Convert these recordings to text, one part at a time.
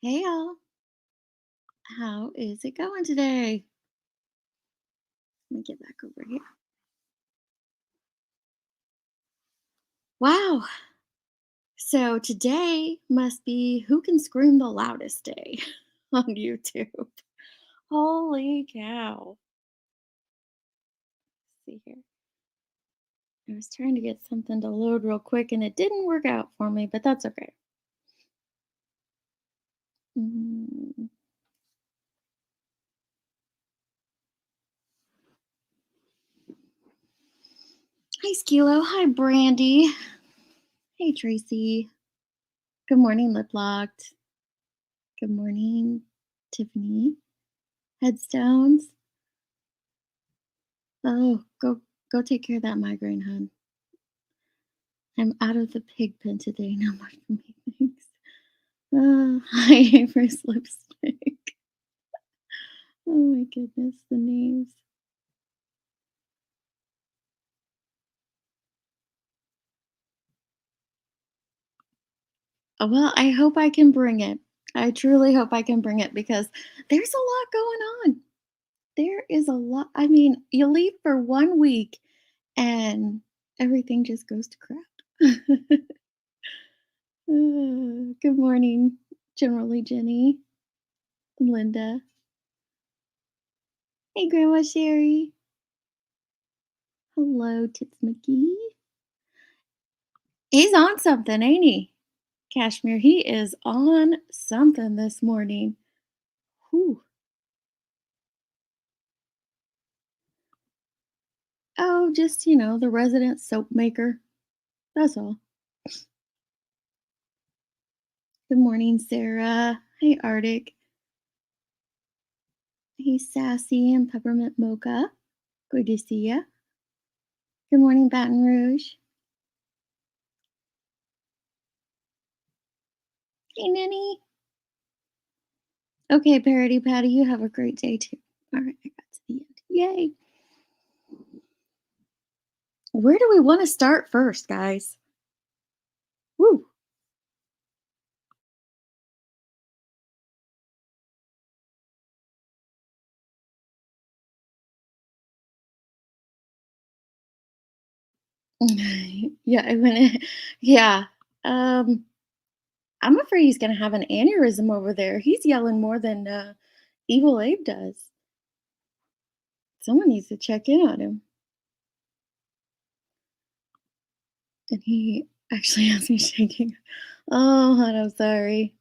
Hey y'all, how is it going today? Let me get back over here. Wow. So today must be who can scream the loudest day on YouTube. Holy cow. Let's see here. I was trying to get something to load real quick and it didn't work out for me, but that's okay. Mm. Hi Skilo. Hi Brandy. Hey Tracy. Good morning, Lip Locked. Good morning, Tiffany. Headstones. Oh, go take care of that migraine, hun. I'm out of the pig pen today. No more for me, thanks. Hi, first lipstick. Oh my goodness, the names. Well, I hope I can bring it. I truly hope I can bring it because there's a lot going on. There is a lot. I mean, you leave for 1 week and everything just goes to crap. Good morning, Generally Jenny, Linda. Hey, Grandma Sherry. Hello, Tits McGee. He's on something, ain't he? Cashmere, he is on something this morning. Whew. Oh, just, the resident soap maker. That's all. Good morning, Sarah. Hey, Arctic. Hey, Sassy and Peppermint Mocha. Good to see ya. Good morning, Baton Rouge. Hey, Ninny. Okay, Parody Patty, you have a great day too. All right, I got to the end. Yay. Where do we want to start first, guys? Woo. Yeah, I went. Yeah. Um, I'm afraid he's gonna have an aneurysm over there. He's yelling more than Evil Abe does. Someone needs to check in on him. And he actually has me shaking. Oh, hon, I'm sorry.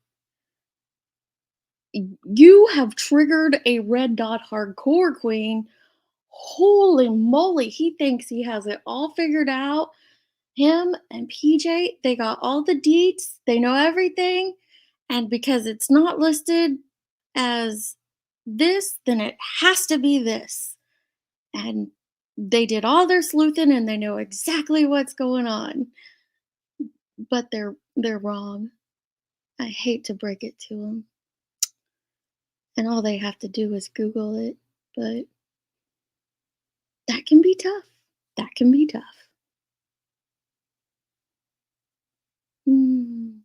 You have triggered a red dot hardcore queen. Holy moly, he thinks he has it all figured out. Him and PJ, they got all the deets, they know everything. And because it's not listed as this, then it has to be this. And they did all their sleuthing and they know exactly what's going on. But they're wrong. I hate to break it to them. And all they have to do is Google it. But that can be tough. That can be tough. Mm.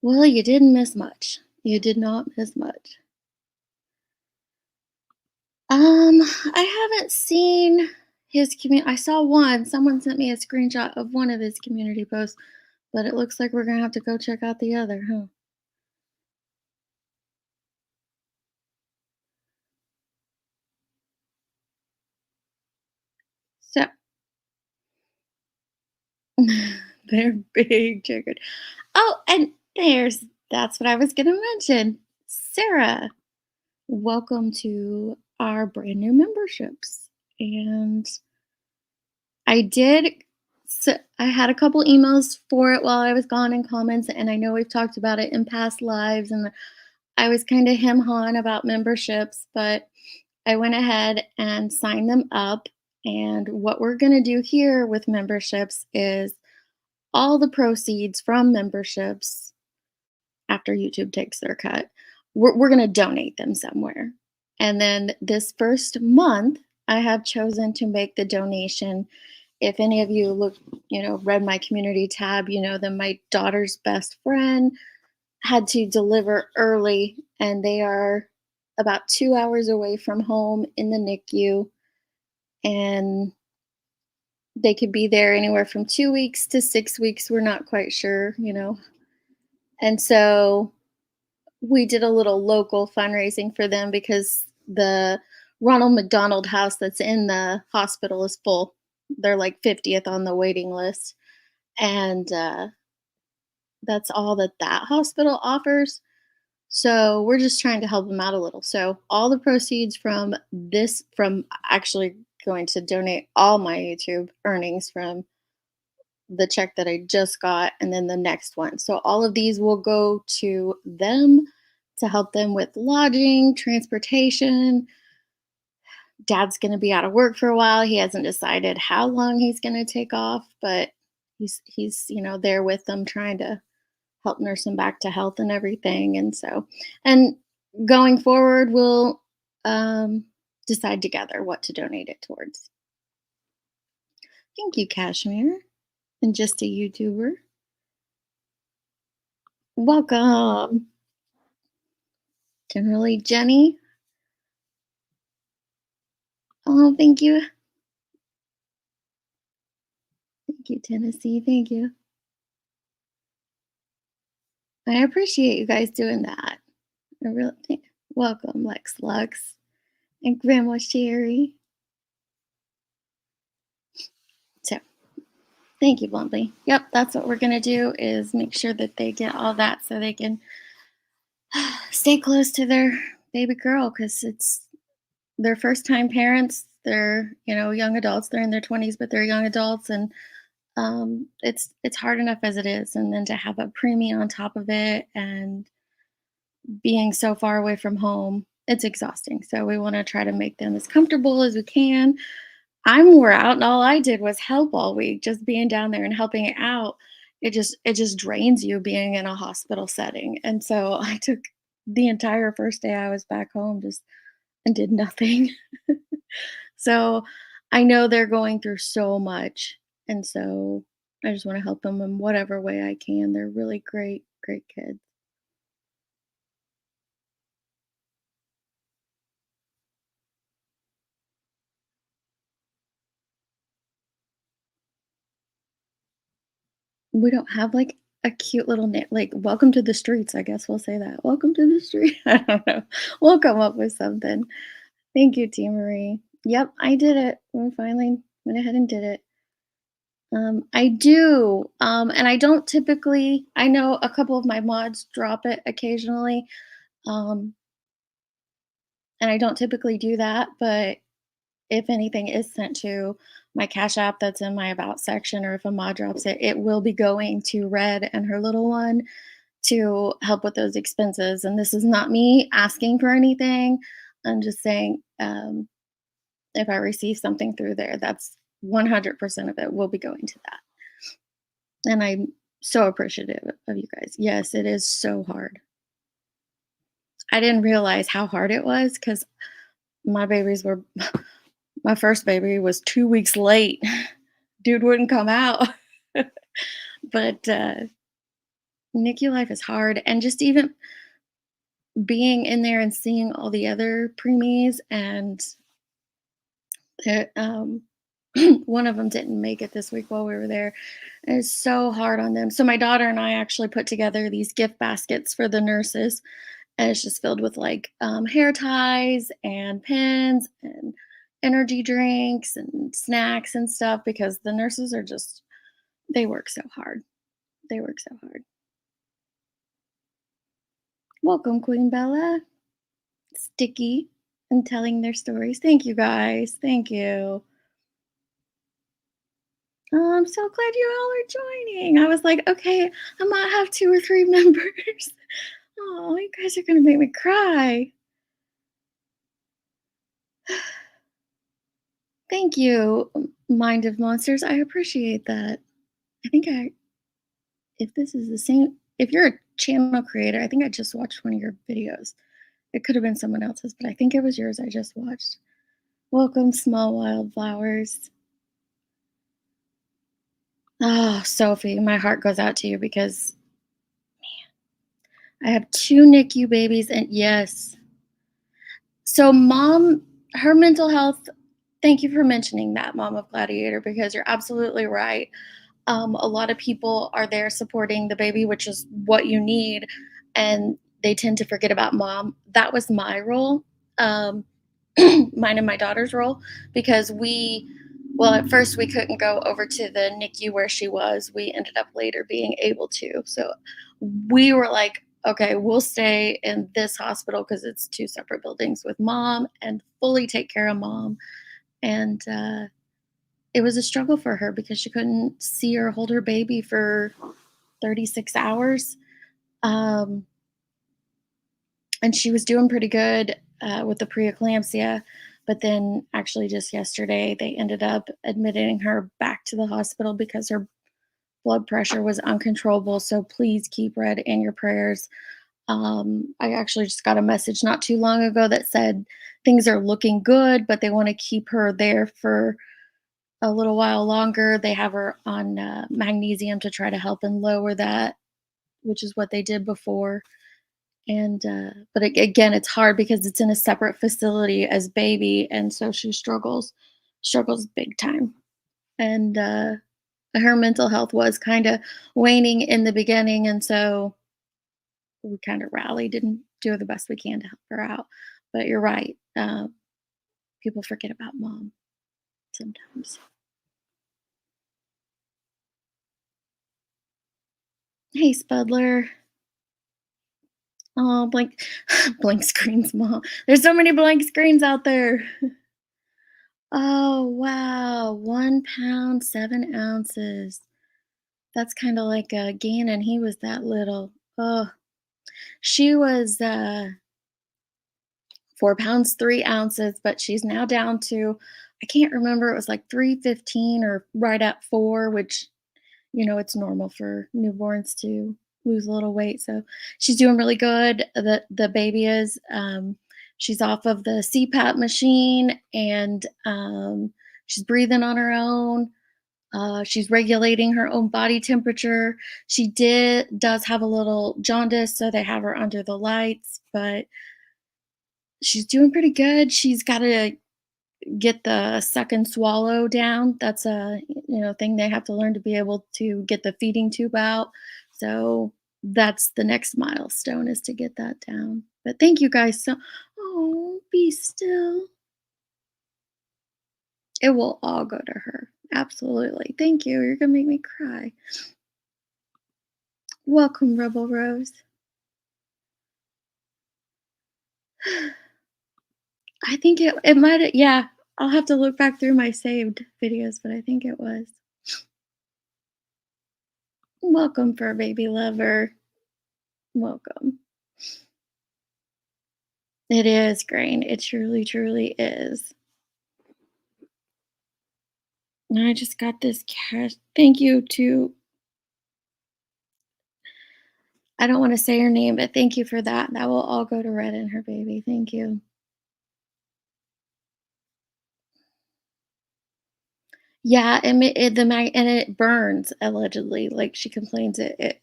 Well, you didn't miss much. You did not miss much. I haven't seen his community. I saw one. Someone sent me a screenshot of one of his community posts, but it looks like we're gonna have to go check out the other, huh? So they're big triggered. Oh, and that's what I was gonna mention. Sarah, welcome to our brand new memberships. And I did. So I had a couple emails for it while I was gone in comments, and I know we've talked about it in past lives, and I was kind of hem hawing about memberships, but I went ahead and signed them up. And what we're going to do here with memberships is all the proceeds from memberships after YouTube takes their cut, we're going to donate them somewhere. And then this first month, I have chosen to make the donation if any of you read my community tab, you know that my daughter's best friend had to deliver early, and they are about 2 hours away from home in the NICU, and they could be there anywhere from 2 weeks to 6 weeks. We're not quite sure. And so we did a little local fundraising for them because the Ronald McDonald House that's in the hospital is full. They're like 50th on the waiting list. And that's all that hospital offers. So we're just trying to help them out a little. So all the proceeds from actually going to donate all my YouTube earnings from the check that I just got and then the next one. So all of these will go to them to help them with lodging, transportation. Dad's going to be out of work for a while. He hasn't decided how long he's going to take off, but he's there with them trying to help nurse him back to health and everything. And going forward we'll decide together what to donate it towards. Thank you, Kashmir. And just a YouTuber. Welcome. Generally, Jenny. Oh, thank you. Thank you, Tennessee. Thank you. I appreciate you guys doing that. I really think. Welcome, Lex Lux and Grandma Sherry. So, thank you, Bluntly. Yep, that's what we're gonna do is make sure that they get all that so they can stay close to their baby girl because it's their first time parents. They're young adults. They're in their 20s, but they're young adults, and it's hard enough as it is, and then to have a preemie on top of it, and being so far away from home, it's exhausting. So we want to try to make them as comfortable as we can. I'm wore out, and all I did was help all week, just being down there and helping it out. It just drains you being in a hospital setting, and so I took the entire first day I was back home just and did nothing. So I know they're going through so much. And so I just want to help them in whatever way I can. They're really great, great kids. We don't have like a cute little name, like welcome to the streets. I guess we'll say that. Welcome to the street. I don't know. We'll come up with something. Thank you, Tia Marie. Yep, I did it. We finally went ahead and did it. I do. And I don't typically, I know a couple of my mods drop it occasionally. Um, and I don't typically do that, but if anything is sent to my Cash App that's in my About section, or if a mod drops it, it will be going to Red and her little one to help with those expenses. And this is not me asking for anything. I'm just saying, if I receive something through there, that's 100% of it will be going to that. And I'm so appreciative of you guys. Yes, it is so hard. I didn't realize how hard it was because my babies were my first baby was 2 weeks late. Dude wouldn't come out. But, NICU life is hard, and just even being in there and seeing all the other preemies and, one of them didn't make it this week while we were there. It's so hard on them. So my daughter and I actually put together these gift baskets for the nurses, and it's just filled with, like, hair ties and pins and energy drinks and snacks and stuff because the nurses are just they work so hard. They work so hard. Welcome, Queen Bella. Sticky and telling their stories. Thank you guys. Thank you. Oh, I'm so glad you all are joining. I was like, okay, I might have 2 or 3 members. Oh, you guys are gonna make me cry. Thank you, Mind of Monsters. I appreciate that. I think if this is the same, if you're a channel creator, I think I just watched one of your videos. It could have been someone else's, but I think it was yours I just watched. Welcome, Small Wildflowers. Oh, Sophie, my heart goes out to you because I have 2 NICU babies, and yes. So mom, her mental health, thank you for mentioning that, mom of Gladiator, because you're absolutely right. A lot of people are there supporting the baby, which is what you need, and they tend to forget about mom. That was my role. Um, Mine and my daughter's role, because well, at first we couldn't go over to the NICU where she was. We ended up later being able to. So we were like, okay, we'll stay in this hospital because it's two separate buildings with mom and fully take care of mom. And it was a struggle for her because she couldn't see or hold her baby for 36 hours. Um, and she was doing pretty good with the preeclampsia. But then, actually, just yesterday, they ended up admitting her back to the hospital because her blood pressure was uncontrollable. So please keep Red in your prayers. I actually just got a message not too long ago that said things are looking good, but they want to keep her there for a little while longer. They have her on magnesium to try to help and lower that, which is what they did before. And but again, it's hard because it's in a separate facility as baby, and so she struggles big time. And her mental health was kind of waning in the beginning, and so we kind of rallied and do the best we can to help her out. But you're right, people forget about mom sometimes. Hey, Spudler. Oh, blank, blank screens, mom. There's so many blank screens out there. Oh, wow. 1 pound, 7 ounces. That's kind of like Gannon. He was that little. Oh, she was 4 pounds, 3 ounces, but she's now down to, I can't remember, it was like 315 or right at 4, which, it's normal for newborns to lose a little weight. So she's doing really good. The baby is. She's off of the CPAP machine, and she's breathing on her own. She's regulating her own body temperature. She does have a little jaundice, so they have her under the lights, but she's doing pretty good. She's got to get the suck and swallow down. That's a thing they have to learn to be able to get the feeding tube out. So that's the next milestone, is to get that down. But thank you guys so. Oh, be still. It will all go to her. Absolutely. Thank you. You're gonna make me cry. Welcome, Rebel Rose. I think it might, yeah. I'll have to look back through my saved videos, but I think it was. Welcome, fur baby lover. Welcome. It is grain. It truly, truly is. And I just got this cash. Thank you to, I don't want to say her name, but thank you for that. That will all go to Red and her baby. Thank you. Yeah, and and it burns allegedly. Like, she complains it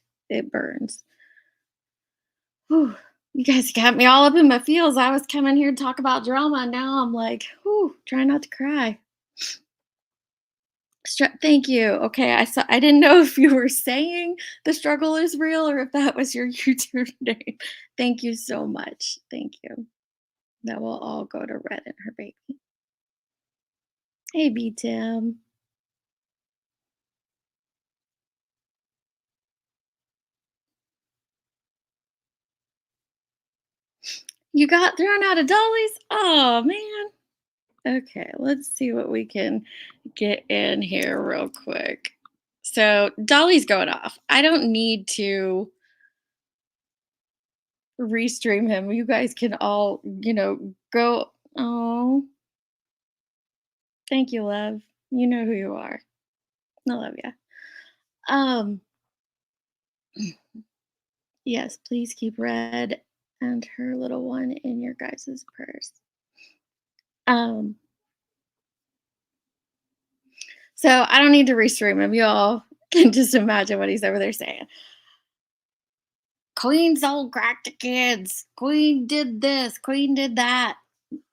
burns. Whew. You guys got me all up in my feels. I was coming here to talk about drama, and now I'm like, whew, trying not to cry. Thank you. Okay, I didn't know if you were saying the struggle is real or if that was your YouTube name. Thank you so much. Thank you. That will all go to Red and her baby. Hey, B Tim. You got thrown out of Dolly's? Oh man. Okay, let's see what we can get in here real quick. So Dolly's going off. I don't need to restream him. You guys can all, go. Oh, thank you, love. You know who you are. I love you. Um, yes, please keep Red and her little one in your guys' prayers. Um, so I don't need to restream him, y'all. Can just imagine what he's over there saying. Queen sold crack to kids. Queen did this. Queen did that.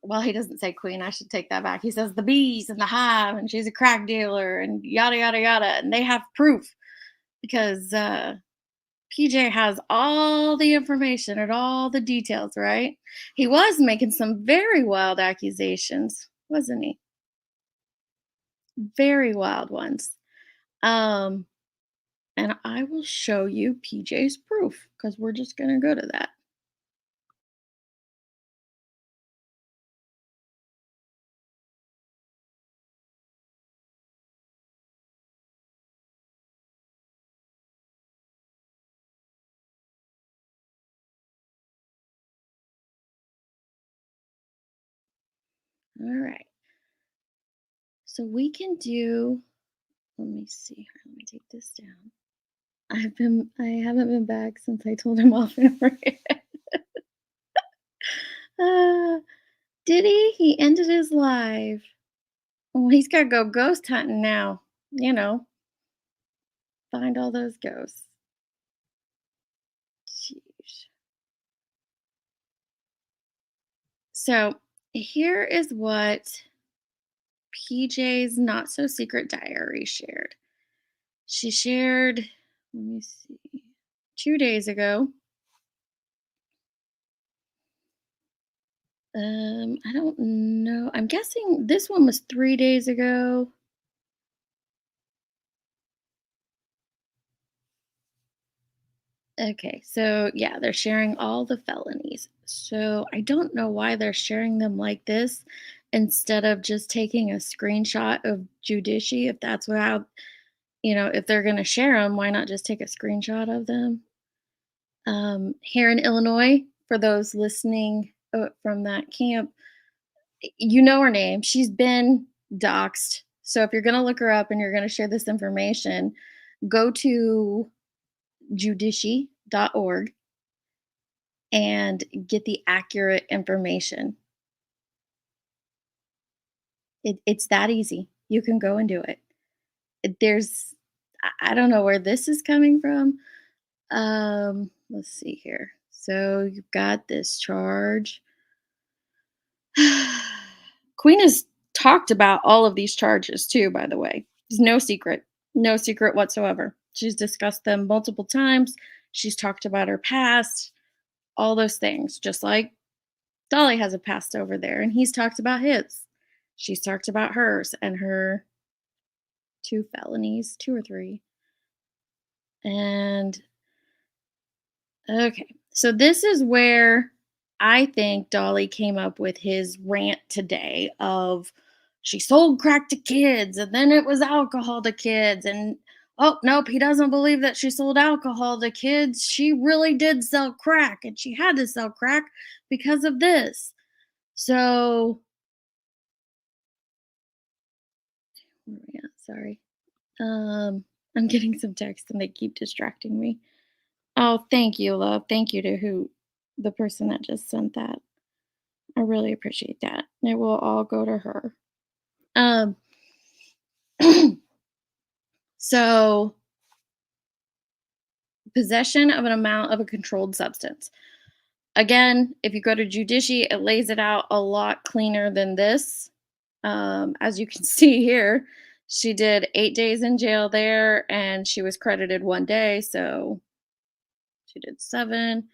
Well, he doesn't say queen. I should take that back. He says the bees and the hive, and she's a crack dealer, and yada yada yada. And they have proof because PJ has all the information and all the details, right? He was making some very wild accusations, wasn't he? Very wild ones. Um, and I will show you PJ's proof because we're just gonna go to that. All right. So we can do. Let me see here. Let me take this down. I haven't been back since I told him off and forget. Uh, did he? He ended his live. Well, he's gotta go ghost hunting now. You know, find all those ghosts. Sheesh. So here is what PJ's not so secret diary shared. She shared, let me see, 2 days ago. I don't know. I'm guessing this one was 3 days ago. Okay, so yeah, they're sharing all the felonies. So I don't know why they're sharing them like this instead of just taking a screenshot of Judici. If that's what how, if they're going to share them, why not just take a screenshot of them? Here in Illinois, for those listening from that camp, you know her name. She's been doxxed. So if you're going to look her up and you're going to share this information, go to judici.org and get the accurate information. It's that easy. You can go and do it. There's, I don't know where this is coming from. Let's see here. So you've got this charge. Queen has talked about all of these charges too, by the way. There's no secret whatsoever. She's discussed them multiple times. She's talked about her past, all those things, just like Dolly has a past over there, and he's talked about his. She's talked about hers and her two felonies, two or three. And okay, so this is where I think Dolly came up with his rant today of she sold crack to kids and then it was alcohol to kids. And oh, nope, he doesn't believe that she sold alcohol to kids. She really did sell crack and she had to sell crack because of this. So, where are we at? Sorry. I'm getting some text and they keep distracting me. Oh, thank you, love. Thank you to the person that just sent that. I really appreciate that. It will all go to her. Um, so possession of an amount of a controlled substance. Again, if you go to Judici, it lays it out a lot cleaner than this. As you can see here, she did 8 days in jail there, and she was credited 1 day, so she did 7.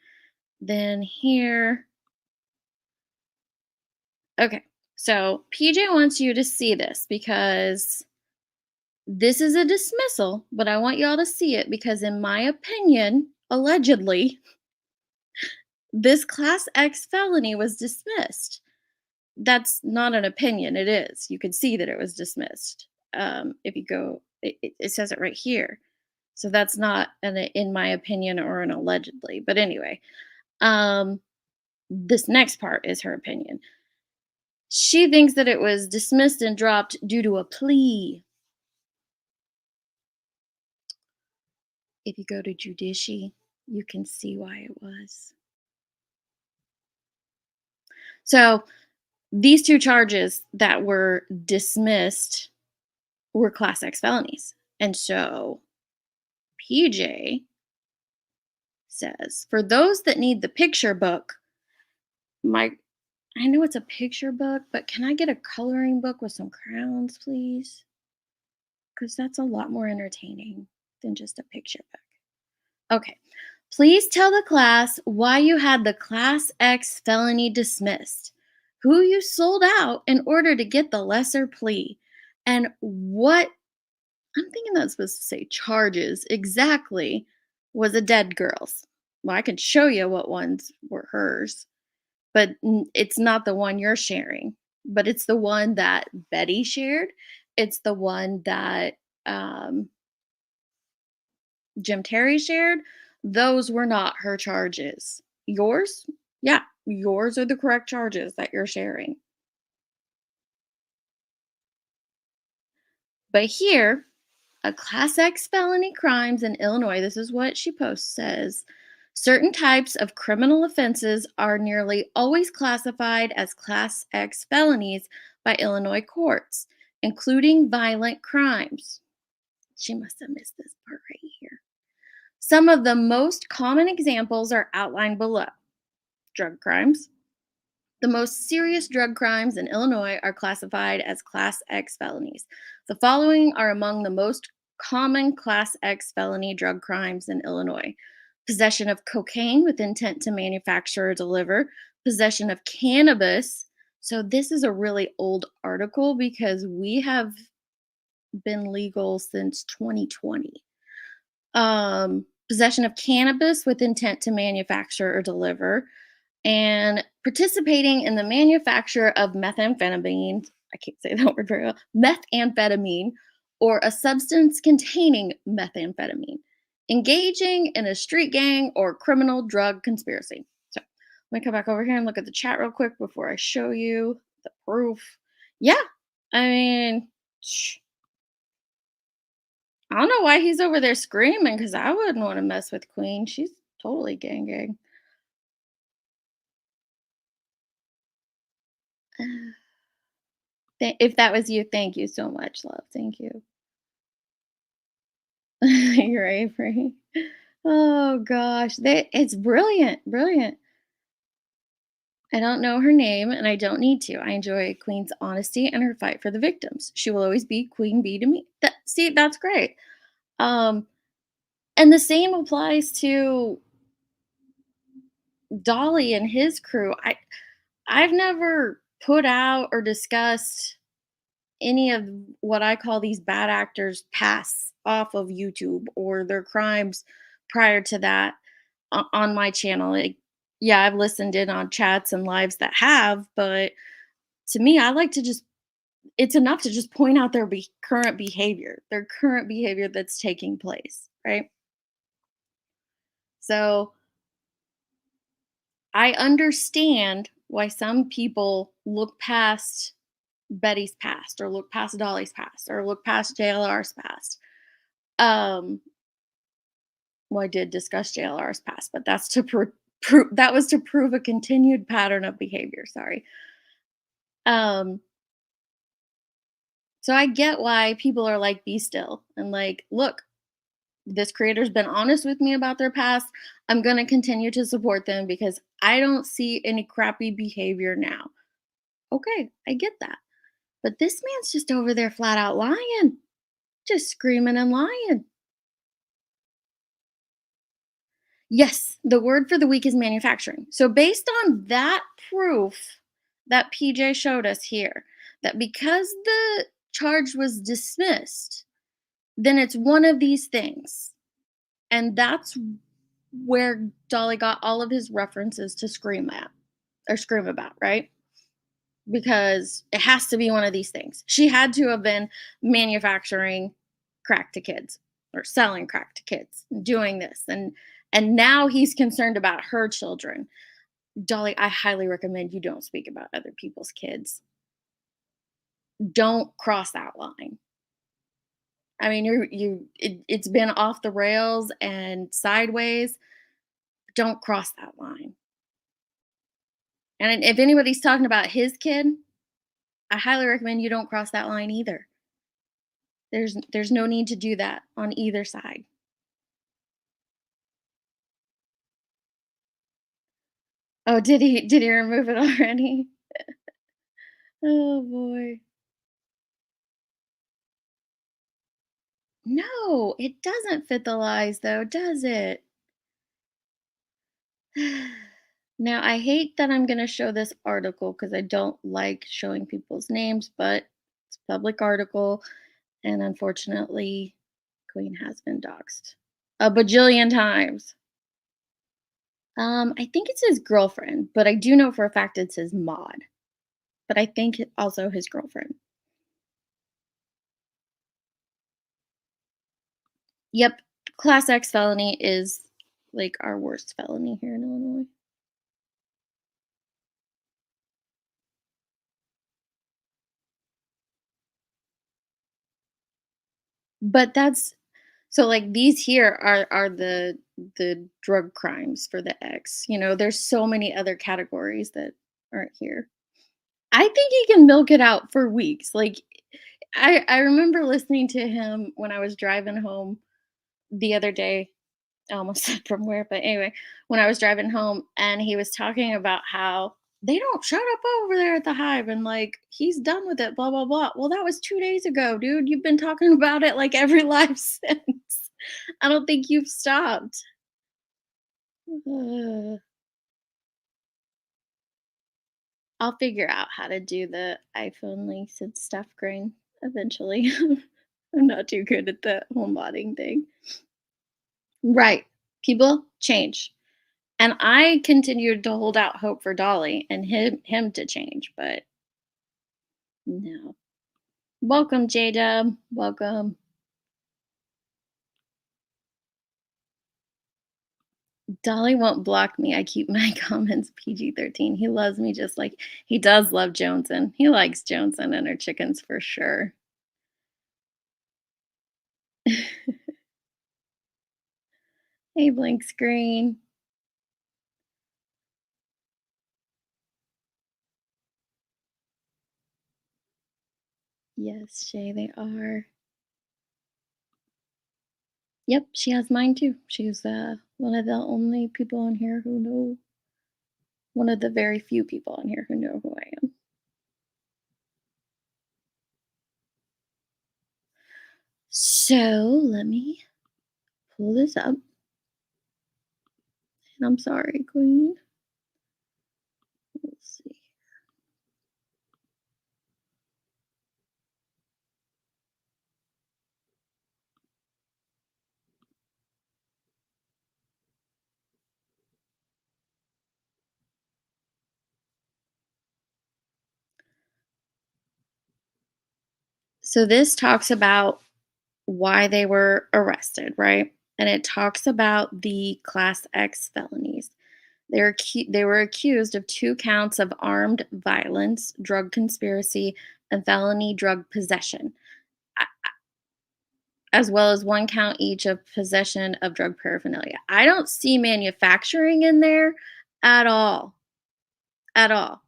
Then here, okay. So PJ wants you to see this because this is a dismissal, but I want y'all to see it because, in my opinion, allegedly, this Class X felony was dismissed. That's not an opinion, it is. You can see that it was dismissed. If you go, it says it right here. So that's not an in my opinion or an allegedly. But anyway, um, this next part is her opinion. She thinks that it was dismissed and dropped due to a plea. If you go to Judici, you can see why it was. So these two charges that were dismissed were Class X felonies. And so PJ says, for those that need the picture book, my I know it's a picture book, but can I get a coloring book with some crowns, please? Because that's a lot more entertaining than just a picture book. Okay. Please tell the class why you had the Class X felony dismissed, who you sold out in order to get the lesser plea, and what I'm thinking that's supposed to say charges exactly was a dead girl's. Well, I can show you what ones were hers, but it's not the one you're sharing, but it's the one that Betty shared. It's the one that um, Jim Terry shared. Those were not her charges. Yours? Yeah, yours are the correct charges that you're sharing. But here, a Class X felony crimes in Illinois, this is what she posts says. Certain types of criminal offenses are nearly always classified as Class X felonies by Illinois courts, including violent crimes. She must have missed this part right here. Some of the most common examples are outlined below: drug crimes. The most serious drug crimes in Illinois are classified as Class X felonies. The following are among the most common Class X felony drug crimes in Illinois: possession of cocaine with intent to manufacture or deliver, possession of cannabis. So, this is a really old article because we have been legal since 2020. Possession of cannabis with intent to manufacture or deliver, and participating in the manufacture of methamphetamine. I can't say that word very well. Methamphetamine, or a substance containing methamphetamine. Engaging in a street gang or criminal drug conspiracy. So let me come back over here and look at the chat real quick before I show you the proof. Yeah, I mean, I don't know why he's over there screaming because I wouldn't want to mess with Queen. She's totally gang gang. If that was you, thank you so much, love. Thank you. You're Avery. Oh gosh, it's brilliant, brilliant. I don't know her name, and I don't need to. I enjoy Queen's honesty and her fight for the victims. She will always be Queen Bee to me. See, that's great. Um, and the same applies to Dolly and his crew. I've never put out or discussed any of what I call these bad actors' pasts off of YouTube or their crimes prior to that on my channel. Like, yeah, I've listened in on chats and lives that have, but to me, I like to just, it's enough to just point out their their current behavior that's taking place, right? So I understand why some people look past Betty's past or look past Dolly's past or look past JLR's past. Um, well, I did discuss JLR's past, but that's to that was to prove a continued pattern of behavior. Sorry. Um, so I get why people are like, be still and like, look, this creator's been honest with me about their past. I'm gonna continue to support them because I don't see any crappy behavior now. Okay, I get that. But this man's just over there flat out lying, just screaming and lying. Yes, the word for the week is manufacturing. So, based on that proof that PJ showed us here, that because the charge was dismissed, then it's one of these things. And that's where Dolly got all of his references to scream at or scream about, right? Because it has to be one of these things. She had to have been manufacturing crack to kids or selling crack to kids, doing this. And now he's concerned about her children. Dolly, I highly recommend you don't speak about other people's kids. Don't cross that line. I mean, it's been off the rails and sideways. Don't cross that line. And if anybody's talking about his kid, I highly recommend you don't cross that line either. There's no need to do that on either side. Oh, did he remove it already? Oh, boy. No, it doesn't fit the lies though, does it? Now, I hate that I'm gonna show this article because I don't like showing people's names, but it's a public article, and unfortunately, Queen has been doxxed a bajillion times. I think it's his girlfriend, but I do know for a fact it's his mod. But I think also his girlfriend. Yep, Class X felony is like our worst felony here in Illinois. But that's so like these here are the drug crimes for the X. There's so many other categories that aren't here. I think he can milk it out for weeks. Like I remember listening to him when I was driving home the other day. I almost said from where, but anyway, when I was driving home and he was talking about how they don't shut up over there at the Hive and like he's done with it, blah blah blah. Well, that was 2 days ago, dude. You've been talking about it like every live since. I don't think you've stopped. Ugh. I'll figure out how to do the iPhone links and stuff, Green, eventually. I'm not too good at the whole modding thing. Right. People change. And I continued to hold out hope for Dolly and him to change, but no. Welcome, J-Dub. Welcome. Dolly won't block me. I keep my comments PG-13. He loves me just like he does love Joneson. He likes Joneson and her chickens for sure. Hey, blank screen. Yes, Shay, they are. Yep, she has mine too. She's one of the only people on here who know one of the very few people on here who know who I am. So let me pull this up. And I'm sorry, Queen. Let's see. So this talks about why they were arrested, right? And it talks about the Class X felonies. They were accused of 2 counts of armed violence, drug conspiracy, and felony drug possession, as well as 1 count each of possession of drug paraphernalia. I don't see manufacturing in there at all. At all.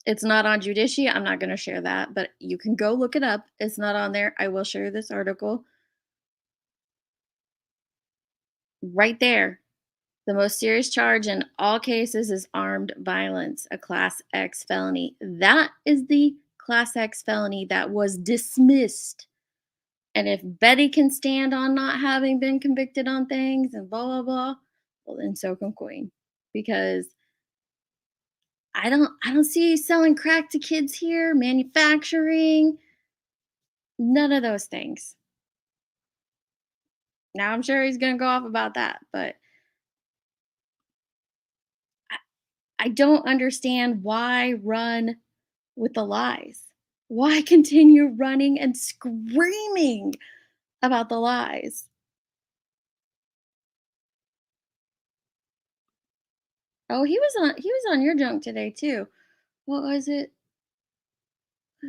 It's not on Judicia. I'm not going to share that, but you can go look it up. It's not on there. I will share this article right there. The most serious charge in all cases is armed violence, a Class X felony. That is the Class X felony that was dismissed. And if Betty can stand on not having been convicted on things and blah, blah, blah, well, then so can Queen. Because I don't see selling crack to kids here, manufacturing, none of those things. Now I'm sure he's gonna go off about that, but I I don't understand why run with the lies. Why continue running and screaming about the lies? Oh, he was on your junk today too. What was it? I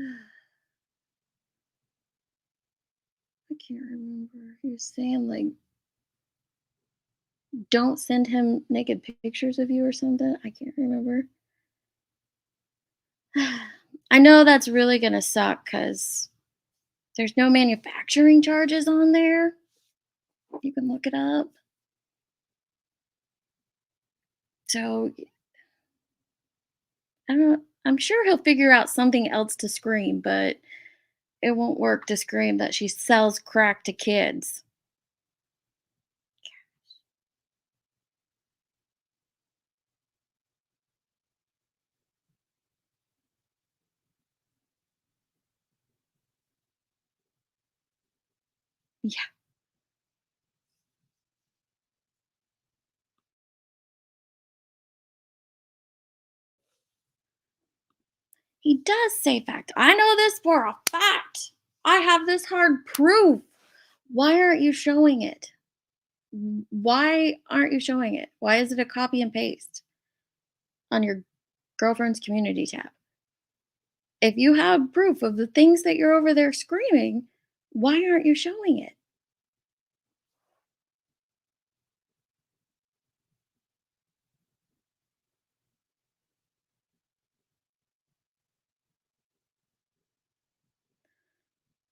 can't remember. He was saying like, "Don't send him naked pictures of you" or something. I can't remember. I know that's really gonna suck because there's no manufacturing charges on there. You can look it up. So I'm sure he'll figure out something else to scream, but it won't work to scream that she sells crack to kids. Yeah, he does say fact. I know this for a fact. I have this hard proof. Why aren't you showing it? Why aren't you showing it? Why is it a copy and paste on your girlfriend's community tab? If you have proof of the things that you're over there screaming, why aren't you showing it?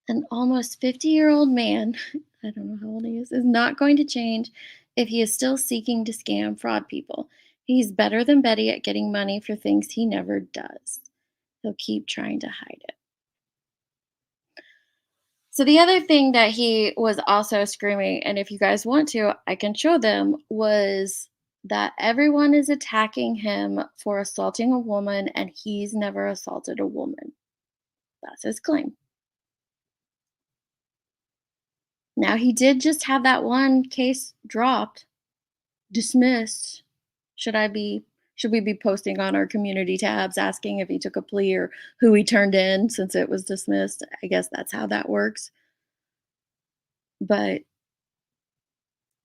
An almost 50-year-old man, I don't know how old he is not going to change if he is still seeking to scam fraud people. He's better than Betty at getting money for things he never does. He'll keep trying to hide it. So the other thing that he was also screaming, and if you guys want to, I can show them, was that everyone is attacking him for assaulting a woman and he's never assaulted a woman. That's his claim. Now he did just have that one case dropped, dismissed. Should I be should we be posting on our community tabs asking if he took a plea or who he turned in since it was dismissed? I guess that's how that works. But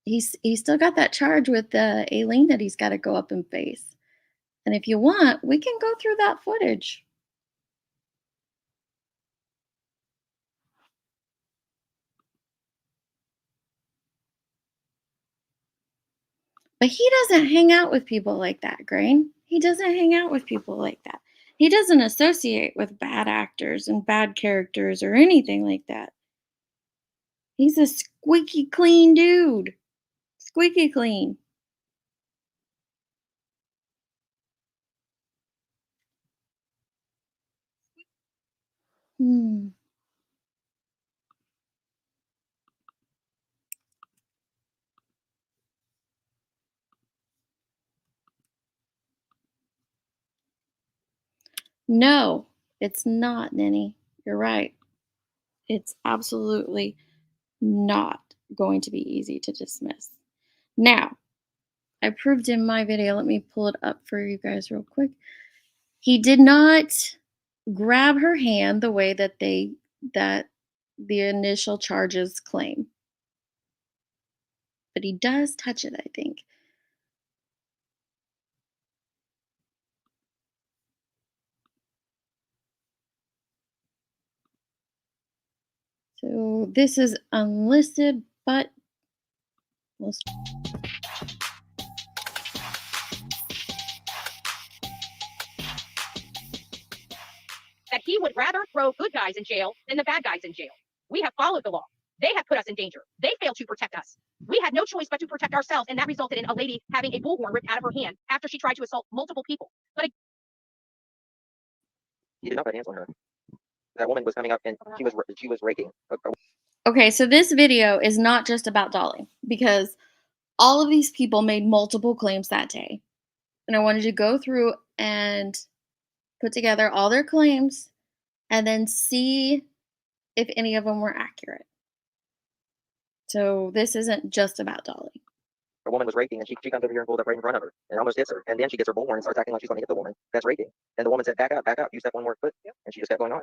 he's still got that charge with Aileen that he's got to go up and face. And if you want, we can go through that footage. But he doesn't hang out with people like that, Grain. He doesn't hang out with people like that. He doesn't associate with bad actors and bad characters or anything like that. He's a squeaky clean dude. Squeaky clean. Hmm. No, it's not, Ninny. You're right. It's absolutely not going to be easy to dismiss. Now, I proved in my video, let me pull it up for you guys real quick. He did not grab her hand the way that the initial charges claim, but he does touch it, I think. So this is unlisted, but we'll that he would rather throw good guys in jail than the bad guys in jail. We have followed the law. They have put us in danger. They failed to protect us. We had no choice but to protect ourselves, and that resulted in a lady having a bullhorn ripped out of her hand after she tried to assault multiple people. But he did not put hands on her. That woman was coming up and she was raking. Okay, so this video is not just about Dolly because all of these people made multiple claims that day. And I wanted to go through and put together all their claims and then see if any of them were accurate. So this isn't just about Dolly. A woman was raking and she comes over here and pulled up right in front of her and almost hits her. And then she gets her bullhorn and starts acting like she's going to hit the woman that's raking. And the woman said, back up, you step one more foot. Yep. And she just kept going on.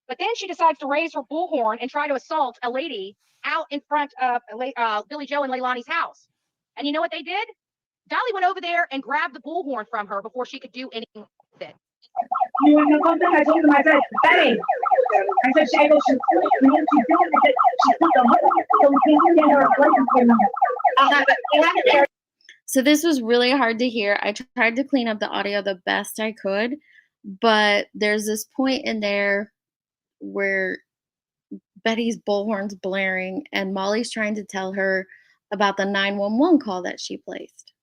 But then she decides to raise her bullhorn and try to assault a lady out in front of Billy Joe and Leilani's house. And you know what they did? Dolly went over there and grabbed the bullhorn from her before she could do anything with it. You know something? I told him, I said, Betty. I said, she goes, she's doing it. She's doing it. She put the money so we can get her a place. So this was really hard to hear. I tried to clean up the audio the best I could, but there's this point in there where Betty's bullhorn's blaring and Molly's trying to tell her about the 911 call that she placed.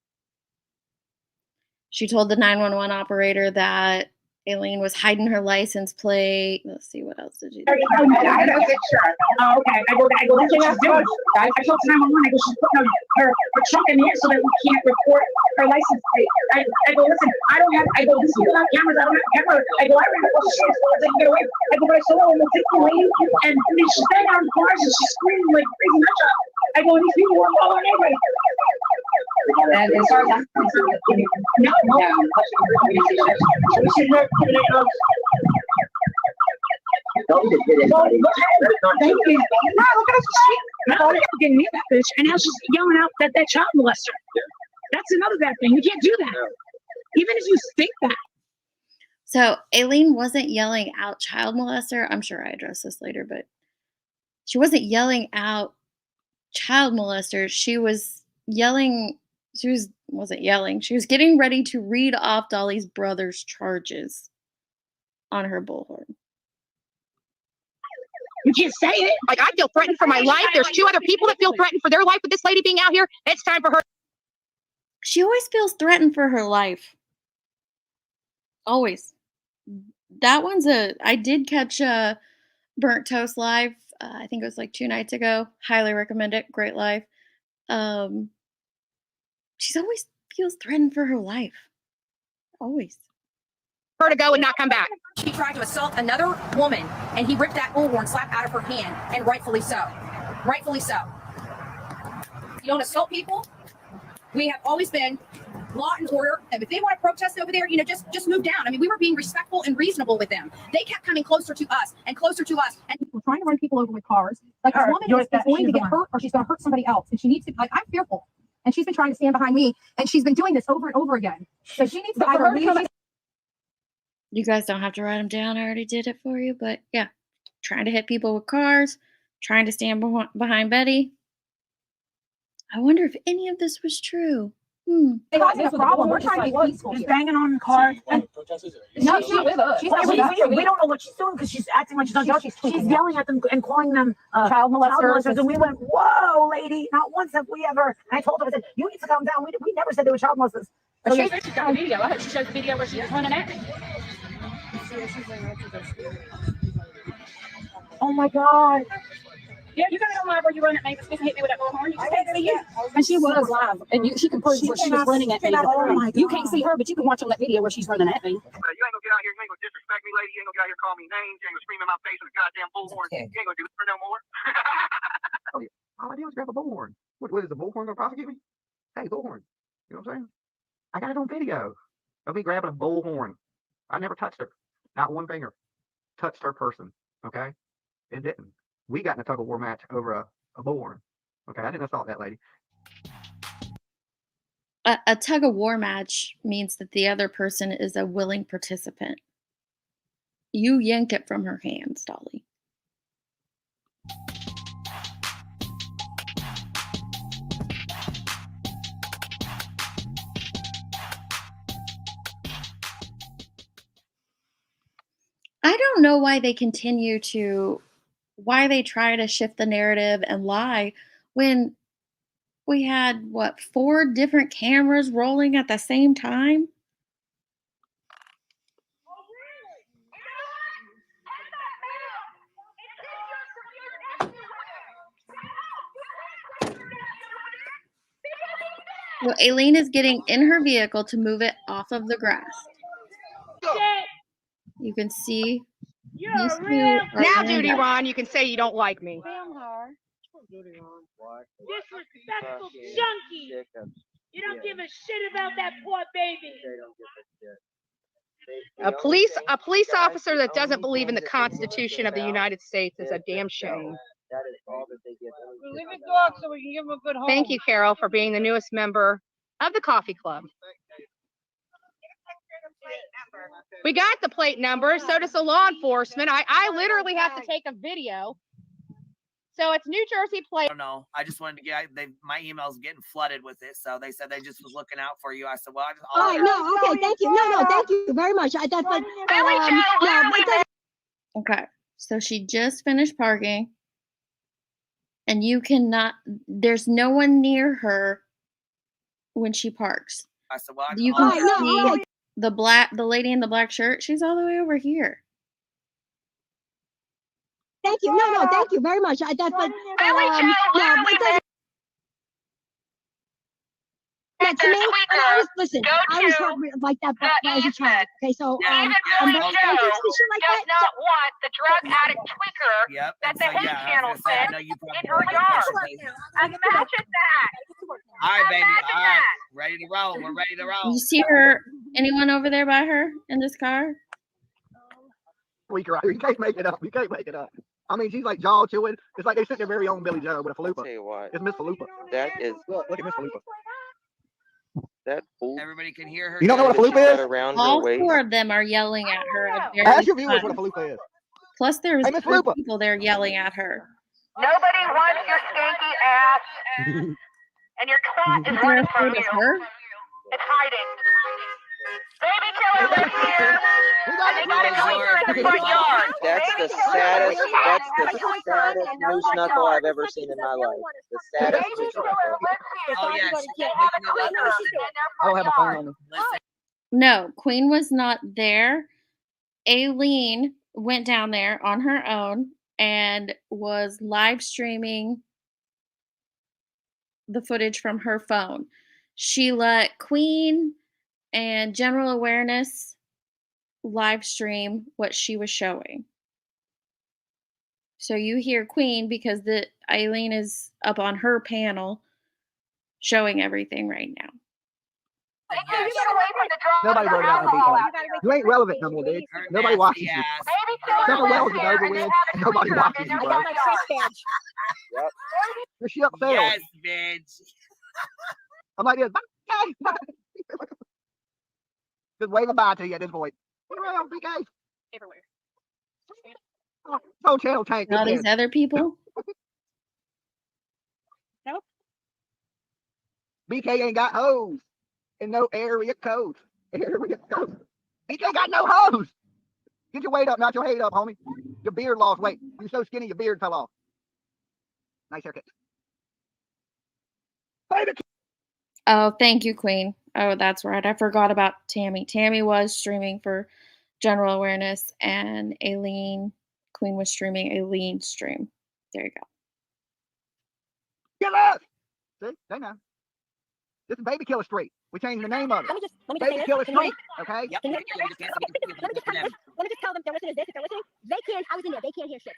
She told the 911 operator that Aileen was hiding her license plate. Let's see, what else did you do? I have a picture. Oh, okay. I go, that's what she's doing. I told 911, I go, she's putting her trunk in here so that we can't report her license plate. I go, listen, I go, this is on cameras, I don't have camera. I go, I don't know what she is, I can get away. I go, but I saw her on the lady, and she's standing on cars and she's screaming like crazy nutshot. I go, these people were following anyway. And as far as I'm concerned, no. She's not putting it up. Thank you. No, look at her. Now getting me that bitch, and now she's yelling out that child molester. That's another bad thing. You can't do that, even if you think that. So Aileen wasn't yelling out child molester. I'm sure I address this later, but she wasn't yelling out child molester. She was yelling. Wasn't yelling. She was getting ready to read off Dolly's brother's charges on her bullhorn. You can't say it. Like, I feel threatened for my life. There's 2 other people that feel threatened for their life with this lady being out here. It's time for her. She always feels threatened for her life. Always. That one's I did catch Burnt Toast live. I think it was like 2 nights ago. Highly recommend it. Great live. She's always feels threatened for her life. Always. Her to go and not come back. She tried to assault another woman, and he ripped that bullhorn slap out of her hand, and rightfully so. Rightfully so. You don't assault people. We have always been law and order. And if they want to protest over there, just move down. I mean, we were being respectful and reasonable with them. They kept coming closer to us, and we're trying to run people over with cars. Like, this woman is going to get hurt, or she's going to hurt somebody else, and she needs to. Like, I'm fearful, and she's been trying to stand behind me, and she's been doing this over and over again. So she needs to either leave. You guys don't have to write them down. I already did it for you. But yeah, trying to hit people with cars, trying to stand behind Betty. I wonder if any of this was true. It's causing a problem. We're trying to be peaceful. She's banging on the car. No, she's not with us. We don't know what she's doing because she's acting like she's not. She's yelling at them and calling them child molesters. And we went, "Whoa, lady! Not once have we ever." And I told her, I said, "You need to calm down. We never said they were child molesters." But she's got a video. I hope she shows the video where she was running at me. Oh my God. Yeah, you got it on live where you run at me, but supposed to hit me with that bullhorn. You just can't see you. And she was live, and she can prove where she was running at me. You can't see her, but you can watch on that video where she's running at me. You ain't gonna get out here, you ain't gonna disrespect me, lady. You ain't gonna get out here call me names. You ain't gonna scream in my face with a goddamn bullhorn. You ain't gonna do it for no more. All I did was grab a bullhorn. What is the bullhorn gonna prosecute me? Hey, bullhorn. You know what I'm saying? I got it on video of me grabbing a bullhorn. I never touched her. Not one finger touched her person. Okay? It didn't. We got in a tug of war match over a bullhorn. Okay, I didn't assault that lady. A tug of war match means that the other person is a willing participant. You yank it from her hands, Dolly. I don't know why they try to shift the narrative and lie when we had 4 different cameras rolling at the same time. Well, Aileen is getting in her vehicle to move it off of the grass. You can see these 2 Now, Judy Ron, you can say you don't like me. Disrespectful junkie. You don't give a shit about that poor baby. A police officer that doesn't believe in the Constitution of the United States is a damn shame. We leave it dog so we can give him a good home. Thank you, Carol, for being the newest member of the coffee club. We got the plate number. So does the law enforcement. I literally have to take a video. So it's New Jersey plate. I don't know. I just wanted to get my email's getting flooded with it. So they said they just was looking out for you. I said, well, no, okay, thank you. No, thank you very much. Okay, so she just finished parking, and there's no one near her when she parks. I said, well, You All can right, no, see okay. the lady in the black shirt. She's all the way over here. Thank you. No, thank you very much. No, it doesn't. That to me, I was listen. I was hurt like that as a child. Okay, so Yeah. don't teach me shit like that. not want the drug addict tweaker Yep. that And the so, hate yeah, I channel was gonna say, I said know you probably in know her that yard. person. Imagine that. All right, baby. Imagine All right. that. Ready to roll. We're ready to roll. You see her? Anyone over there by her in this car? Tweaker. You can't make it up. You can't make it up. I mean, she's like jaw chewing. It's like they sent their very own Billy Joe with a I'll falupa. tell you what, It's Miss Falupa. that is Look at Miss Falupa. that fool Everybody can hear her. You don't know what a that she's falupa got is? around her All waist. 4 of them are yelling at her at Ask various your viewers what a times. falupa is. Plus, there's Hey, Miss other Falupa. people there yelling at her. Nobody wants your skanky ass, and your clat is They're running from afraid of you. her. It's hiding. Baby killer lives here, and they got a tweaker in the front yard. That's Baby the killer saddest, lives here, that's and the has a tweaker saddest in their moose front knuckle yard. I've ever seen in my life. The saddest Baby moose killer knuckle. lives here, Oh, yes. and they have a tweaker in their I don't have front a phone yard. on me. Listen, No, Queen was not there. Aileen went down there on her own and was live streaming the footage from her phone. She let Queen and General Awareness live stream what she was showing. So you hear Queen because the Aileen is up on her panel showing everything right now. Take you get away from the drugs Nobody and wrote it out in alcohol detail. out here. You ain't relevant no more, dude. her Nobody watches nasty you. ass. Baby killer Summer Wells lives is here, over and they with. have a Nobody tweaker watches in you, their bro. front yard. Your ship sailed. Yes, bitch. I'm like this. Just wave goodbye to you at this point. Get around, BK. Everywhere. Oh, so channel tank. And all these other people. BK ain't got hose and no area code. Area code. BK got no hose. Get your weight up, not your head up, homie. Your beard lost weight. You're so skinny, your beard fell off. Nice haircut. Oh, thank you, Queen. Oh, that's right. I forgot about Tammy. Tammy was streaming for General Awareness, and Queen was streaming Aileen's stream. There you go. Get up. See? They know. This is Baby Killer Street. We changed the name of it. Let me just Baby say Killer this. Can you Street. Okay? Yep. Can you- You can't- let me just tell them they're listening to this. If they're listening, they can't. I was in there. They can't hear shit.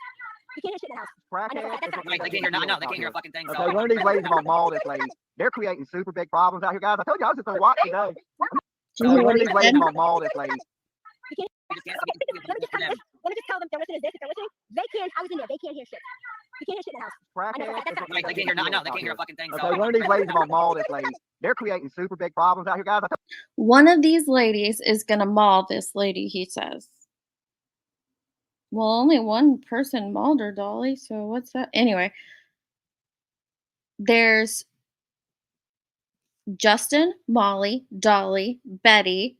You can't hear shit in the house. Crackhead. Right, they can't hear. I know they can't hear a fucking thing. Okay, So one of these ladies are gonna maul this lady. They're creating super big problems out here, guys. I told you I was just gonna watch today. Did you hear One what of he these ladies said? are gonna maul this lady. Let me just tell them they're listening to this. If they're listening, they can't. I was in there. They can't hear shit. You can't hear shit in the house. Crackhead. right, they can't hear. I know they can't hear a fucking thing. So Okay, one of these ladies are gonna maul this lady. They're creating super big problems out here, guys. One of these ladies is going to maul this lady, he says. Well, only one person mauled her, Dolly, so what's that? Anyway, there's Justin, Molly, Dolly, Betty,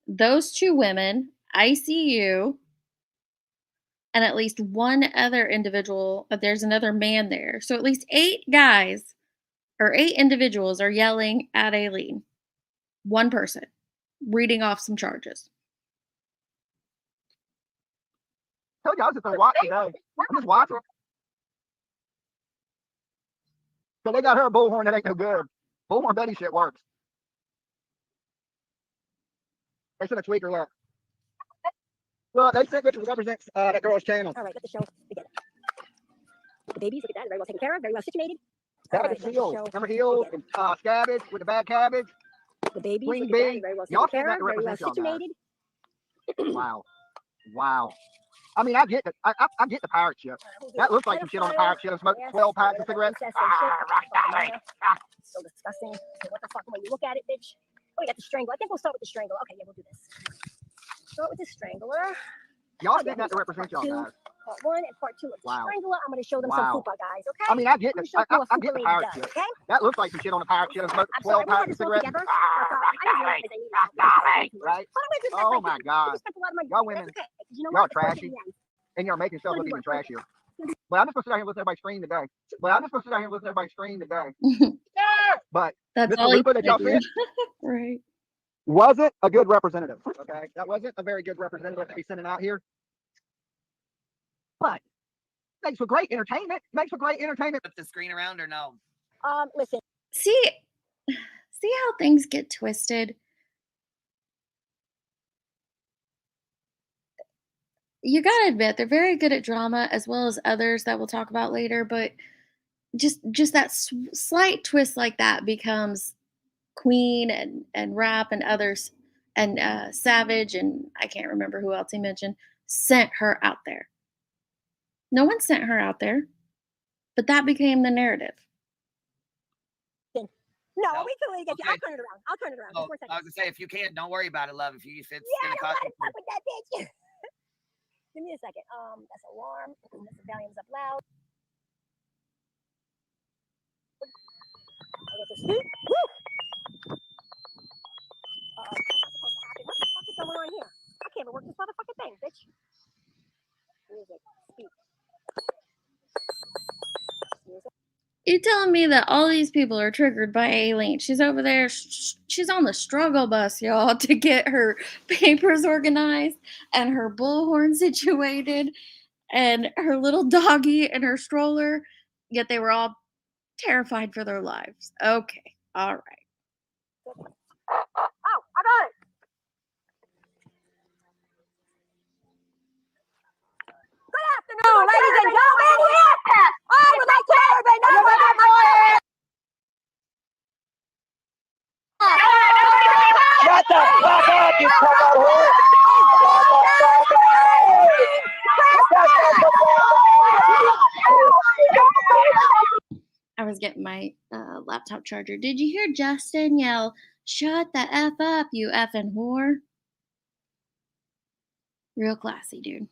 those 2 women, ICU, and at least one other individual. There's another man there. So at least 8 guys or 8 individuals are yelling at Aileen. One person reading off some charges. I told you I was just gonna watch today. I'm just watching. So they got her a bullhorn that ain't no good. Bullhorn Betty shit works. They sent a tweaker look. Well, they sent pictures represents that girl's channel. All right, let the show begin. The babies, look at that. Very well taken care of. Very well situated. Cabbage heels. Remember heels and cabbage with the bad cabbage. The babies, Queen look at that. bee. Very well Y'all taken care seen that of. to Very well represent y'all, guys. situated. Wow. Wow. I mean, I get the pirate ship. That looks like some shit on a pirate ship. Smoke 12 packs of cigarettes. So disgusting. So what the fuck? When you look at it, bitch. Oh, we got the strangler. I think we'll start with the strangler. Okay, yeah, we'll do this. Start with the strangler. Y'all think that to represent y'all, guys. Part 1 and part 2 of the Wow. strangler. I'm going to show them Wow. some fupa, guys. Okay. I mean, I get I'm the gonna show you a I get the fupa pirate lady ship. does, okay? That looks like some shit on a pirate ship. Smoke I'm 12 sorry, we had packs of this all cigarettes. together. I didn't realize I needed Right? But I'm gonna do this Oh like my this. God. We spent a lot of money. Y'all That's women, okay. 'Cause you know y'all what? The first trashy. thing, yeah. And you're making yourself look even trashier. But I'm just gonna sit out here and listen to everybody scream today. But That's Mr. all he Lupa that y'all said. sent Right. wasn't a good representative. Okay, that wasn't a very good representative to be sending out here. But makes for great entertainment. Makes for great entertainment. Flip the screen around or no? Listen. See how things get twisted? You gotta admit, they're very good at drama as well as others that we'll talk about later, but just that slight twist like that becomes Queen and Rap and others and Savage and I can't remember who else he mentioned sent her out there. No one sent her out there, but that became the narrative. No, Nope. we can really get you. Okay. I'll turn it around. I'll turn it around. Oh, Just for a second. I was gonna say, if you can't, don't worry about it, love. If it's Yeah, gonna I don't cost gotta you. fuck with that bitch. Give me a second. That's alarm. This volume's up loud. I get to speak. Woo! That's not supposed to happen. What the fuck is going on here? I can't even work this motherfucking thing, bitch. Music. Speak. Music. You telling me that all these people are triggered by Aileen? She's over there. She's on the struggle bus, y'all, to get her papers organized and her bullhorn situated and her little doggy and her stroller. Yet they were all terrified for their lives. Okay, all right. Oh, I got it. Good afternoon, ladies and gentlemen. I would like to let everybody know about my Shut the fuck up, you cock whore! I was getting my laptop charger. Did you hear Justin yell, "Shut the F up, you effing whore"? Real classy, dude.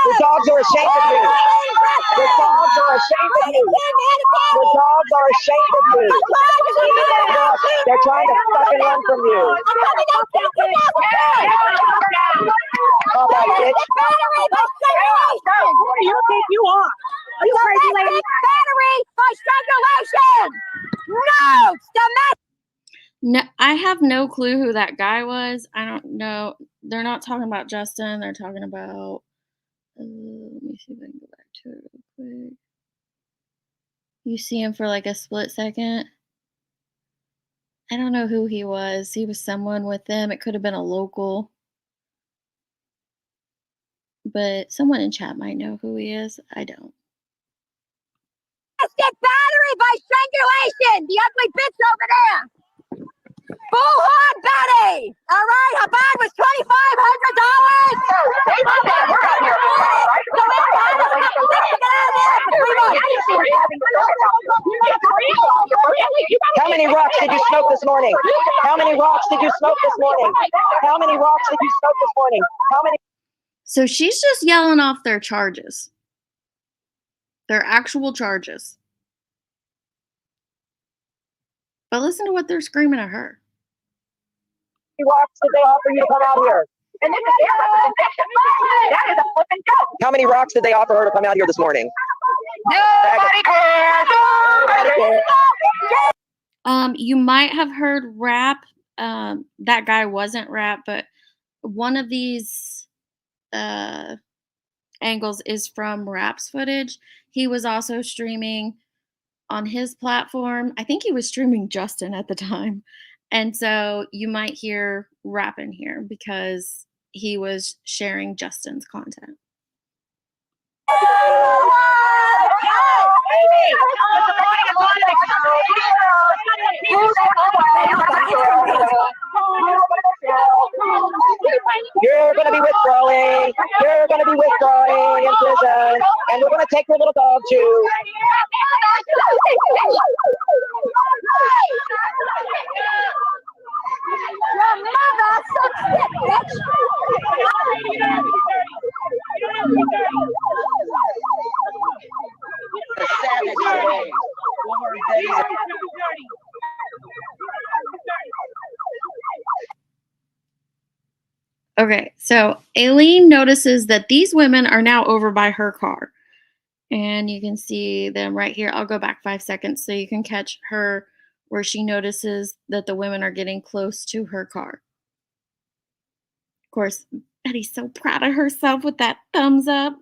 The dogs are ashamed of you. The dogs are ashamed of you. The dogs are ashamed of you. They're trying to fucking run from you. Come on, bitch. Who do you think you are? Are you crazy, lady? Battery by strangulation. No, domestic. No, I have no clue who that guy was. I don't know. They're not talking about Justin. They're talking about. Let me see if I can go back to it real quick. You see him for like a split second. I don't know who he was. He was someone with them. It could have been a local. But someone in chat might know who he is. I don't. Battery by strangulation. The ugly bitch over there. Bullhorn Betty. All right, her bond was $2,500. How many rocks did you smoke this morning? How many rocks did you smoke this morning? How many rocks did you smoke this morning? How many? So she's just yelling off their charges. Their actual charges. But listen to what they're screaming at her. Rocks did they offer you to come out here? How many rocks did they offer her to come out here this morning? Nobody cares. Nobody cares. You might have heard Rap. That guy wasn't Rap, but one of these angles is from Rap's footage. He was also streaming on his platform. I think he was streaming Justin at the time. And so you might hear Rap in here because he was sharing Justin's content. You're going to be withdrawing. You're going to be withdrawing in prison. And we're going to take your little dog too. Your mother sucks dick, bitch. The savage way. Okay, so Aileen notices that these women are now over by her car. And you can see them right here. I'll go back 5 seconds so you can catch her where she notices that the women are getting close to her car. Of course, Betty's so proud of herself with that thumbs up.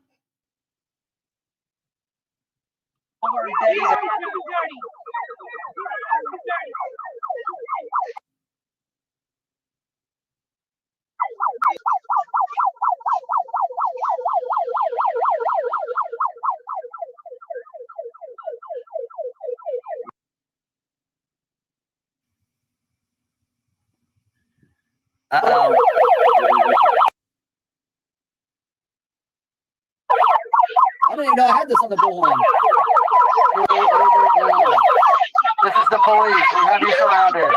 Uh-oh. I didn't even know I had this on the bullhorn. This is the police. We have you surrounded.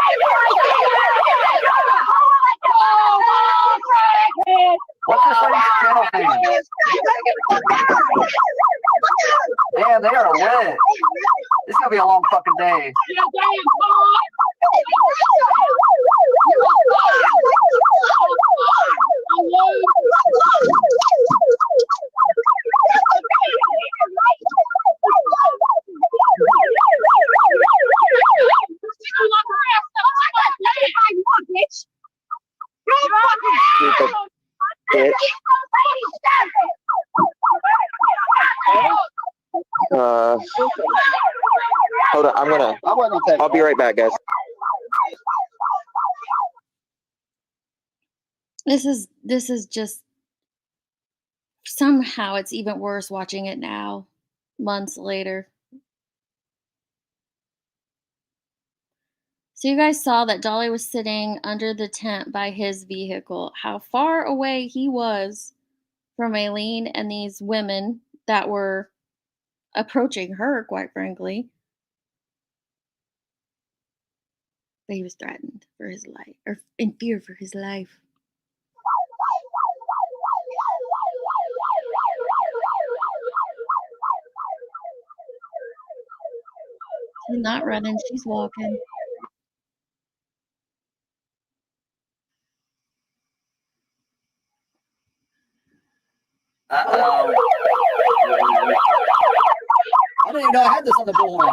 What's this lady's channel name? Damn, they are lit. This is gonna be a long fucking day. Bitch. Hold on, I'll be right back, guys. This is just somehow it's even worse watching it now, months later. So you guys saw that Dolly was sitting under the tent by his vehicle. How far away he was from Aileen and these women that were approaching her, quite frankly. But he was threatened for his life, or in fear for his life. She's not running, she's walking. Uh-oh. I didn't even know I had this on the bullhorn.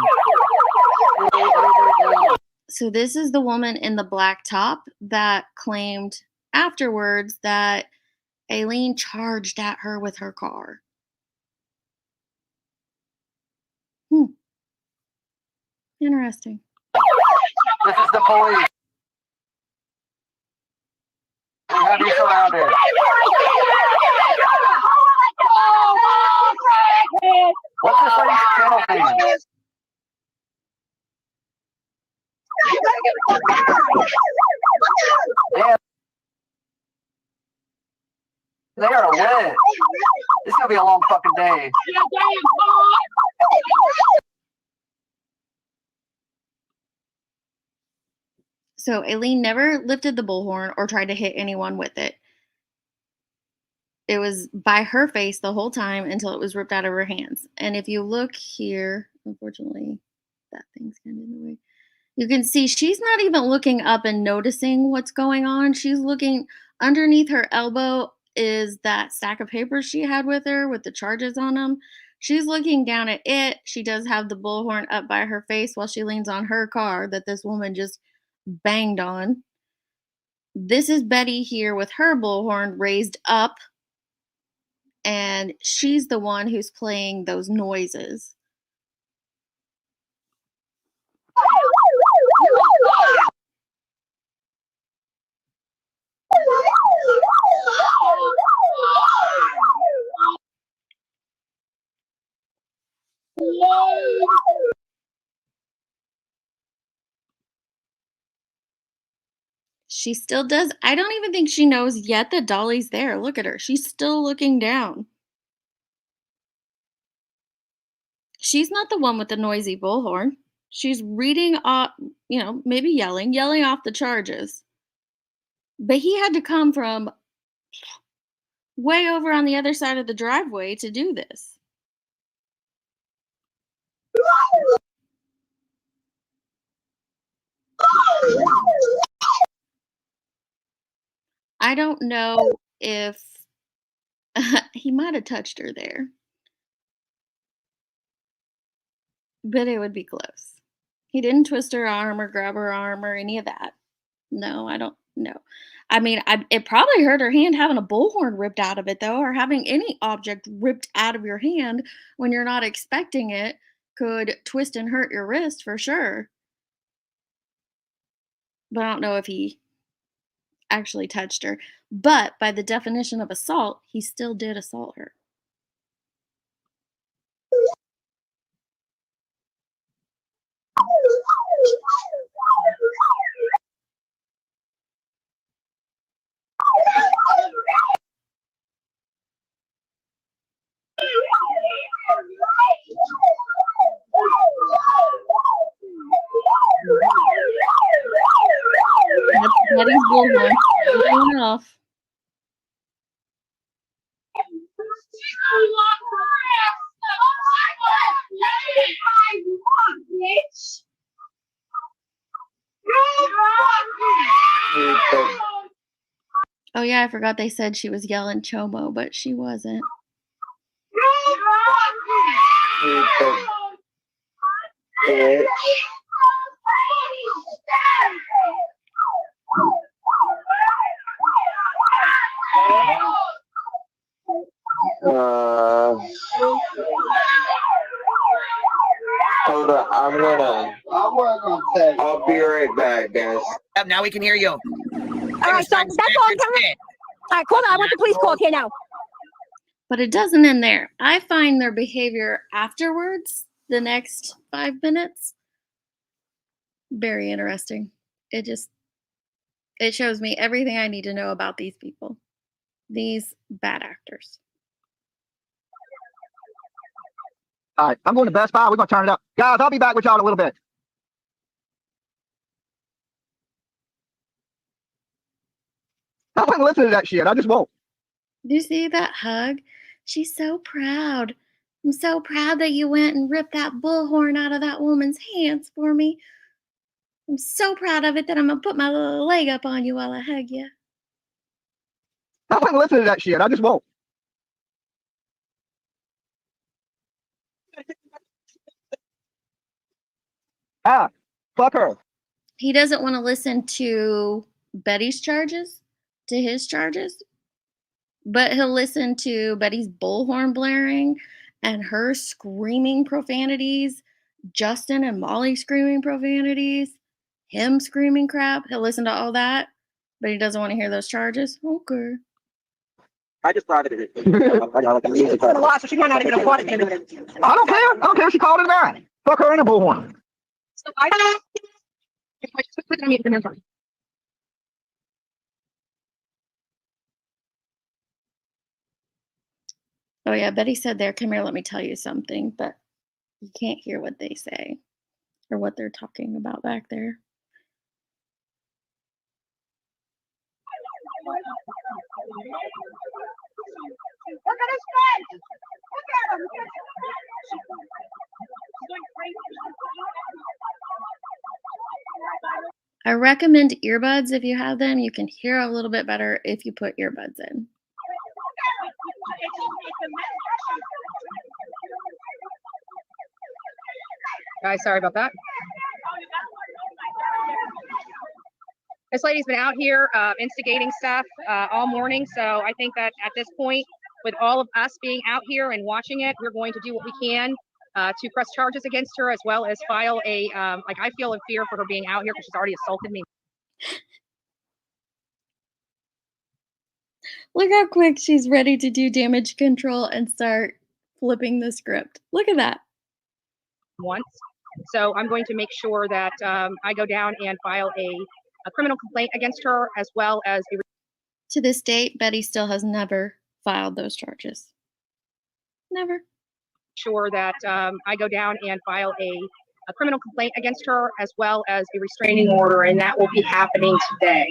So this is the woman in the black top that claimed afterwards that Aileen charged at her with her car. Interesting. This is the police. We have you surrounded. What's this lady's channel name? Damn. They are lit. This is gonna be a long fucking day. So Aileen never lifted the bullhorn or tried to hit anyone with it. It was by her face the whole time until it was ripped out of her hands. And if you look here, unfortunately, that thing's kind of in the way. You can see she's not even looking up and noticing what's going on. She's looking underneath her elbow is that stack of papers she had with her with the charges on them. She's looking down at it. She does have the bullhorn up by her face while she leans on her car that this woman just banged on. This is Betty here with her bullhorn raised up, and she's the one who's playing those noises. She still does. I don't even think she knows yet that Dolly's there. Look at her. She's still looking down. She's not the one with the noisy bullhorn. She's reading off, maybe yelling off the charges. But he had to come from way over on the other side of the driveway to do this. I don't know if he might have touched her there. but it would be close. He didn't twist her arm or grab her arm or any of that. No, I don't know. I mean, it probably hurt her hand having a bullhorn ripped out of it, though, or having any object ripped out of your hand when you're not expecting it could twist and hurt your wrist for sure. But I don't know if he actually touched her. But by the definition of assault, he still did assault her. That's Betty's bullhorn. Going off. Oh yeah, I forgot they said she was yelling Chomo, but she wasn't. Hold on, I'll be right back, guys. Yep, now we can hear you. All right, so that's all I'm coming. All right, call me. I want the police call here now. But it doesn't end there. I find their behavior afterwards, the next 5 minutes, very interesting. It shows me everything I need to know about these people, these bad actors. All right, I'm going to Best Buy. We're going to turn it up. Guys, I'll be back with y'all in a little bit. I wouldn't listen to that shit. I just won't. Do you see that hug? She's so proud. I'm so proud that you went and ripped that bullhorn out of that woman's hands for me. I'm so proud of it that I'm going to put my little leg up on you while I hug you. I wouldn't listen to that shit. I just won't. Ah, fuck her. He doesn't want to listen to Betty's charges, to his charges, but he'll listen to Betty's bullhorn blaring and her screaming profanities, Justin and Molly screaming profanities, him screaming crap. He'll listen to all that, but he doesn't want to hear those charges. Okay. I just thought it. She's gonna watch, so she might not even afford it. I don't care. I don't care if she called it back. Fuck her in a bullhorn. So I put them in the Oh yeah, Betty said there, come here, let me tell you something, but you can't hear what they say or what they're talking about back there. Look at his friend. Look at him. I recommend earbuds if you have them. You can hear a little bit better if you put earbuds in. Guys, sorry about that. This lady's been out here instigating stuff all morning. So I think that at this point, with all of us being out here and watching it, we're going to do what we can to press charges against her, as well as file a, like, I feel in fear for her being out here because she's already assaulted me. Look how quick she's ready to do damage control and start flipping the script. Look at that. Once. So I'm going to make sure that I go down and file a criminal complaint against her, as well as a... To this date, Betty still has never filed those charges. Never. Sure that I go down and file a criminal complaint against her, as well as a restraining order, and that will be happening today.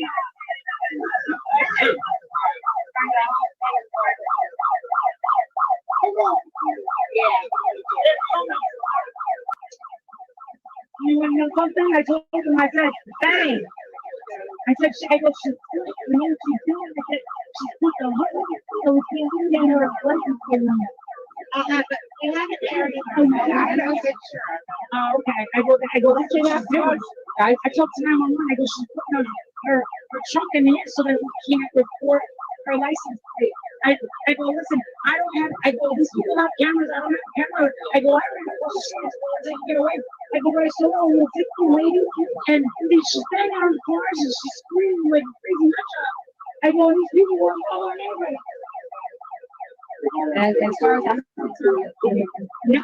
You want to know something? I told him, I said, Betty. I said, she's doing it. She's put the hook, so we can't get her a license. Oh, okay. I go, that's what I do. I talked to 911. I go, she's putting her trunk in the air so that we can't report her license plate. I go, listen, I don't have, I go, these people have cameras, I don't have a camera. I go, I don't know what she's going to get away. I go, but I saw a little different lady, and she's standing on the cars and she's screaming like a crazy nutshot. I go, these people were following over. As far as I'm concerned, No.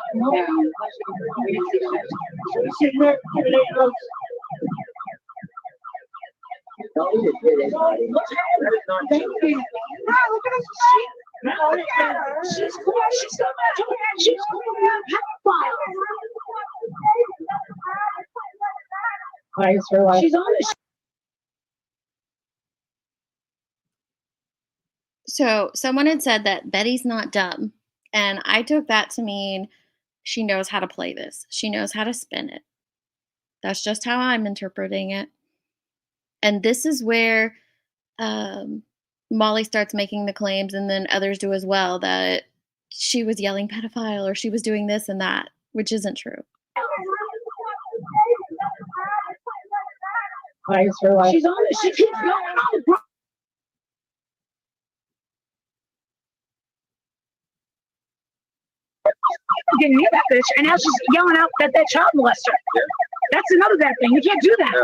She's cool. She's so much. She's cool. She's on the. So someone had said that Betty's not dumb, and I took that to mean she knows how to play this. She knows how to spin it. That's just how I'm interpreting it. And this is where Molly starts making the claims, and then others do as well, that she was yelling pedophile or she was doing this and that, which isn't true. She's on it. She keeps going on. Getting near that bitch, and now she's yelling out that child molester. That's another bad thing. You can't do that.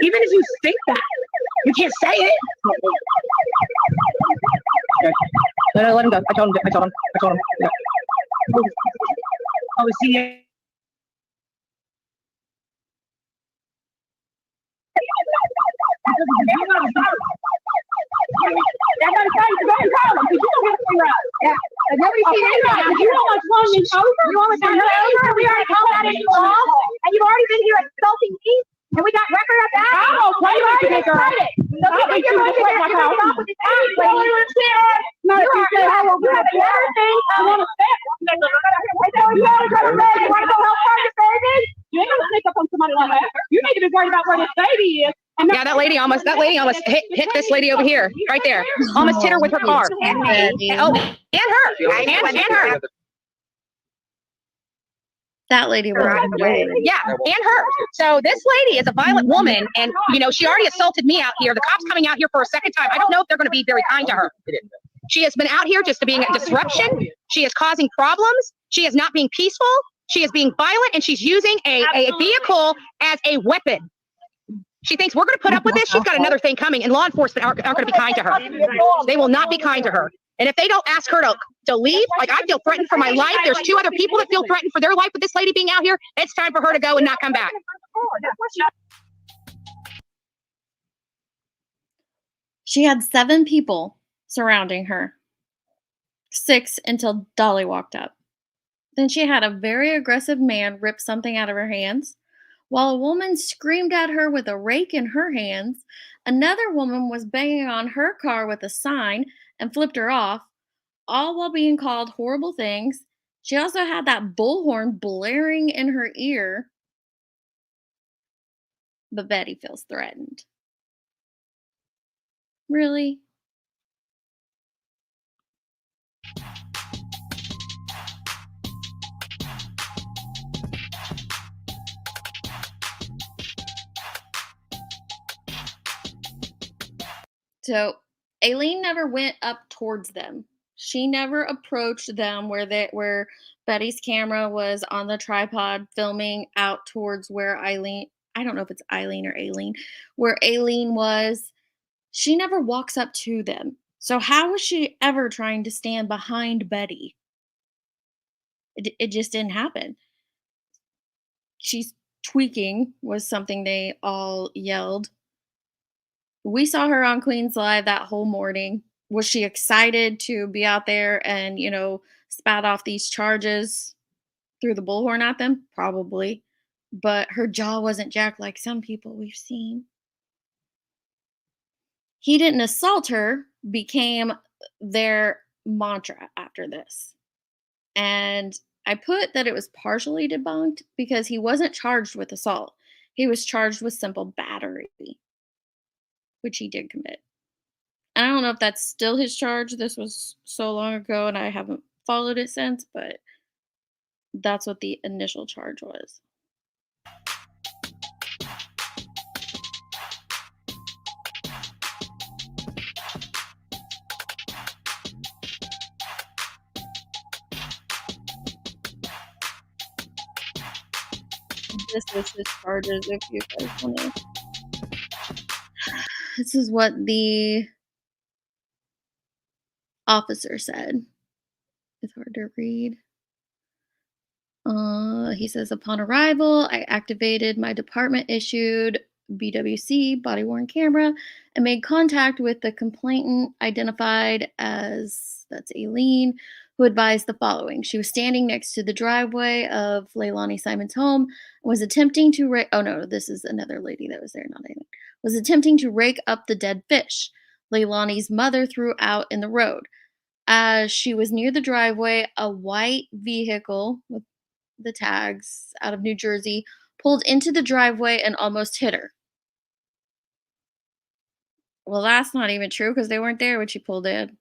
Even if you think that, you can't say it. No, let him go. I told him. Yeah. Oh, is he? That got to fight to go and call him because you don't get to figure out. Yeah. I've never seen anybody. If you almost won me over, you almost won me over. We already called that into law, and you've already been here insulting me, and we got record of that. I don't play with you, girl. So you think you're going to get stop with this ass, lady? No, you have another thing. I want to step. I know you want to go to bed. You want to go help find your baby? You ain't gonna sneak up on somebody like that. You need to be worried about where this baby is. Yeah, that lady almost hit this lady over here, right there. Almost hit her with her car. And her. that lady was Yeah, and her. So this lady is a violent woman, and she already assaulted me out here. The cops coming out here for a second time. I don't know if they're going to be very kind to her. She has been out here just to being a disruption. She is causing problems. She is not being peaceful. She is being violent, and she's using a vehicle as a weapon. She thinks we're going to put up with this. She's got another thing coming, and law enforcement aren't going to be kind to her. They will not be kind to her. And if they don't ask her to leave, like I feel threatened for my life. There's 2 other people that feel threatened for their life with this lady being out here. It's time for her to go and not come back. She had 7 people surrounding her. 6 until Dolly walked up. Then she had a very aggressive man rip something out of her hands. While a woman screamed at her with a rake in her hands, another woman was banging on her car with a sign and flipped her off, all while being called horrible things. She also had that bullhorn blaring in her ear. But Betty feels threatened. Really? So Aileen never went up towards them. She never approached them where Betty's camera was on the tripod filming out towards where Aileen, I don't know if it's Eileen or Aileen, where Aileen was. She never walks up to them. So how was she ever trying to stand behind Betty? It just didn't happen. She's tweaking was something they all yelled. We saw her on Queen's Live that whole morning. Was she excited to be out there and, spout off these charges through the bullhorn at them? Probably. But her jaw wasn't jacked like some people we've seen. He didn't assault her became their mantra after this. And I put that it was partially debunked because he wasn't charged with assault. He was charged with simple battery, which he did commit. I don't know if that's still his charge. This was so long ago and I haven't followed it since, but That's what the initial charge was. This is his charges if you guys wanna. This is what the officer said. It's hard to read. He says, upon arrival, I activated my department issued BWC body worn camera and made contact with the complainant identified as that's Aileen, who advised the following. She was standing next to the driveway of Leilani Simon's home and was attempting to oh no, this is another lady that was there, not Aileen. Was attempting to rake up the dead fish Leilani's mother threw out in the road. As she was near the driveway, a white vehicle with the tags out of New Jersey pulled into the driveway and almost hit her. Well, that's not even true because they weren't there when she pulled in.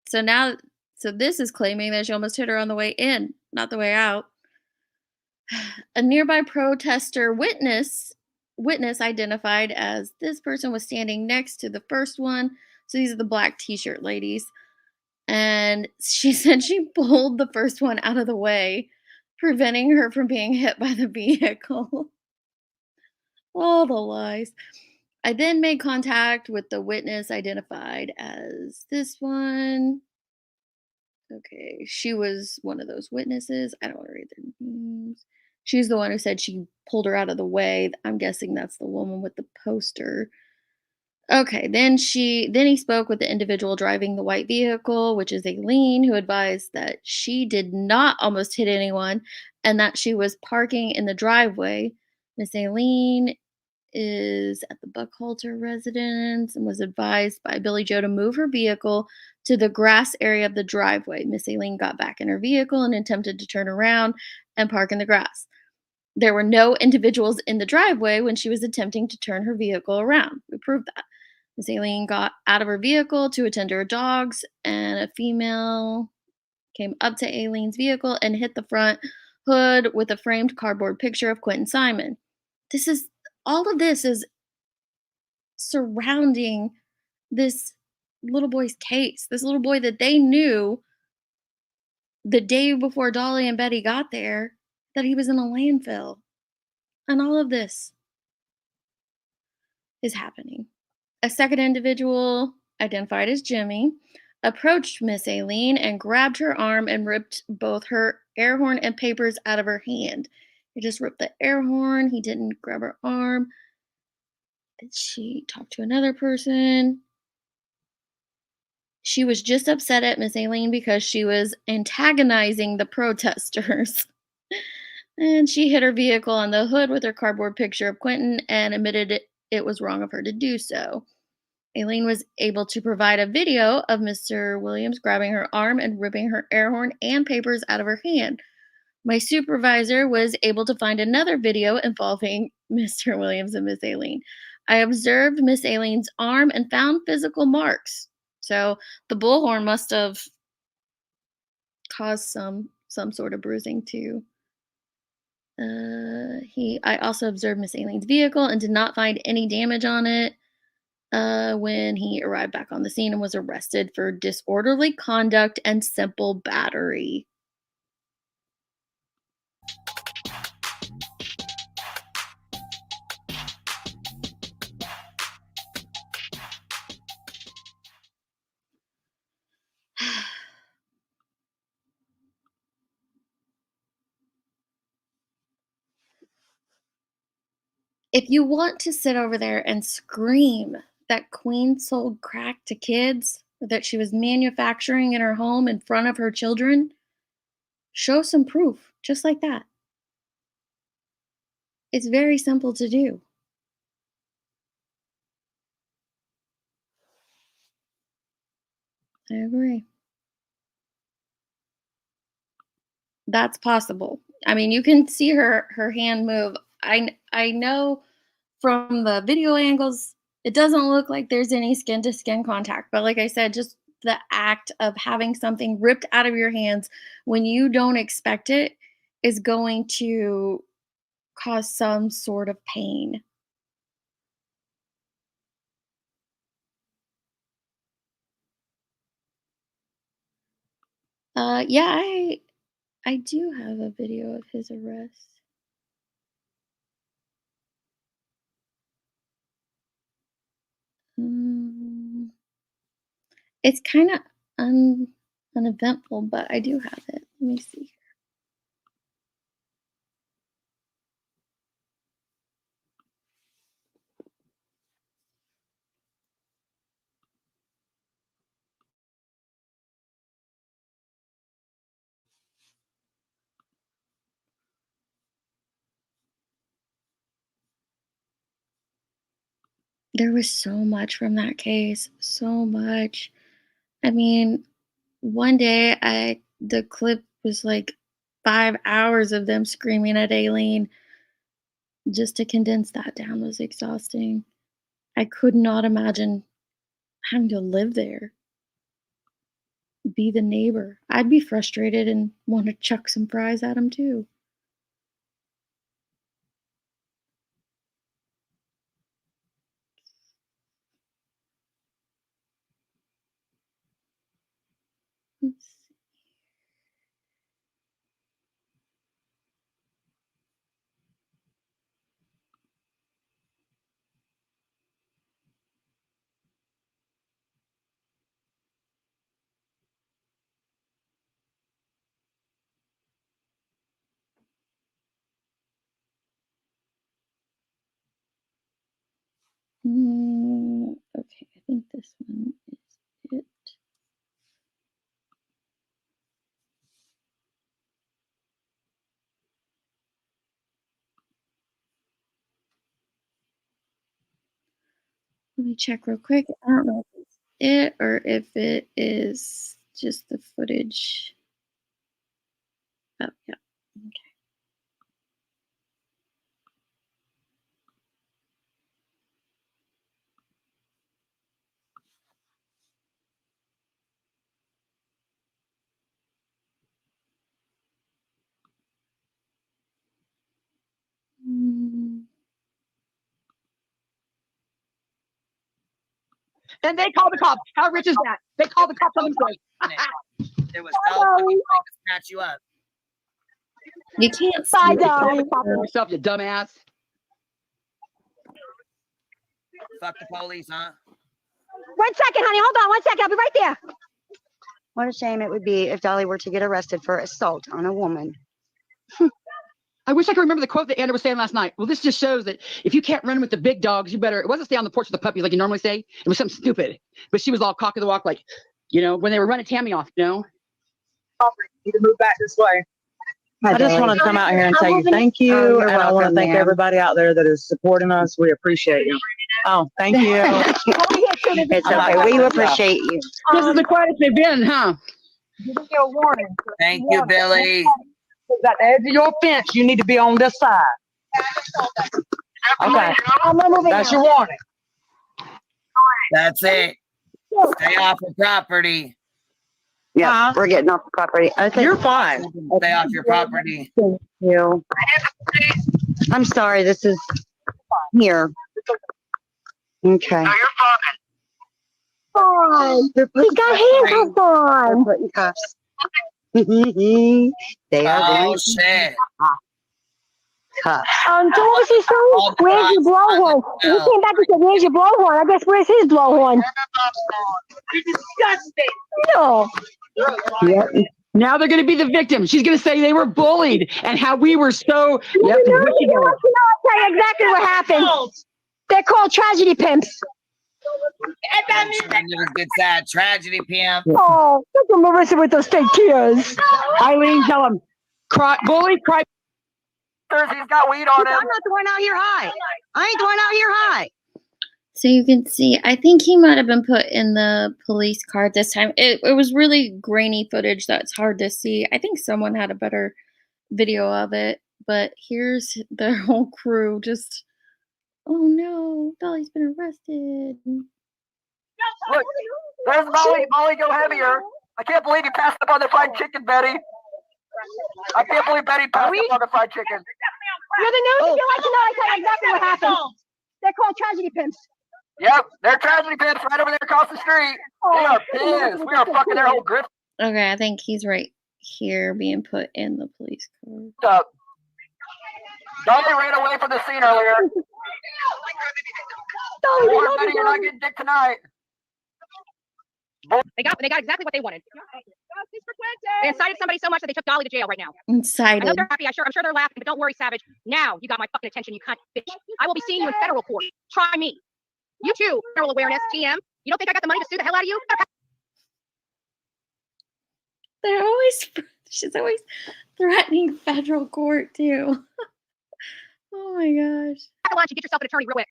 So now, so this is claiming that she almost hit her on the way in, not the way out. A nearby protester witness identified as this person was standing next to the first one. So these are the black t-shirt ladies. And she said she pulled the first one out of the way, preventing her from being hit by the vehicle. All the lies. I then made contact with the witness identified as this one. Okay, she was one of those witnesses. I don't want to read their names. She's the one who said she pulled her out of the way. I'm guessing that's the woman with the poster. Okay, then he spoke with the individual driving the white vehicle, which is Aileen, who advised that she did not almost hit anyone and that she was parking in the driveway. Miss Aileen is at the Buckhalter residence and was advised by Billy Joe to move her vehicle to the grass area of the driveway. Miss Aileen got back in her vehicle and attempted to turn around and park in the grass. There were no individuals in the driveway when she was attempting to turn her vehicle around. We proved that. Miss Aileen got out of her vehicle to attend to her dogs, and a female came up to Aileen's vehicle and hit the front hood with a framed cardboard picture of Quentin Simon. All of this is surrounding this little boy's case. This little boy that they knew the day before Dolly and Betty got there that he was in a landfill. And all of this is happening. A second individual, identified as Jimmy, approached Miss Aileen and grabbed her arm and ripped both her air horn and papers out of her hand. He just ripped the air horn. He didn't grab her arm. She talked to another person. She was just upset at Miss Aileen because she was antagonizing the protesters. And she hit her vehicle on the hood with her cardboard picture of Quentin and admitted it was wrong of her to do so. Aileen was able to provide a video of Mr. Williams grabbing her arm and ripping her air horn and papers out of her hand. My supervisor was able to find another video involving Mr. Williams and Miss Aileen. I observed Miss Aileen's arm and found physical marks. So the bullhorn must have caused some sort of bruising too. I also observed Miss Aileen's vehicle and did not find any damage on it when he arrived back on the scene and was arrested for disorderly conduct and simple battery. If you want to sit over there and scream that Queen sold crack to kids, or that she was manufacturing in her home in front of her children, show some proof, just like that. It's very simple to do. I agree. That's possible. I mean, you can see her hand move. I know from the video angles, it doesn't look like there's any skin to skin contact. But like I said, just the act of having something ripped out of your hands when you don't expect it is going to cause some sort of pain. Yeah, I do have a video of his arrest. Mm, it's kind of uneventful, but I do have it. Let me see. There was so much from that case, so much. I mean, one day the clip was like 5 hours of them screaming at Aileen. Just to condense that down was exhausting. I could not imagine having to live there, be the neighbor. I'd be frustrated and want to chuck some fries at him too. Let's see. Okay, I think this one is it. Let me check real quick. I don't know if it's it or if it is just the footage. Oh, yeah. Okay. Mm, And they call the cops. How rich is that? They call the cops on themselves. It was so fucking quick to snatch you up. you can't see Bye, it. darling. Call on yourself, you dumbass. Fuck the police, huh? 1 second, honey. Hold on 1 second. I'll be right there. What a shame it would be if Dolly were to get arrested for assault on a woman. I wish I could remember the quote that Andrew was saying last night. Well, this just shows that if you can't run with the big dogs, you better, it wasn't stay on the porch with the puppies like you normally say. It was something stupid. But she was all cock of the walk, like, when they were running Tammy off, You need to move back this way. Hi, I just Dolly. want to come out here and tell you thank Oh, you, you're and I want to welcome, thank ma'am. everybody out there that is supporting us. We appreciate you. Oh, thank you. It's okay. We appreciate you. this is the quietest they've been, huh? Give you a warning. Thank you, Billy. At the edge of your fence, you need to be on this side. Okay, that's your warning. That's it. Stay off the property. Yeah, we're getting off the property. Okay. You're fine. Stay off your property. Thank you. I'm sorry. This is here. Okay. No, you're fine. He's got handcuffs on. They're putting cuffs. They are Oh going shit. cuffs. Dorothy, son, where's your blowhorn? He came back and said, "Where's your blowhorn?" I guess where's his blowhorn? No. Yep. Now they're going to be the victim. She's going to say they were bullied and how we were so. Yep. I'll tell you exactly what happened. They're called tragedy pimps. It was good sad tragedy, pimp. Oh, look at Marissa with those fake tears. Eileen, tell them. Bully, cry. He's got weed on I'm him. not the one out here high. I ain't the one out here high. So you can see, I think he might have been put in the police car this time. It was really grainy footage that's hard to see. I think someone had a better video of it, but here's their whole crew just, oh no, Dolly's been arrested. Look, There's Molly go heavier. I can't believe you passed up on the fried chicken, Betty. I can't believe Betty passed up on the fried chicken. You're the news. If you like to know, I tell you exactly what happened. They're called tragedy pimps. Yep, they're tragedy pimps right over there across the street. They are pissed. We are fucking their whole grip Okay, I think he's right here being put in the police car. up. Dolly ran away from the scene earlier. Poor Betty, you're not getting dick tonight. They got exactly what they wanted. They incited somebody so much that they took Dolly to jail right now. I know Incited. they're happy. I'm sure they're laughing, but don't worry, Savage. Now you got my fucking attention, you cunt bitch. I will be seeing you in federal court. Try me. You too, federal awareness, TM. You don't think I got the money to sue the hell out of you? They're always, she's always threatening federal court too. Oh my gosh. Have lunch and get yourself an attorney real quick.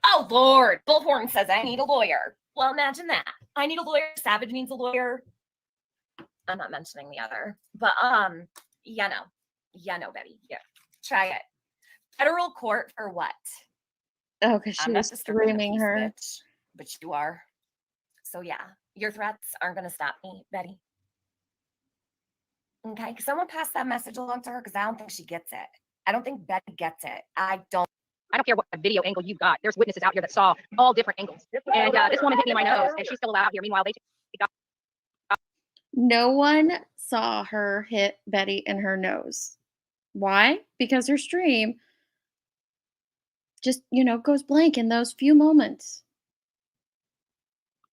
Oh Lord, Bullhorn says I need a lawyer. Well, imagine that. I need a lawyer. Savage needs a lawyer. I'm not mentioning the other, but yeah, no, Betty, yeah, try it. Federal court for what? Oh, because she I'm not was disturbing the screaming peace, her. bitch, but you are. So yeah, your threats aren't going to stop me, Betty. Okay, can someone pass that message along to her? Because I don't think she gets it. I don't think Betty gets it. I don't care what video angle you got. There's witnesses out here that saw all different angles. And this woman hit me in my nose, and she's still out here. Meanwhile, they got. No one saw her hit Betty in her nose. Why? Because her stream just, goes blank in those few moments.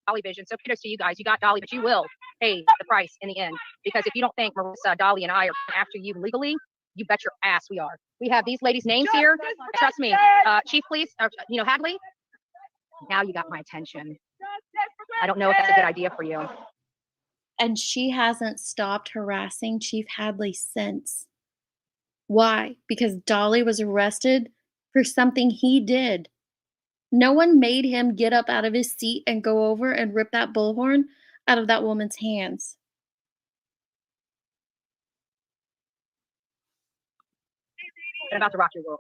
Dolly vision. So kudos to you guys. You got Dolly, but you will pay the price in the end. Because if you don't think Marissa, Dolly, and I are after you legally, you bet your ass we are. We have these ladies' names here. Trust me. Chief Police, Hadley. Now you got my attention. I don't know if that's a good idea for you. And she hasn't stopped harassing Chief Hadley since. Why? Because Dolly was arrested for something he did. No one made him get up out of his seat and go over and rip that bullhorn out of that woman's hands. I'm about to rock your world.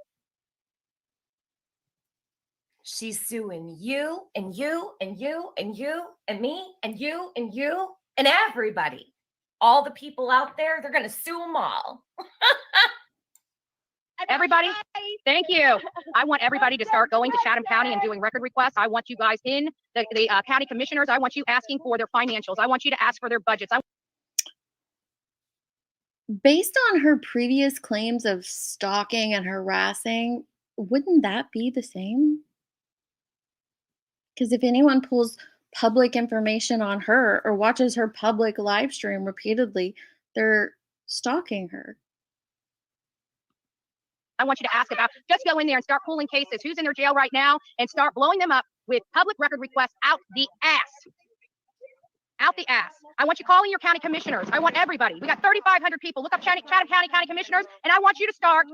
She's suing you and you and you and you and me and you and you and everybody. All the people out there, they're going to sue them all. Everybody, thank you. I want everybody to start going to Chatham County and doing record requests. I want you guys in the county commissioners. I want you asking for their financials. I want you to ask for their budgets. Based on her previous claims of stalking and harassing, wouldn't that be the same? Because if anyone pulls public information on her or watches her public live stream repeatedly, they're stalking her. I want you to ask about, just go in there and start pulling cases. Who's in their jail right now and start blowing them up with public record requests out the ass. Out the ass. I want you calling your county commissioners. I want everybody. We got 3,500 people. Look up Chatham County commissioners, and I want you to start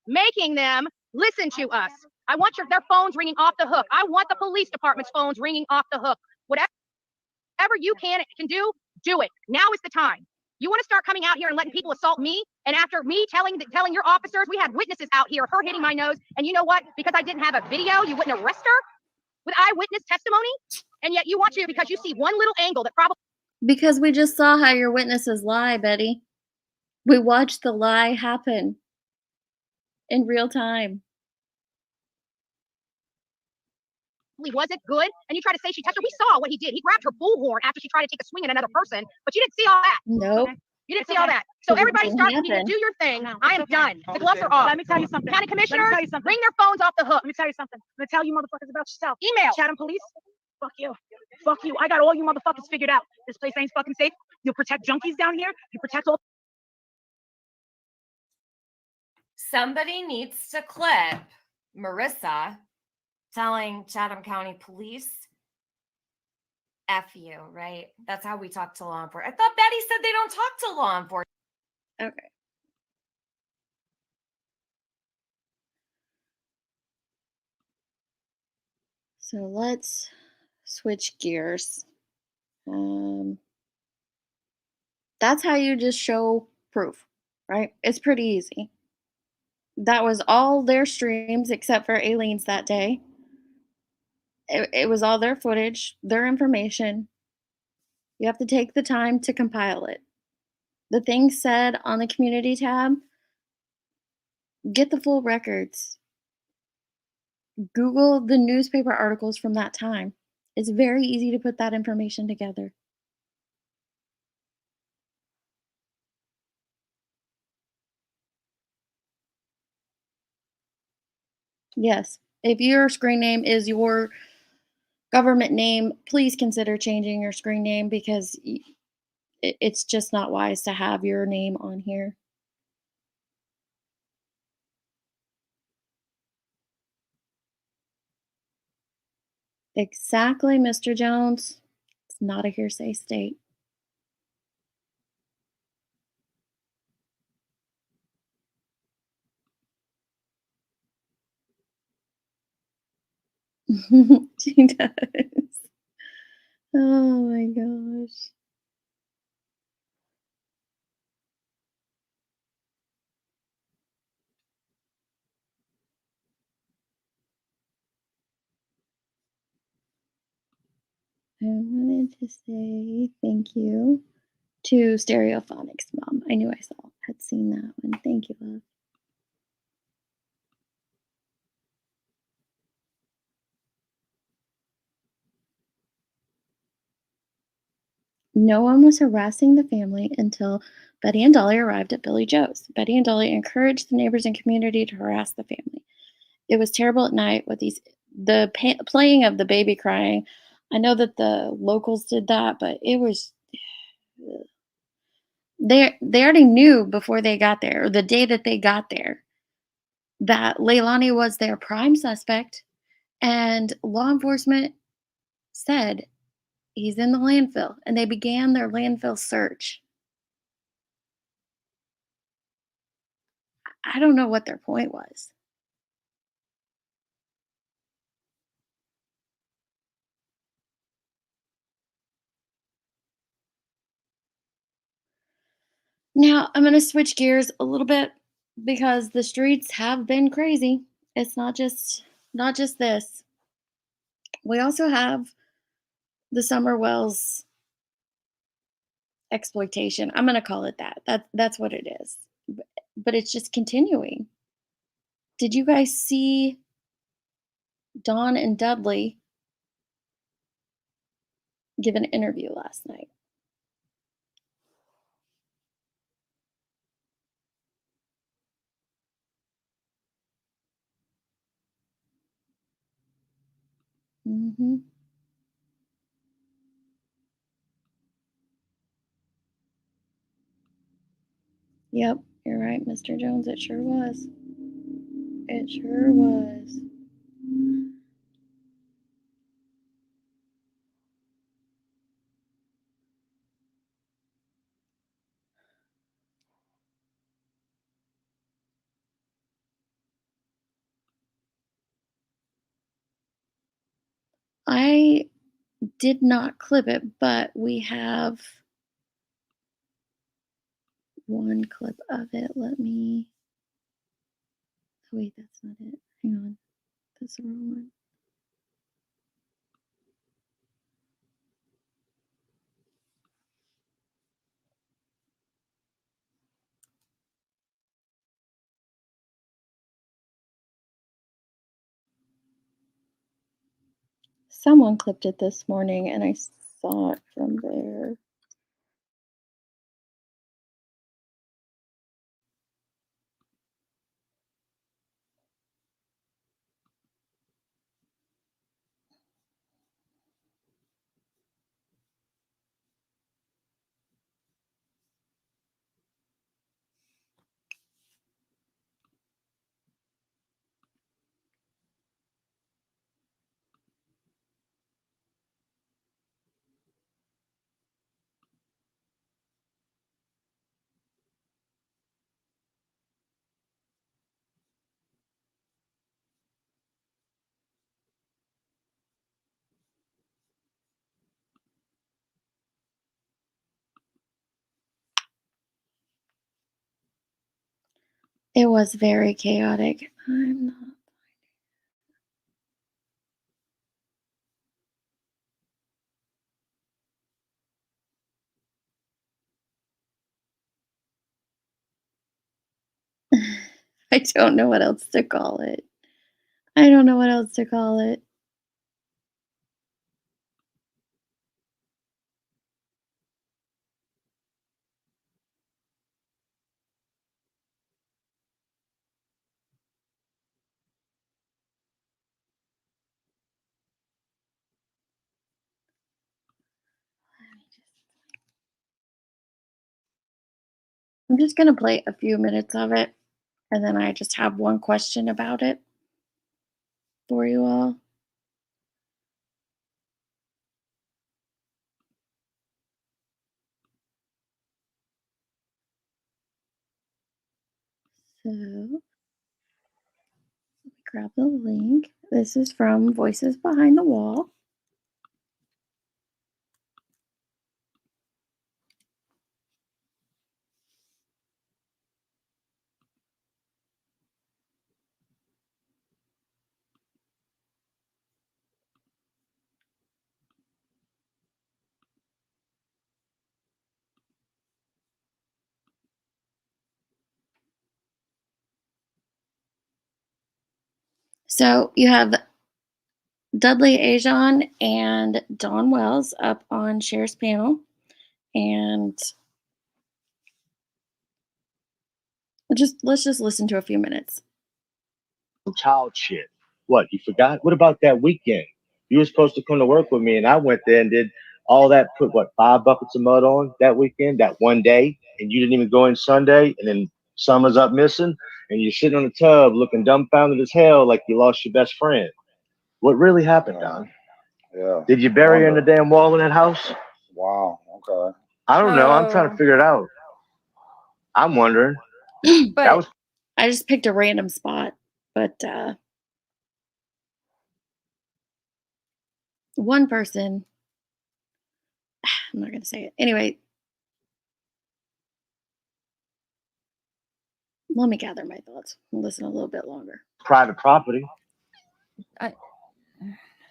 making them listen to us. I want their phones ringing off the hook. I want the police department's phones ringing off the hook. Whatever you can do it. Now is the time. You want to start coming out here and letting people assault me? And after me telling your officers, we had witnesses out here, her hitting my nose. And you know what? Because I didn't have a video, you wouldn't arrest her with eyewitness testimony. And yet you want to, because you see one little angle that probably. Because we just saw how your witnesses lie, Betty. We watched the lie happen in real time. Wasn't good, and you try to say she touched her. We saw what he did. He grabbed her bullhorn after she tried to take a swing at another person, but you didn't see all that. Nope. You didn't see all that. So everybody start to do your thing. I am done. The gloves are off. Let me tell you something. County commissioners, bring their phones off the hook. Let me tell you something. I'm gonna tell you motherfuckers about yourself. Email. Chatham police. Fuck you. Fuck you. I got all you motherfuckers figured out. This place ain't fucking safe. You protect junkies down here. You protect all. Somebody needs to clip Marissa telling Chatham County Police, F you, right? That's how we talk to law enforcement. I thought Betty said they don't talk to law enforcement. Okay. So let's switch gears. That's how you just show proof, right? It's pretty easy. That was all their streams except for Aileen's that day. It was all their footage, their information. You have to take the time to compile it. The things said on the community tab, get the full records. Google the newspaper articles from that time. It's very easy to put that information together. Yes. If your screen name is your government name, please consider changing your screen name because it's just not wise to have your name on here. Exactly, Mr. Jones. It's not a hearsay state. She does. Oh my gosh. I wanted to say thank you to Stereophonics Mom. I knew had seen that one. Thank you, love. No one was harassing the family until Betty and Dolly arrived at Billy Joe's. Betty and Dolly encouraged the neighbors and community to harass the family. It was terrible at night with playing of the baby crying. I know that the locals did that, but it was they already knew before they got there, or the day that they got there, that Leilani was their prime suspect, and law enforcement said he's in the landfill, and they began their landfill search. I don't know what their point was. Now, I'm gonna switch gears a little bit because the streets have been crazy. It's not just this. We also have the Summer Wells exploitation. I'm gonna call it that. That's what it is. But it's just continuing. Did you guys see Dawn and Dudley give an interview last night? Mhm. Yep, you're right, Mr. Jones. It sure was. It sure was. I did not clip it, but we have one clip of it. Let me. Oh, wait, that's not it. Hang on. That's the wrong one. Someone clipped it this morning and I saw it from there. It was very chaotic. I'm not. I don't know what else to call it. I don't know what else to call it. I'm just gonna play a few minutes of it, and then I just have one question about it for you all. So, let me grab the link. This is from Voices Behind the Wall. So you have Dudley Ajon and Dawn Wells up on Cher's panel, and let's just listen to a few minutes. Child shit. What, you forgot? What about that weekend? You were supposed to come to work with me, and I went there and did all that, put what, 5 buckets of mud on that weekend, that one day, and you didn't even go in Sunday, and then Summer's up missing, and you're sitting on the tub looking dumbfounded as hell like you lost your best friend. What really happened, Don? Yeah. Did you bury her in the damn wall in that house? Wow. Okay. I don't know. I'm trying to figure it out. I'm wondering. But I just picked a random spot, but one person, I'm not going to say it. Anyway, let me gather my thoughts and listen a little bit longer. Private property. I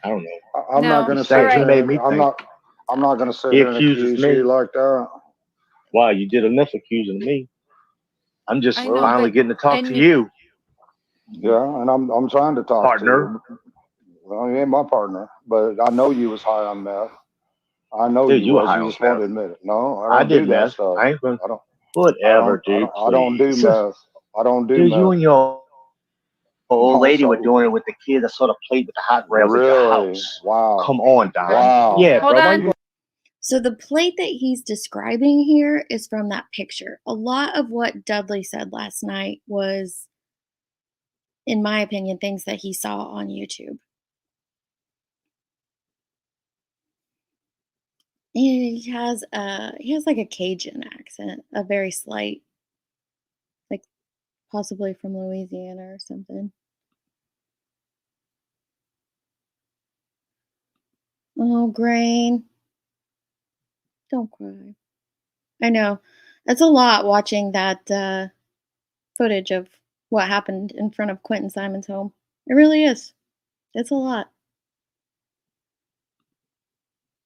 don't know. I'm not going to say He made me I'm think. not going to sit He here and accuses accuse me. you like that. Wow, you did enough accusing me. I'm just I know, finally but- getting to talk and to you- you. Yeah, and I'm trying to talk Partner. to you. Well, you ain't my partner, but I know you was high on meth. I know Dude, you you were was. high You on just won't meth. admit it. No, I I don't did do that meth. stuff. I ain't gonna. I don't. Whatever, dude. I don't do please. meth. I don't do Dude, meth. you and your old lady were Also- doing it with the kid that sort of played with the hot rails at your Really? house. Wow. Come on, Don. Wow. Yeah, Hold bro. why on. you gonna- So the plate that he's describing here is from that picture. A lot of what Dudley said last night was, in my opinion, things that he saw on YouTube. He has like a Cajun accent, a very slight, like possibly from Louisiana or something. Oh, Grain. Don't cry. I know. That's a lot watching that footage of what happened in front of Quentin Simon's home. It really is. It's a lot.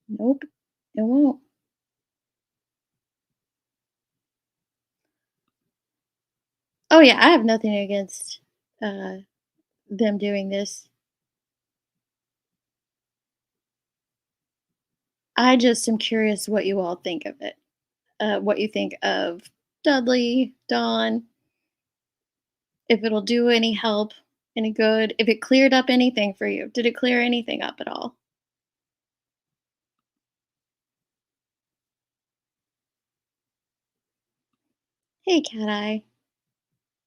Nope, it won't. Oh yeah, I have nothing against them doing this. I just am curious what you all think of it. What you think of Dudley, Dawn, if it'll do any help, any good, if it cleared up anything for you. Did it clear anything up at all? Hey, Cat Eye.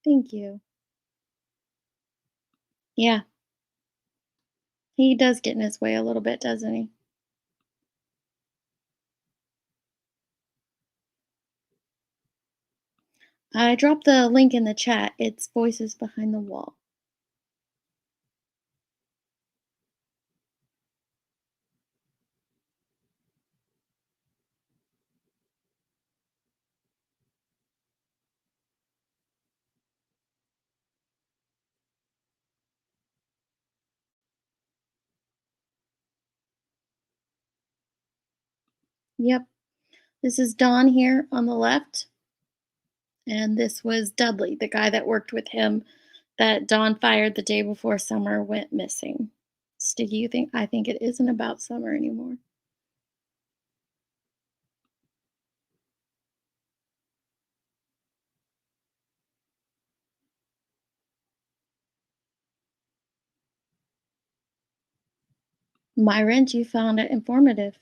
Thank you. Yeah. He does get in his way a little bit, doesn't he? I dropped the link in the chat. It's Voices Behind the Wall. Yep. This is Don here on the left. And this was Dudley, the guy that worked with him that Dawn fired the day before Summer went missing. Sticky, you think? I think it isn't about Summer anymore. Myron, you found it informative.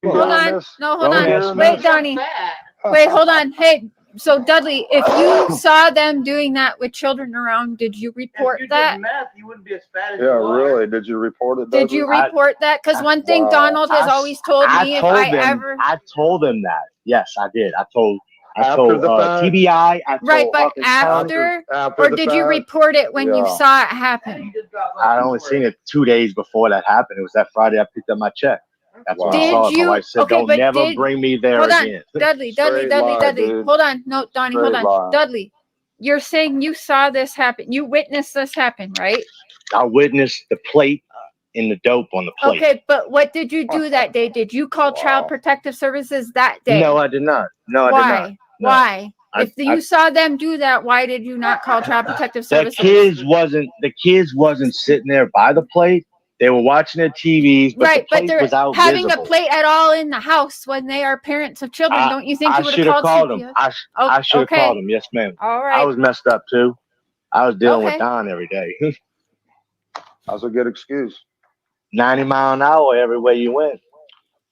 You Hold hearing on. this? No, hold Don't on. hearing Wait, this? Donnie. Wait, hold on. Hey, so Dudley, if you saw them doing that with children around, did you report that? You wouldn't be as fat as Yeah, really. Did you report it? Did you Dudley? report that? Because one thing Wow. Donald has always told me, if I ever I told them that. Yes, I did. I told After the fact? TBI. I right, told but Hawkins County. After or the did you fact? report it when you Yeah. saw it happen? I only seen it 2 days before that happened. It was that Friday I picked up my check. That's when I saw Did it. My you? wife said, Okay, "Don't but never bring me there hold on, again." Dudley, Straight lie, Dudley. dude. Hold on, no, Donnie, hold Straight on, lie. Dudley. You're saying you saw this happen. You witnessed this happen, right? I witnessed the plate and the dope on the plate. Okay, but what did you do that day? Did you call Child Protective Services that day? No, I did not. No, I did not. Why? No. Why? I- If you saw them do that, why did you not call Child Protective The Services? kids wasn't sitting there by the plate. They were watching their TVs, but Right, the but plate they're was out having visible. a plate at all in the house when they are parents of children. Don't you think I you would should have have called called CPS? them. I should have okay. called them. Yes, ma'am. All I right. was messed up too. I was dealing with Okay. Don every day. That's a good excuse. 90 mile an hour everywhere you went.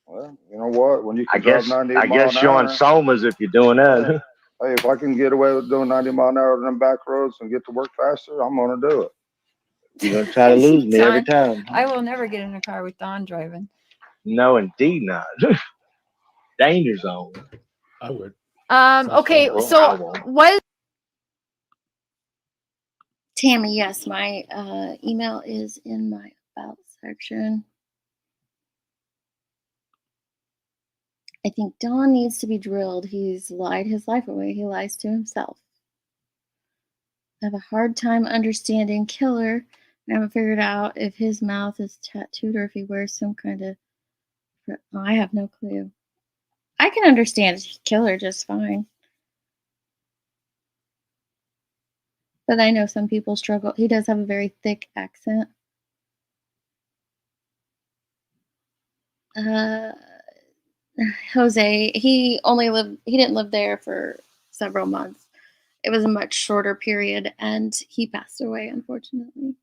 Well, you know what? When you I can drive guess 90 I mile guess an you're on hour, Somas if you're doing that. hey, if I can get away with doing 90 mile an hour on them back roads and get to work faster, I'm gonna do it. You're gonna try to lose me every time. I will never get in a car with Don driving. No, indeed not. Danger zone. I would. Okay, so what? Tammy, yes, my email is in my about section. I think Don needs to be drilled. He's lied his life away. He lies to himself. I have a hard time understanding Killer. I haven't figured out if his mouth is tattooed or if he wears some kind of. I have no clue. I can understand Killer just fine. But I know some people struggle. He does have a very thick accent. Jose, he didn't live there for several months. It was a much shorter period and he passed away, unfortunately.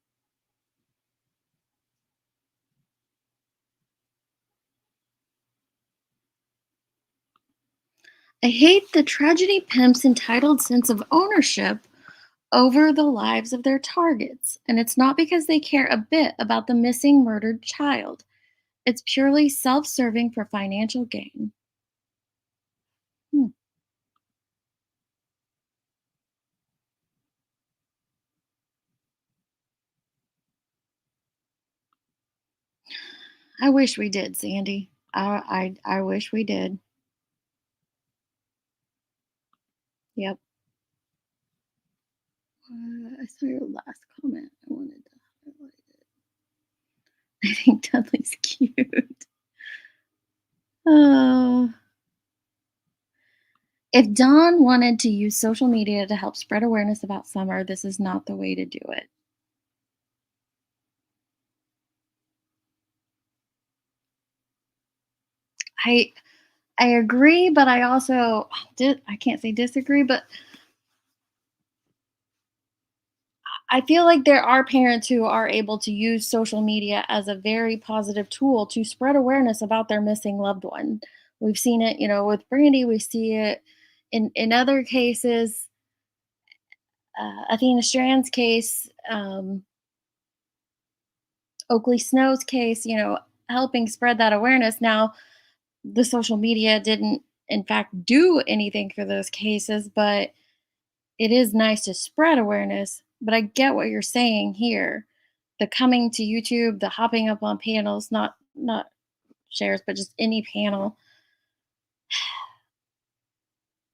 I hate the tragedy pimps' entitled sense of ownership over the lives of their targets. And it's not because they care a bit about the missing murdered child. It's purely self-serving for financial gain. I wish we did, Sandy. I wish we did. Yep. I saw your last comment. I wanted to highlight it. I think Dudley's cute. Oh. If Dawn wanted to use social media to help spread awareness about Summer, this is not the way to do it. I agree, but I also I can't say disagree, but I feel like there are parents who are able to use social media as a very positive tool to spread awareness about their missing loved one. We've seen it, with Brandy. We see it in other cases. Athena Strand's case, Oakley Snow's case, helping spread that awareness. Now, the social media didn't, in fact, do anything for those cases, but it is nice to spread awareness. But I get what you're saying here. The coming to YouTube, the hopping up on panels, not shares, but just any panel.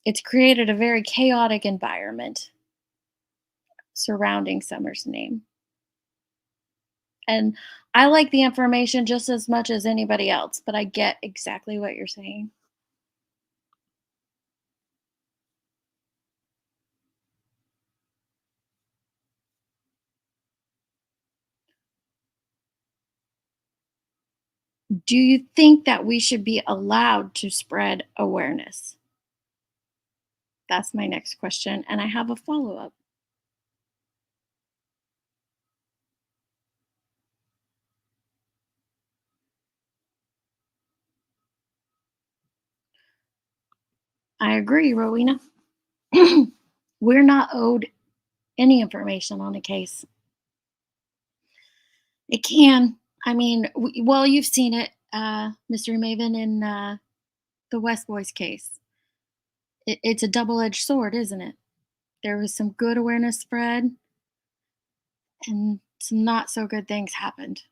It's created a very chaotic environment surrounding Summer's name. And I like the information just as much as anybody else, but I get exactly what you're saying. Do you think that we should be allowed to spread awareness? That's my next question, and I have a follow-up. I agree, Rowena. We're not owed any information on a case. It can. I mean, well, you've seen it, Mystery Maven, in the West Boys case. It's a double-edged sword, isn't it? There was some good awareness spread, and some not so good things happened.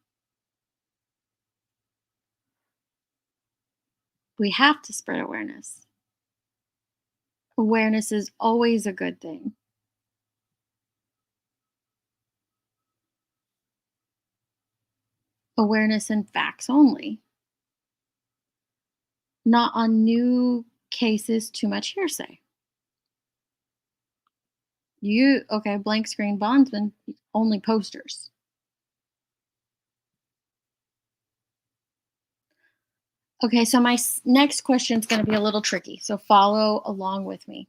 We have to spread awareness. Awareness is always a good thing. Awareness and facts only. Not on new cases, too much hearsay. Okay, blank screen bondsman, only posters. Okay, so my next question is going to be a little tricky, so follow along with me.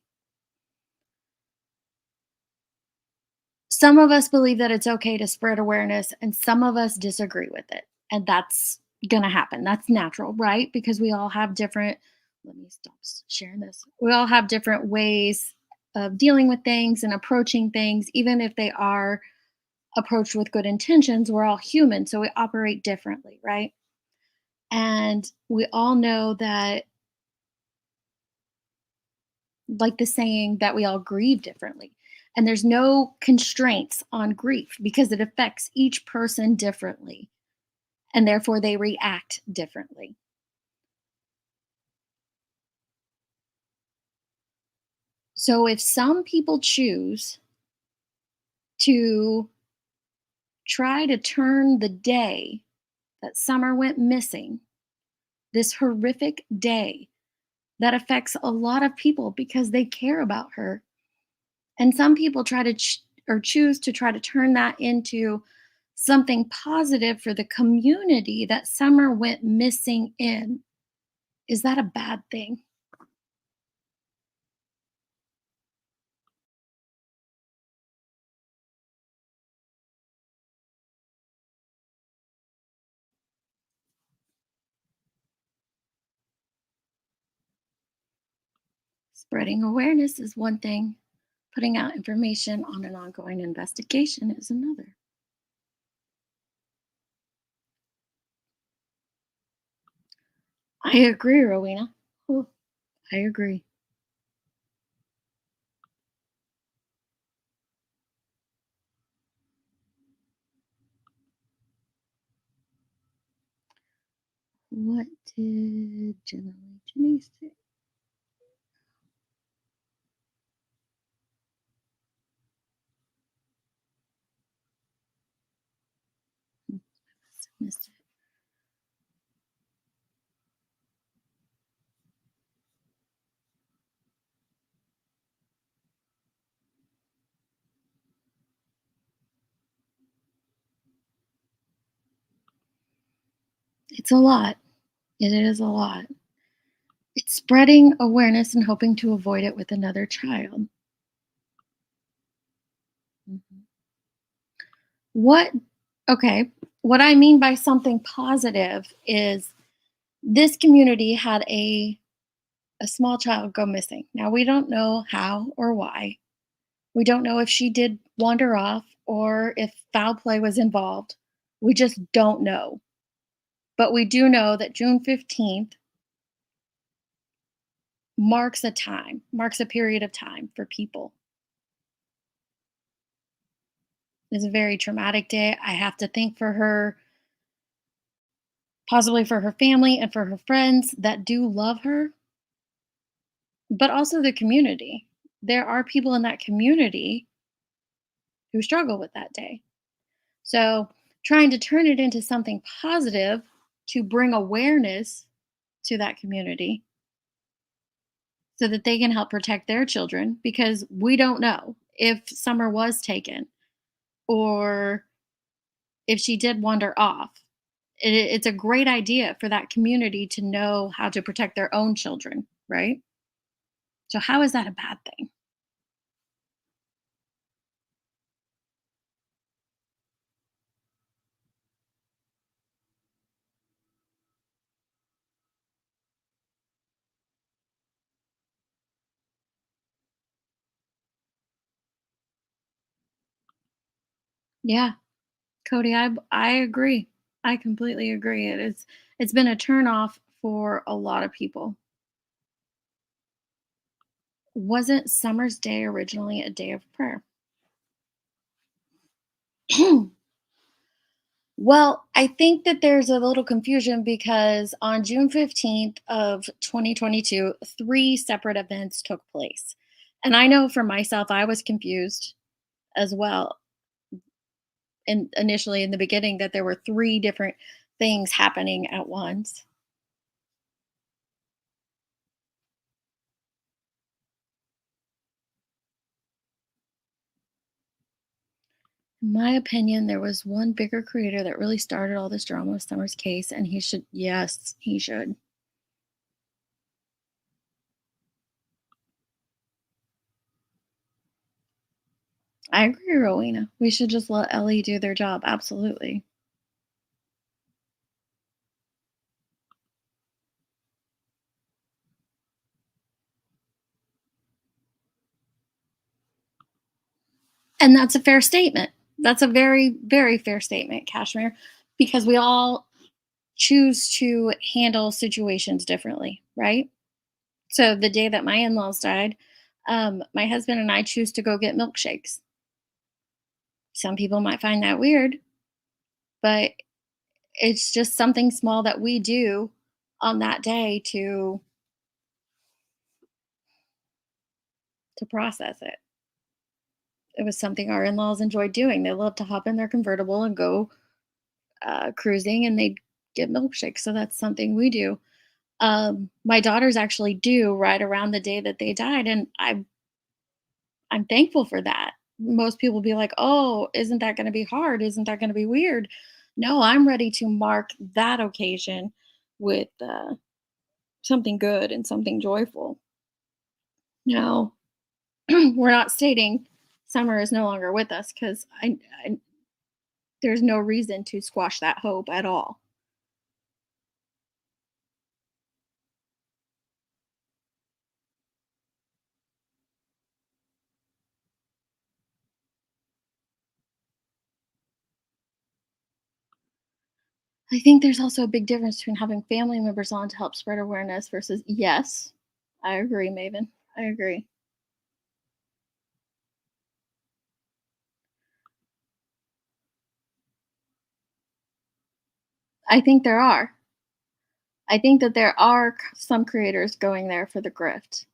Some of us believe that it's okay to spread awareness, and some of us disagree with it. And that's going to happen. That's natural, right? Because we all have different, let me stop sharing this. We all have different ways of dealing with things and approaching things, even if they are approached with good intentions. We're all human, so we operate differently, right? And we all know that, like the saying, that we all grieve differently. And there's no constraints on grief because it affects each person differently. And therefore they react differently. So if some people choose to try to turn the day that Summer went missing, this horrific day that affects a lot of people because they care about her, and some people try to choose to try to turn that into something positive for the community that Summer went missing in, is that a bad thing? Spreading awareness is one thing. Putting out information on an ongoing investigation is another. I agree, Rowena. Oh, I agree. What did Jenny say? Missed it. It's a lot. It is a lot. It's spreading awareness and hoping to avoid it with another child. What I mean by something positive is this community had a small child go missing. Now, we don't know how or why. We don't know if she did wander off or if foul play was involved. We just don't know. But we do know that June 15th marks a period of time for people. It's a very traumatic day. I have to think for her, possibly for her family and for her friends that do love her, but also the community. There are people in that community who struggle with that day. So trying to turn it into something positive to bring awareness to that community so that they can help protect their children, because we don't know if Summer was taken or if she did wander off. It's a great idea for that community to know how to protect their own children, right? So, how is that a bad thing? Yeah, Cody, I agree. I completely agree. It's been a turnoff for a lot of people. Wasn't Summer's Day originally a day of prayer? Well, I think that there's a little confusion because on June 15th of 2022, 3 separate events took place. And I know for myself, I was confused as well. And initially in the beginning that there were 3 different things happening at once. In my opinion, there was one bigger creator that really started all this drama with Summer's case, and he should, yes, he should. I agree, Rowena. We should just let Ellie do their job. Absolutely. And that's a fair statement. That's a very, very fair statement, Kashmir, because we all choose to handle situations differently, right? So the day that my in-laws died, my husband and I choose to go get milkshakes. Some people might find that weird, but it's just something small that we do on that day to process it. It was something our in-laws enjoyed doing. They love to hop in their convertible and go cruising, and they'd get milkshakes. So that's something we do. My daughters actually do right around the day that they died, and I'm thankful for that. Most people be like, "Oh, isn't that going to be hard? Isn't that going to be weird?" No, I'm ready to mark that occasion with something good and something joyful. Now, we're not stating Summer is no longer with us because there's no reason to squash that hope at all. I think there's also a big difference between having family members on to help spread awareness versus, yes, I agree, Maven. I agree. I think there are. I think that there are some creators going there for the grift,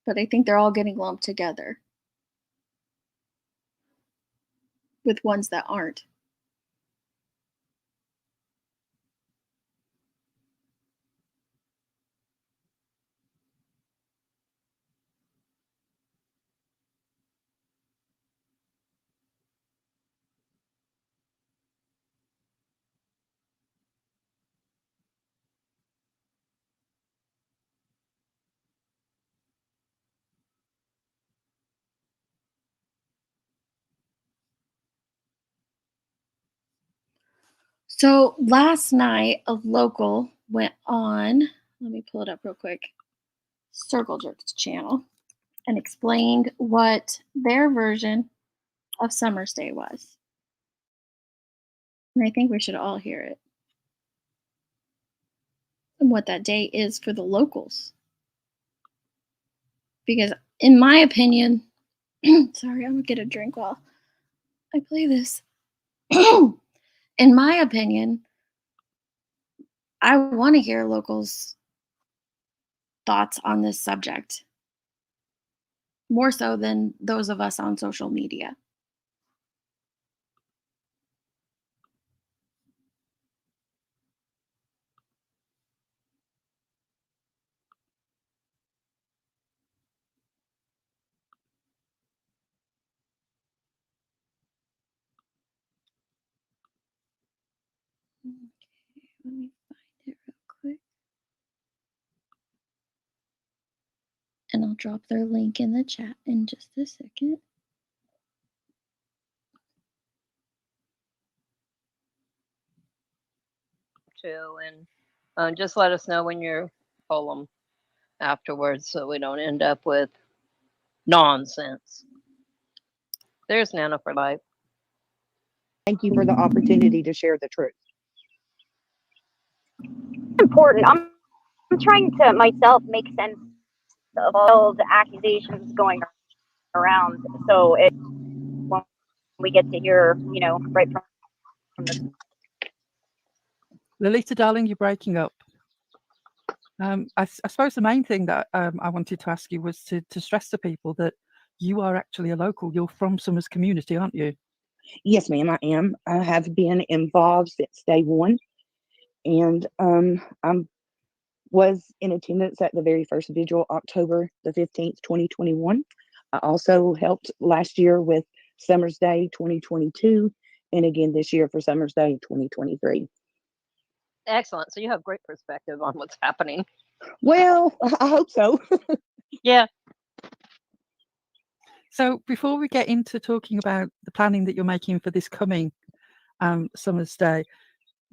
but I think they're all getting lumped together with ones that aren't. So last night, a local went on, let me pull it up real quick, Circle Jerks channel, and explained what their version of Summer's Day was. And I think we should all hear it. And what that day is for the locals. Because, in my opinion, sorry, I'm gonna get a drink while I play this. In my opinion, I want to hear locals' thoughts on this subject more so than those of us on social media. Let me find it real quick. And I'll drop their link in the chat in just a second. Too, and just let us know when you pull them afterwards so we don't end up with nonsense. There's Nana for life. Thank you for the opportunity to share the truth. Important. I'm trying to myself make sense of all the accusations going around. So when we get to hear, right from the Lolita, darling, you're breaking up. I suppose the main thing that I wanted to ask you was to stress to people that you are actually a local. You're from Summers community, aren't you? Yes, ma'am, I am. I have been involved since day one, and I was in attendance at the very first vigil, October the 15th, 2021. I also helped last year with Summer's Day 2022, and again this year for Summer's Day 2023. Excellent. So you have great perspective on what's happening. Well, I hope so. Yeah. So before we get into talking about the planning that you're making for this coming Summer's Day,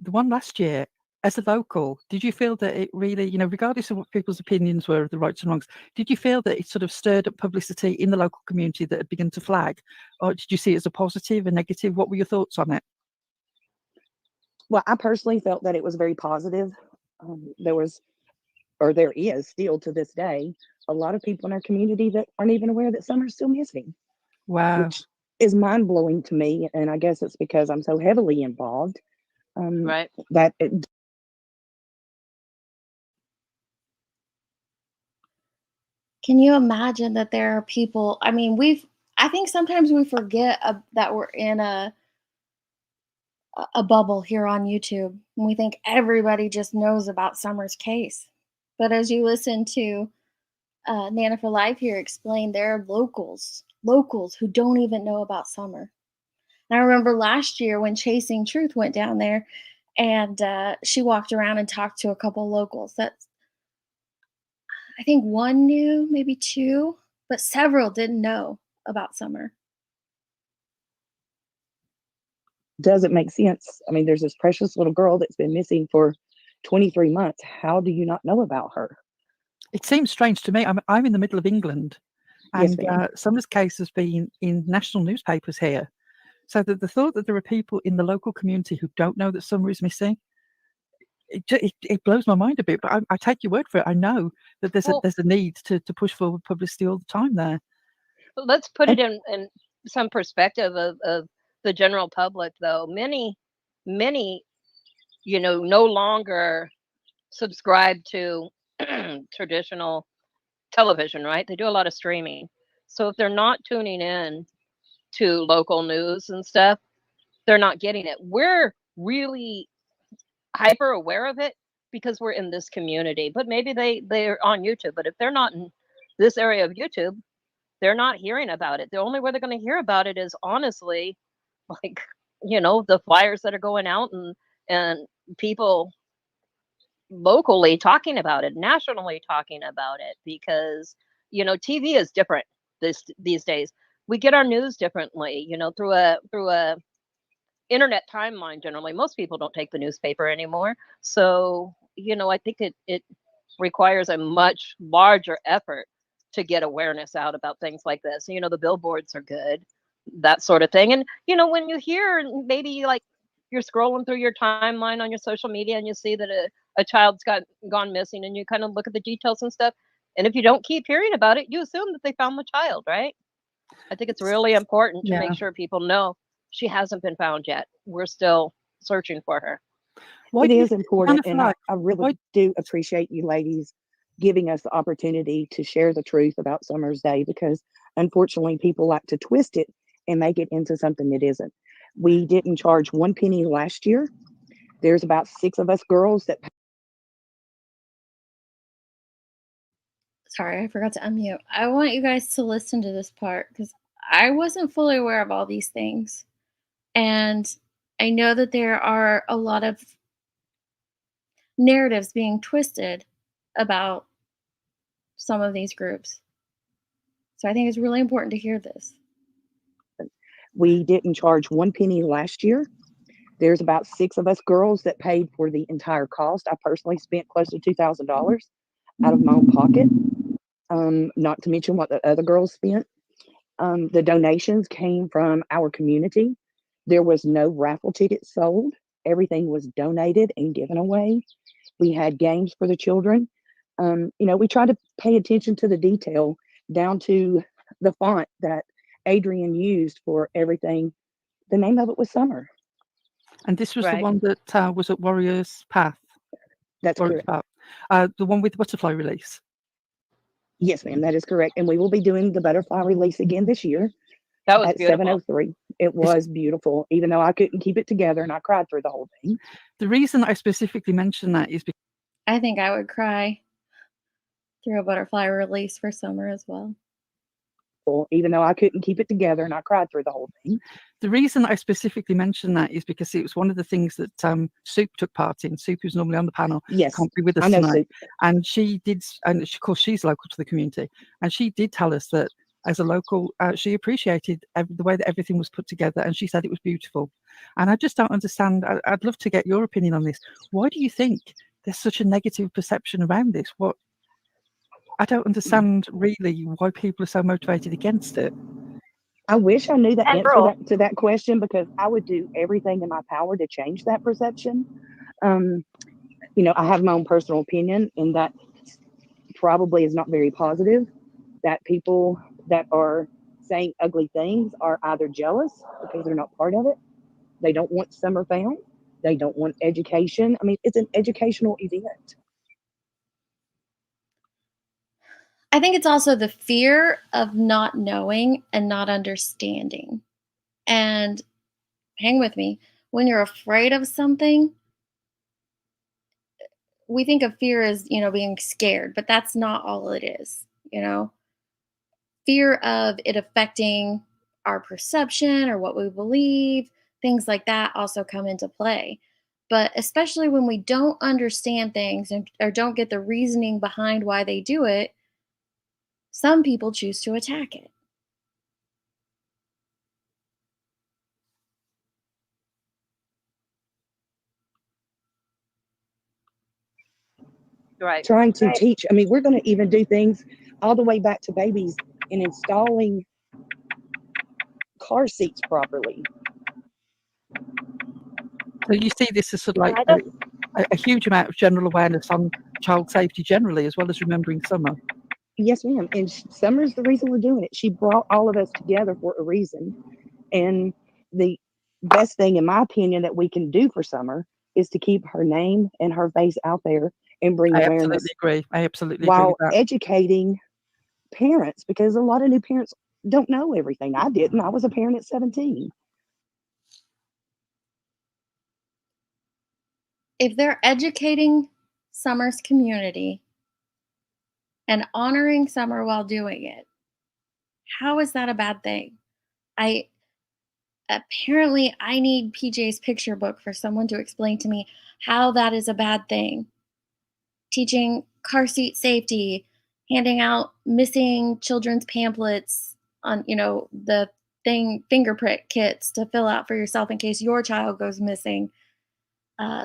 the one last year, as a local, did you feel that it really, regardless of what people's opinions were of the rights and wrongs, did you feel that it sort of stirred up publicity in the local community that had begun to flag? Or did you see it as a positive, a negative? What were your thoughts on it? Well, I personally felt that it was very positive. There is still to this day, a lot of people in our community that aren't even aware that summer's still missing. Wow. Which is mind blowing to me. And I guess it's because I'm so heavily involved. Right. That it, Can you imagine that there are people? I mean, I think sometimes we forget that we're in a bubble here on YouTube, and we think everybody just knows about Summer's case. But as you listen to Nana for Life here explain, there are locals who don't even know about Summer. And I remember last year when Chasing Truth went down there, and she walked around and talked to a couple locals. I think one knew, maybe two, but several didn't know about Summer. doesn't make sense. I mean, there's this precious little girl that's been missing for 23 months. How do you not know about her? It seems strange to me. I'm in the middle of England, Yes, and ma'am. Summer's case has been in national newspapers here. So the thought that there are people in the local community who don't know that Summer is missing, it blows my mind a bit. But I take your word for it. I know that there's a need to push forward publicity all the time there. Let's put it in some perspective of the general public, though. Many, no longer subscribe to traditional television, right? They do a lot of streaming. So if they're not tuning in to local news and stuff, they're not getting it. We're really hyper aware of it because we're in this community, but maybe they're on YouTube. But if they're not in this area of YouTube, they're not hearing about it. The only way they're going to hear about it is honestly, like, the flyers that are going out and people locally talking about it, nationally talking about it, because TV is different these days. We get our news differently, through a internet timeline. Generally, most people don't take the newspaper anymore. So I think it requires a much larger effort to get awareness out about things like this. The billboards are good, that sort of thing. And when you hear, maybe like you're scrolling through your timeline on your social media and you see that a child's gone missing, and you kind of look at the details and stuff, and if you don't keep hearing about it, you assume that they found the child, right? I think it's really important to make sure people know she hasn't been found yet. We're still searching for her. It is important, and I really do appreciate you ladies giving us the opportunity to share the truth about Summer's Day, because unfortunately people like to twist it and make it into something it isn't. We didn't charge 1 penny last year. There's about 6 of us girls that. Sorry, I forgot to unmute. I want you guys to listen to this part because I wasn't fully aware of all these things. And I know that there are a lot of narratives being twisted about some of these groups. So I think it's really important to hear this. We didn't charge 1 penny last year. There's about 6 of us girls that paid for the entire cost. I personally spent close to $2,000 out of my own pocket, not to mention what the other girls spent. The donations came from our community. There was no raffle tickets sold. Everything was donated and given away. We had games for the children. We try to pay attention to the detail down to the font that Adrian used for everything. The name of it was Summer. And this was the one that was at Warriors Path. That's Warriors correct. Path. The one with the butterfly release. Yes, ma'am, that is correct. And we will be doing the butterfly release again this year. That was at beautiful. 7:03. It was beautiful, even though I couldn't keep it together and I cried through the whole thing. The reason I specifically mention that is because I think I would cry through a butterfly release for Summer as well. Even though I couldn't keep it together and I cried through the whole thing. The reason I specifically mention that is because it was one of the things that Soup took part in. Soup, who's normally on the panel, Yes, can't be with us I know tonight. Soup. And she did, and of course she's local to the community, and she did tell us that as a local, she appreciated the way that everything was put together, and she said it was beautiful. And I just don't understand. I'd love to get your opinion on this. Why do you think there's such a negative perception around this? I don't understand really why people are so motivated against it. I wish I knew the And answer girl. to that question, because I would do everything in my power to change that perception. I have my own personal opinion, and that probably is not very positive. That people that are saying ugly things are either jealous because they're not part of it, they don't want Summer found, they don't want education. I mean, it's an educational event. I think it's also the fear of not knowing and not understanding. And hang with me, when you're afraid of something, we think of fear as, being scared, but that's not all it is, Fear of it affecting our perception or what we believe, things like that also come into play. But especially when we don't understand things or don't get the reasoning behind why they do it, some people choose to attack it. Right. Trying to teach. I mean, we're going to even do things all the way back to babies and installing car seats properly. So you see this as sort of like a huge amount of general awareness on child safety generally, as well as remembering Summer. Yes, ma'am. And Summer's the reason we're doing it. She brought all of us together for a reason. And the best thing, in my opinion, that we can do for Summer is to keep her name and her face out there and bring awareness. I absolutely agree while with that. educating parents, because a lot of new parents don't know everything. I didn't. I was a parent at 17. If they're educating Summer's community and honoring Summer while doing it, how is that a bad thing? Apparently I need PJ's picture book for someone to explain to me how that is a bad thing. Teaching car seat safety, handing out missing children's pamphlets on, the fingerprint kits to fill out for yourself in case your child goes missing.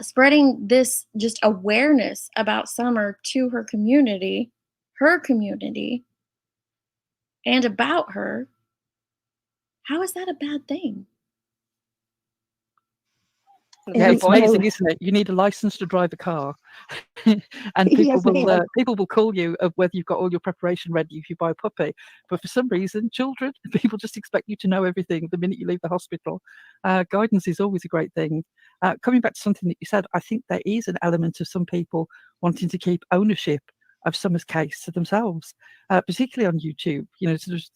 Spreading this just awareness about Summer to her community, and about her. How is that a bad thing? Yeah, it's amazing, isn't it? You need a license to drive a car, and people will call you of whether you've got all your preparation ready if you buy a puppy. But for some reason, children, people just expect you to know everything the minute you leave the hospital. Guidance is always a great thing. Coming back to something that you said, I think there is an element of some people wanting to keep ownership of Summer's case to themselves, particularly on YouTube. So there's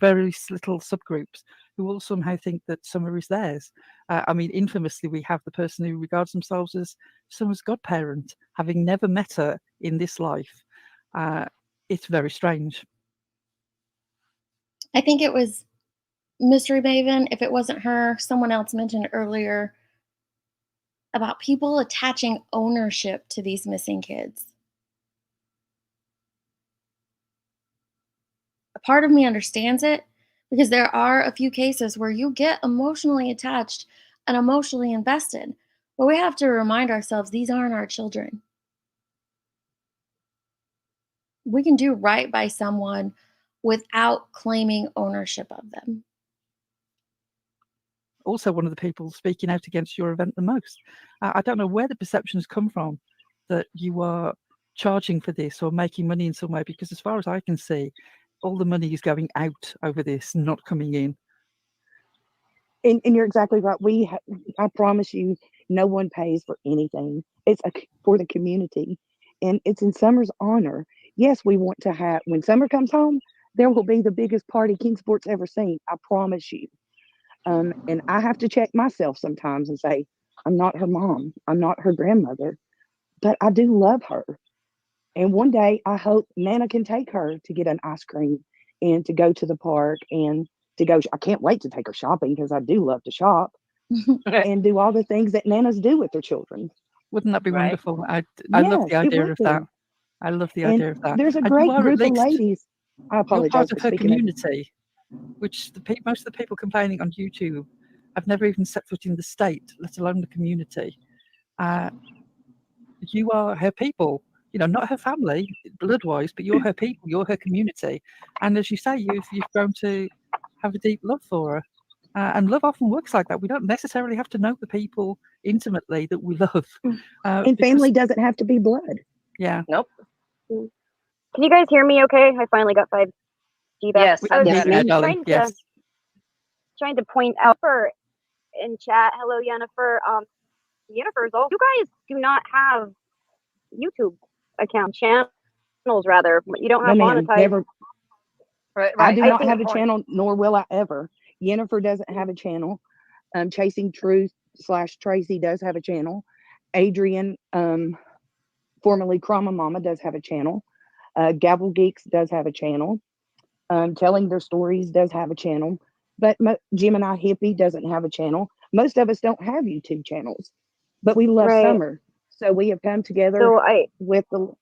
very little subgroups who all somehow think that Summer is theirs. I mean, infamously, we have the person who regards themselves as Summer's godparent, having never met her in this life. It's very strange. I think it was Mystery Maven. If it wasn't her, someone else mentioned earlier about people attaching ownership to these missing kids. A part of me understands it because there are a few cases where you get emotionally attached and emotionally invested, but we have to remind ourselves these aren't our children. We can do right by someone without claiming ownership of them. Also, one of the people speaking out against your event the most. I don't know where the perceptions come from that you are charging for this or making money in some way, because as far as I can see, all the money is going out over this, not coming in. And you're exactly right. I promise you, no one pays for anything. It's for the community, and it's in Summer's honor. Yes, we want to have, when Summer comes home, there will be the biggest party Kingsport's ever seen. I promise you. And I have to check myself sometimes and say, I'm not her mom. I'm not her grandmother, but I do love her. And one day I hope Nana can take her to get an ice cream and to go to the park and to go. I can't wait to take her shopping because I do love to shop and do all the things that Nanas do with their children. Wouldn't that be Right. wonderful? I love Yes, the it idea would of that. be. I love the And idea of that. there's a And you great are at group of least, ladies. I you're apologize part for of her speaking of. community, which most of the people complaining on YouTube have never even set foot in the state, let alone the community. You are her people, not her family, blood-wise, but you're her people, you're her community. And as you say, you've grown to have a deep love for her. And love often works like that. We don't necessarily have to know the people intimately that we love. And family doesn't have to be blood. Yeah. Nope. Can you guys hear me okay? I finally got 5G back. Yes, I was Yes, just darling. Yes. trying to point out for in chat, hello Jennifer. Jennifer's all you guys do not have YouTube channels rather. You don't No, have ma'am, monetized. never. Right. I do not think have a channel, nor will I ever. Jennifer doesn't have a channel. Chasing Truth / Tracy does have a channel. Adrian, formerly Crama Mama, does have a channel. Gavel Geeks does have a channel. Telling Their Stories does have a channel. But Gemini Hippie doesn't have a channel. Most of us don't have YouTube channels, but we love Right. Summer. So we have come together So with the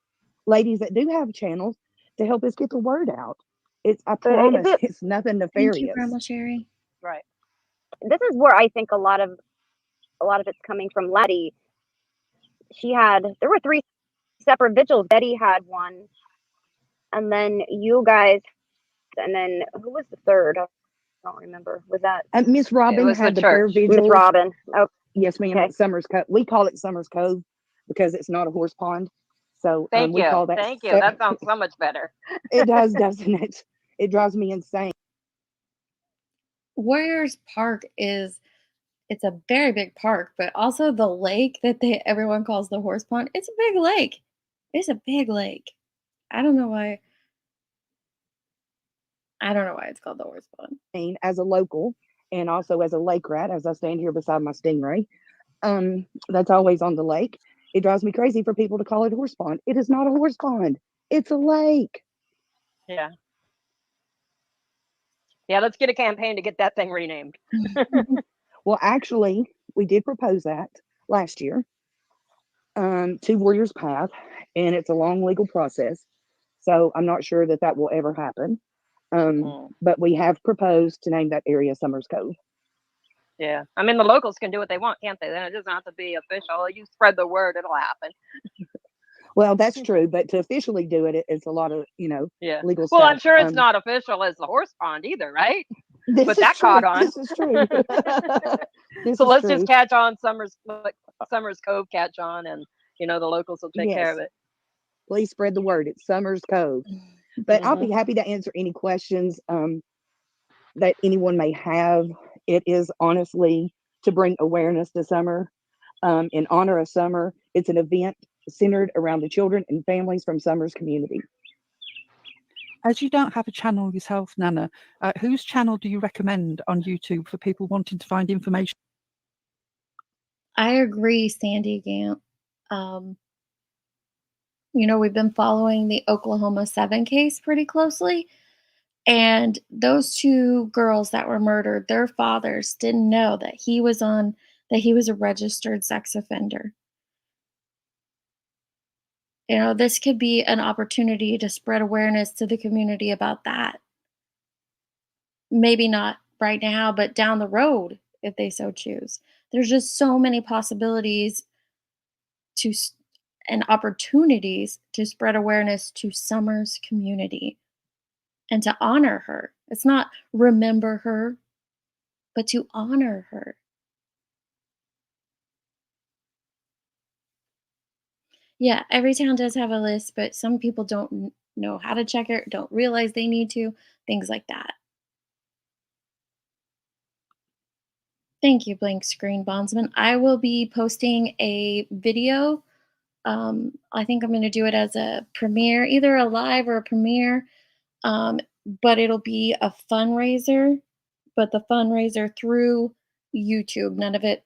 ladies that do have channels to help us get the word out. I But is promise it- it's nothing Thank you, nefarious. Grandma Sherry. Right. this is where I think a lot of it's coming from. Letty, there were 3 separate vigils. Betty had one, and then you guys, and then who was the third? I don't remember. Was that Miss Robin was the had the prayer church. vigils. Miss Robin? Oh, Yes, ma'am. okay. At Summers Cove. We call it Summers Cove because it's not a horse pond. So Thank we you. call that. Thank you. That sounds so much better. It does, doesn't it? It drives me insane. Warriors Park it's a very big park, but also the lake that everyone calls the horse pond. It's a big lake. It's a big lake. I don't know why. I don't know why it's called the horse pond. As a local and also as a lake rat, as I stand here beside my stingray, that's always on the lake. It drives me crazy for people to call it a horse pond. It is not a horse pond. It's a lake. Yeah. Yeah, let's get a campaign to get that thing renamed. Well, actually, we did propose that last year to Warriors Path, and it's a long legal process. So I'm not sure that will ever happen. But we have proposed to name that area Summers Cove. Yeah. I mean, the locals can do what they want, can't they? Then it doesn't have to be official. You spread the word, it'll happen. Well, that's true, but to officially do it, it's a lot of, Yeah. legal Well, stuff. I'm sure it's not official as the horse pond either, right? But that true. caught on. This is true. So let's just catch on Summers Cove, catch on, and the locals will take care of it. Please spread the word. It's Summers Cove. But I'll be happy to answer any questions that anyone may have. It is honestly to bring awareness to summer. In honor of summer, it's an event centered around the children and families from Summer's community. As you don't have a channel yourself, Nana, whose channel do you recommend on YouTube for people wanting to find information? I agree, Sandy Gamp. We've been following the Oklahoma 7 case pretty closely. And those 2 girls that were murdered, their fathers didn't know that he was on that he was a registered sex offender. You know, this could be an opportunity to spread awareness to the community about that. Maybe not right now, but down the road if they so choose. There's just so many possibilities to and opportunities to spread awareness to Summer's community and to honor her. It's not remember her, but to honor her. Yeah, every town does have a list, but some people don't know how to check it, don't realize they need to, things like that. Thank you, Blank Screen Bondsman. I will be posting a video. I think I'm going to do it as a premiere, either a live or a premiere, but it'll be a fundraiser, but the fundraiser through YouTube. None of it,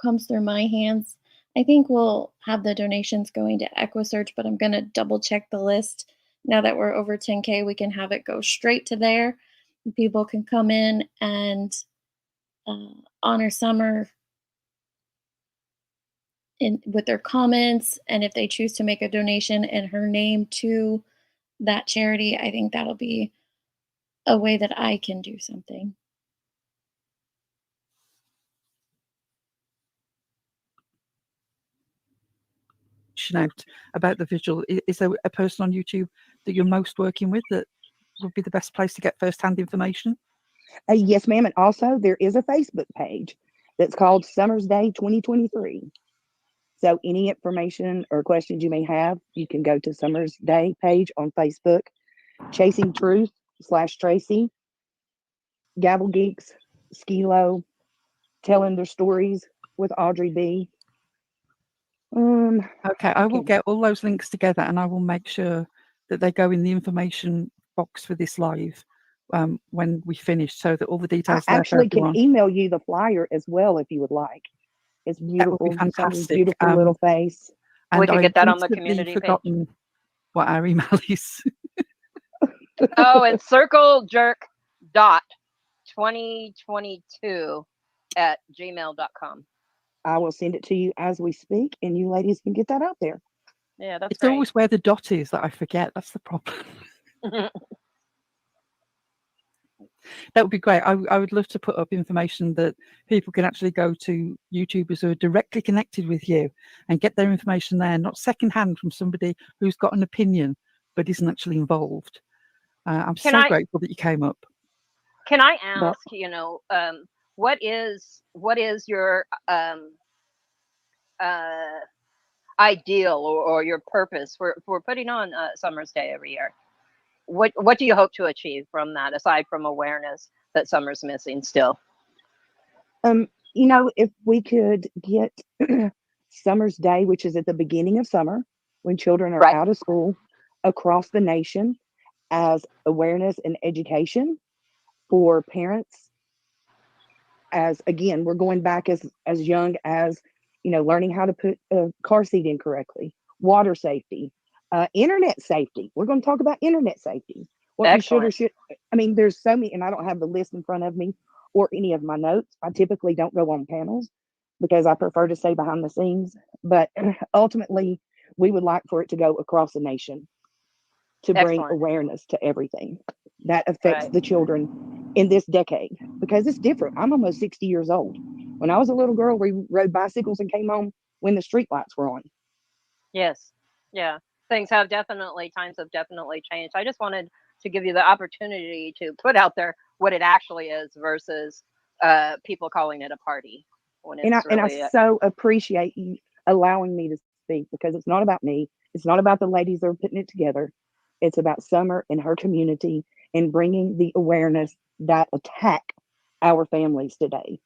comes through my hands. I think we'll have the donations going to EquiSearch, but I'm going to double check the list. Now that we're over 10K, we can have it go straight to there. People can come in and honor Summer with their comments, and if they choose to make a donation in her name to that charity, I think that'll be a way that I can do something. Out about the vigil. Is there a person on YouTube that you're most working with that would be the best place to get first-hand information? Yes, ma'am. And also, there is a Facebook page that's called Summer's Day 2023. So any information or questions you may have, you can go to Summer's Day page on Facebook, Chasing Truth /Tracy, Gavel Geeks, Skilo, Telling Their Stories with Audrey B. Okay, I will get all those links together and I will make sure that they go in the information box for this live when we finish, so that all the details I there actually for everyone. can email you the flyer as well if you would like. It's beautiful. That would be Summer's fantastic. beautiful little face. And We could I've get that on the instantly community page. forgotten what our email is. Oh, it's circlejerk.2022@gmail.com. I will send it to you as we speak, and you ladies can get that out there. Yeah, that's It's always where the dot is that I forget. That's the problem. That would be great. I would love to put up information that people can actually go to YouTubers who are directly connected with you and get their information there, not secondhand from somebody who's got an opinion but isn't actually involved. I'm so grateful that you came up. Can I ask, what is your ideal or your purpose for putting on Summer's Day every year? What do you hope to achieve from that, aside from awareness that summer's missing still? If we could get Summer's Day, which is at the beginning of summer, when children are out of school across the nation, as awareness and education for parents, as again, we're going back as young as, learning how to put a car seat in correctly, water safety, internet safety. We're going to talk about internet safety. What you should or should. I mean, there's so many, and I don't have the list in front of me or any of my notes. I typically don't go on panels because I prefer to stay behind the scenes. But ultimately, we would like for it to go across the nation to bring awareness to everything that affects the children in this decade, because it's different. I'm almost 60 years old. When I was a little girl, we rode bicycles and came home when the street lights were on. Yes. Yeah. Times have definitely changed. I just wanted to give you the opportunity to put out there what it actually is versus people calling it a party. And I so appreciate you allowing me to speak, because it's not about me. It's not about the ladies that are putting it together. It's about Summer and her community and bringing the awareness that attack our families today.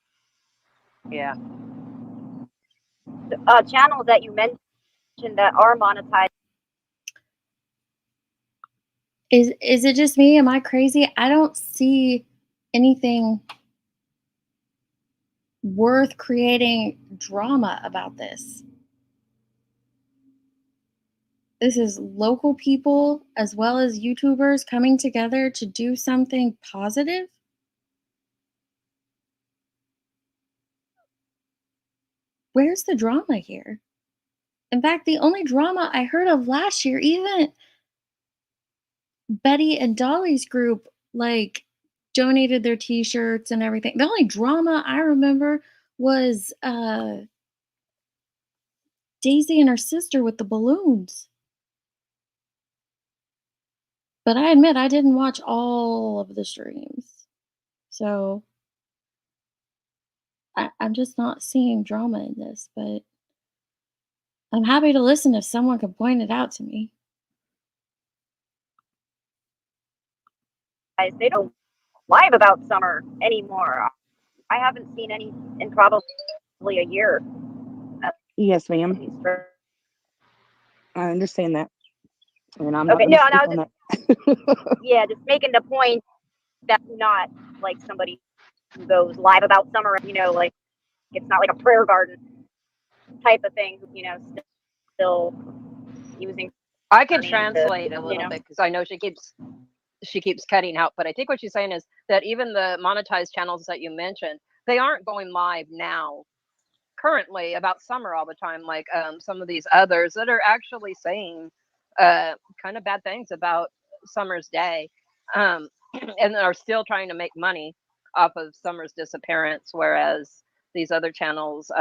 Yeah. Channels that you mentioned that are monetized. Is it just me? Am I crazy? I don't see anything worth creating drama about this. This is local people as well as YouTubers coming together to do something positive. Where's the drama here? In fact, the only drama I heard of last year, even Betty and Dolly's group, like, donated their T-shirts and everything. The only drama I remember was, Daisy and her sister with the balloons. But I admit I didn't watch all of the streams. So I'm just not seeing drama in this, but I'm happy to listen if someone can point it out to me. They don't live about summer anymore. I haven't seen any in probably a year. Yes, ma'am. I understand that. And I'm not Okay, gonna no, and I speak was on that. yeah, just making the point that not like somebody who goes live about summer, like it's not like a prayer garden type of thing, still using. I can money translate to, a little bit because I know she keeps cutting out, but I think what she's saying is that even the monetized channels that you mentioned, they aren't going live now currently about summer all the time, like some of these others that are actually saying kind of bad things about Summer's Day, and are still trying to make money off of Summer's disappearance, whereas these other channels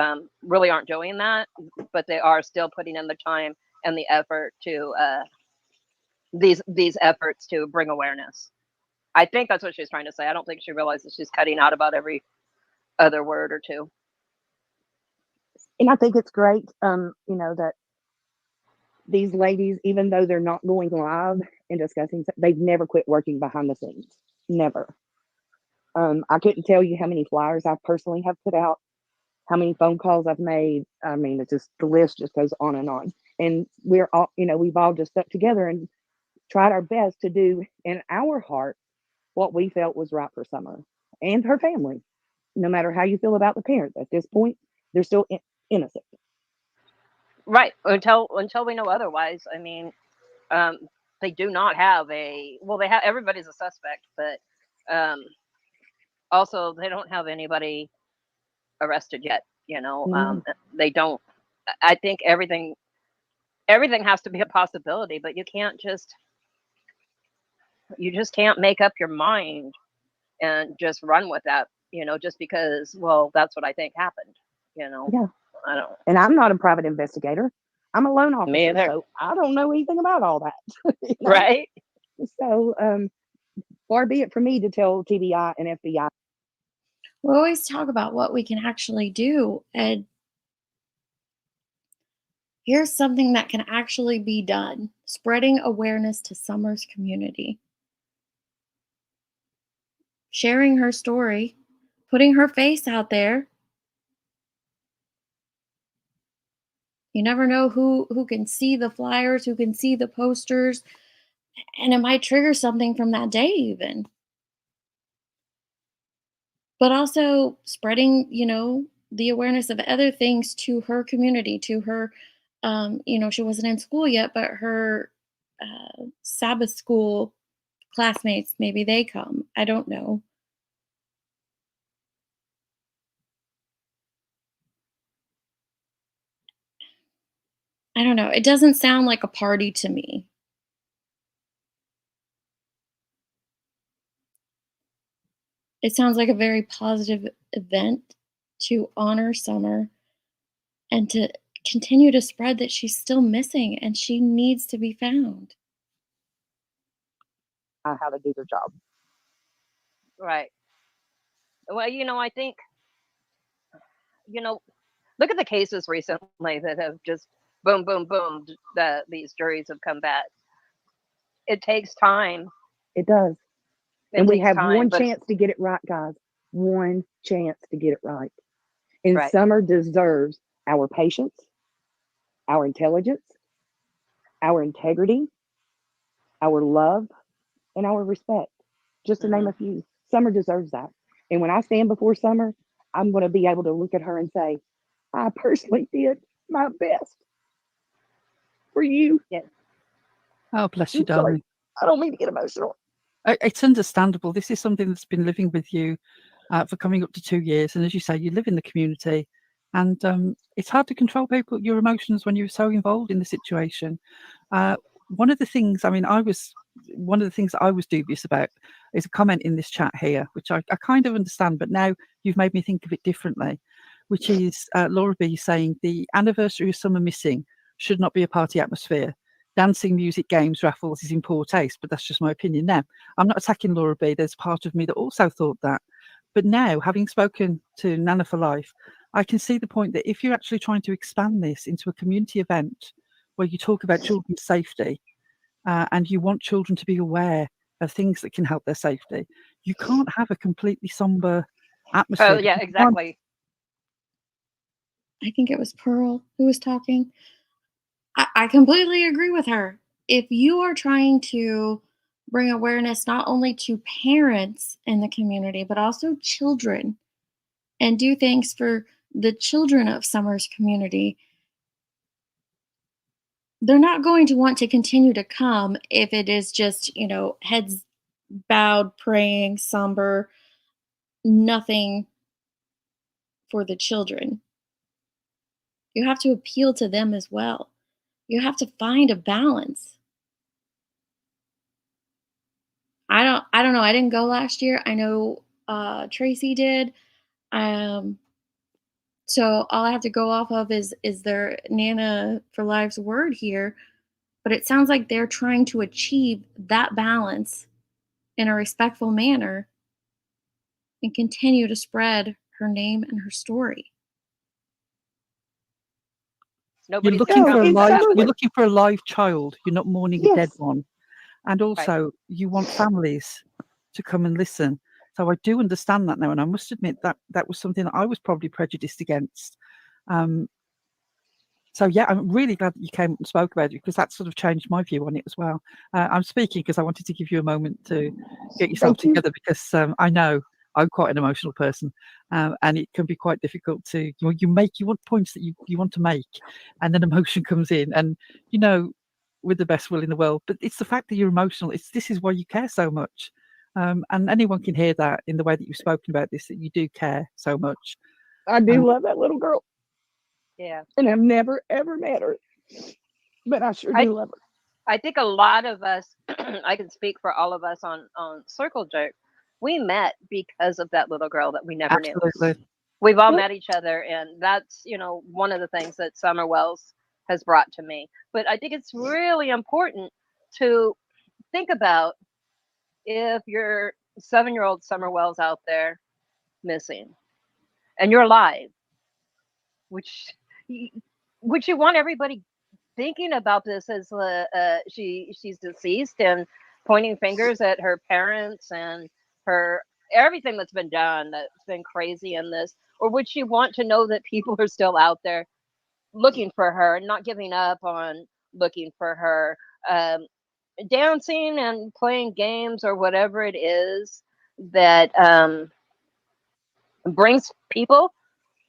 really aren't doing that, but they are still putting in the time and the effort to these efforts to bring awareness. I think that's what she's trying to say. I don't think she realizes she's cutting out about every other word or two. And I think it's great, that these ladies, even though they're not going live and discussing, they've never quit working behind the scenes. Never. I couldn't tell you how many flyers I personally have put out, how many phone calls I've made. I mean, it's just the list just goes on and on. And we're all, we've all just stuck together and tried our best to do in our heart what we felt was right for Summer and her family. No matter how you feel about the parents, at this point, they're still innocent. Right. Until we know otherwise. I mean, they do not have they have, everybody's a suspect, but also they don't have anybody arrested yet. They don't. I think everything has to be a possibility, but you just can't make up your mind and just run with that, just because, well, that's what I think happened. Yeah. I don't. And I'm not a private investigator. I'm a loan Me officer, either. so I don't know anything about all that. Right. So far be it for me to tell TBI and FBI. We always talk about what we can actually do, and here's something that can actually be done: spreading awareness to Summer's community. Sharing her story, putting her face out there. You never know who can see the flyers, who can see the posters, and it might trigger something from that day even. But also spreading, the awareness of other things to her community, to her, she wasn't in school yet, but her Sabbath school classmates, maybe they come. I don't know. I don't know. It doesn't sound like a party to me. It sounds like a very positive event to honor Summer and to continue to spread that she's still missing and she needs to be found. How to do their job. Right. Well, I think, look at the cases recently that have just boom, boom, boom, that these juries have come back. It takes time. It does. It And we takes have time, one but chance to get it right, guys. One chance to get it right. And right. Summer deserves our patience, our intelligence, our integrity, our love, and our respect. Just to name a few. Summer deserves that. And when I stand before Summer, I'm going to be able to look at her and say, I personally did my best for you. Yes. Oh, bless you, I'm sorry. darling. I don't mean to get emotional. It's understandable. This is something that's been living with you for coming up to 2 years. And as you say, you live in the community. And it's hard to control your emotions when you're so involved in the situation. One of the things, I mean, one of the things that I was dubious about is a comment in this chat here, which I kind of understand, but now you've made me think of it differently, which is Laura B saying the anniversary of summer missing should not be a party atmosphere. Dancing, music, games, raffles is in poor taste, but that's just my opinion now. I'm not attacking Laura B. There's part of me that also thought that. But now, having spoken to Nana for Life, I can see the point that if you're actually trying to expand this into a community event where you talk about children's safety and you want children to be aware of things that can help their safety, you can't have a completely somber atmosphere. Oh, yeah, exactly. I think it was Pearl who was talking. I completely agree with her. If you are trying to bring awareness not only to parents in the community, but also children, and do things for the children of Summer's community, they're not going to want to continue to come if it is just, heads bowed, praying, somber, nothing for the children. You have to appeal to them as well. You have to find a balance. I don't know. I didn't go last year. I know Tracy did. Um so all I have to go off of is their Nana for Life's word here, but it sounds like they're trying to achieve that balance in a respectful manner and continue to spread her name and her story. Nobody's You're looking for a live child. You're not mourning a dead Yes. one. And also, you want families to come and listen. So I do understand that now, and I must admit that that was something that I was probably prejudiced against. So yeah, I'm really glad that you came and spoke about it, because that sort of changed my view on it as well. I'm speaking because I wanted to give you a moment to get yourself together, because I know I'm quite an emotional person, and it can be quite difficult to you want points that you want to make, and then emotion comes in, and with the best will in the world, but it's the fact that you're emotional. This is why you care so much, and anyone can hear that in the way that you've spoken about this, that you do care so much. I do love that little girl. Yeah. And I've never, ever met her. But I sure do love her. I think a lot of us, I can speak for all of us on Circle Jerk, we met because of that little girl that we never knew. Absolutely. We've all met each other, and that's, one of the things that Summer Wells has brought to me. But I think it's really important to think about if your 7-year-old Summer Wells out there missing and you're alive, which you want everybody thinking about this as she's deceased and pointing fingers at her parents and her everything that's been done that's been crazy in this, or would she want to know that people are still out there looking for her and not giving up on looking for her, dancing and playing games or whatever it is that brings people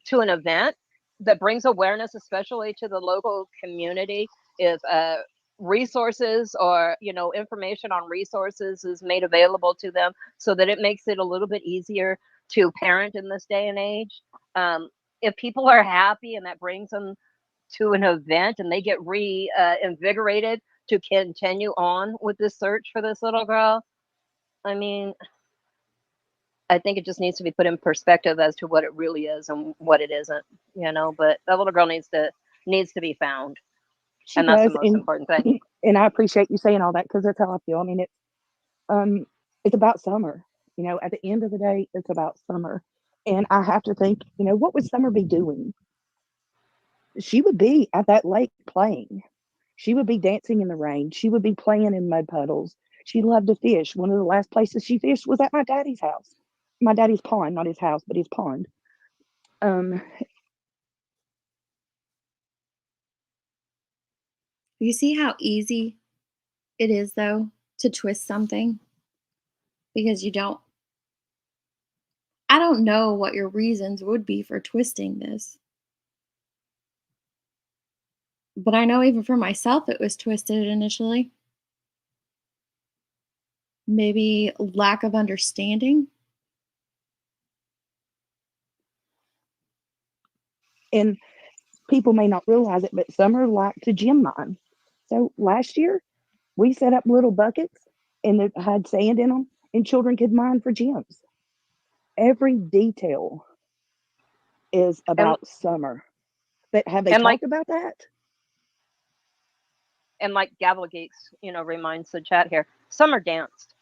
to an event, that brings awareness, especially to the local community. If resources or information on resources is made available to them, so that it makes it a little bit easier to parent in this day and age. If people are happy and that brings them to an event and they get invigorated to continue on with this search for this little girl, I mean, I think it just needs to be put in perspective as to what it really is and what it isn't, but that little girl needs to be found. And that's the most important thing. And I appreciate you saying all that, because that's how I feel. I mean, it's about Summer. At the end of the day, it's about Summer. And I have to think, what would Summer be doing? She would be at that lake playing. She would be dancing in the rain. She would be playing in mud puddles. She loved to fish. One of the last places she fished was at my daddy's house. My daddy's pond, not his house, but his pond. You see how easy it is, though, to twist something? Because I don't know what your reasons would be for twisting this. But I know even for myself it was twisted initially. Maybe lack of understanding? And people may not realize it, but Summer liked to gem mine. So last year, we set up little buckets and it had sand in them, and children could mine for gems. Every detail is And about Summer. But have they and like talked about that? and like Gavel Geeks, reminds the chat here. Summer danced.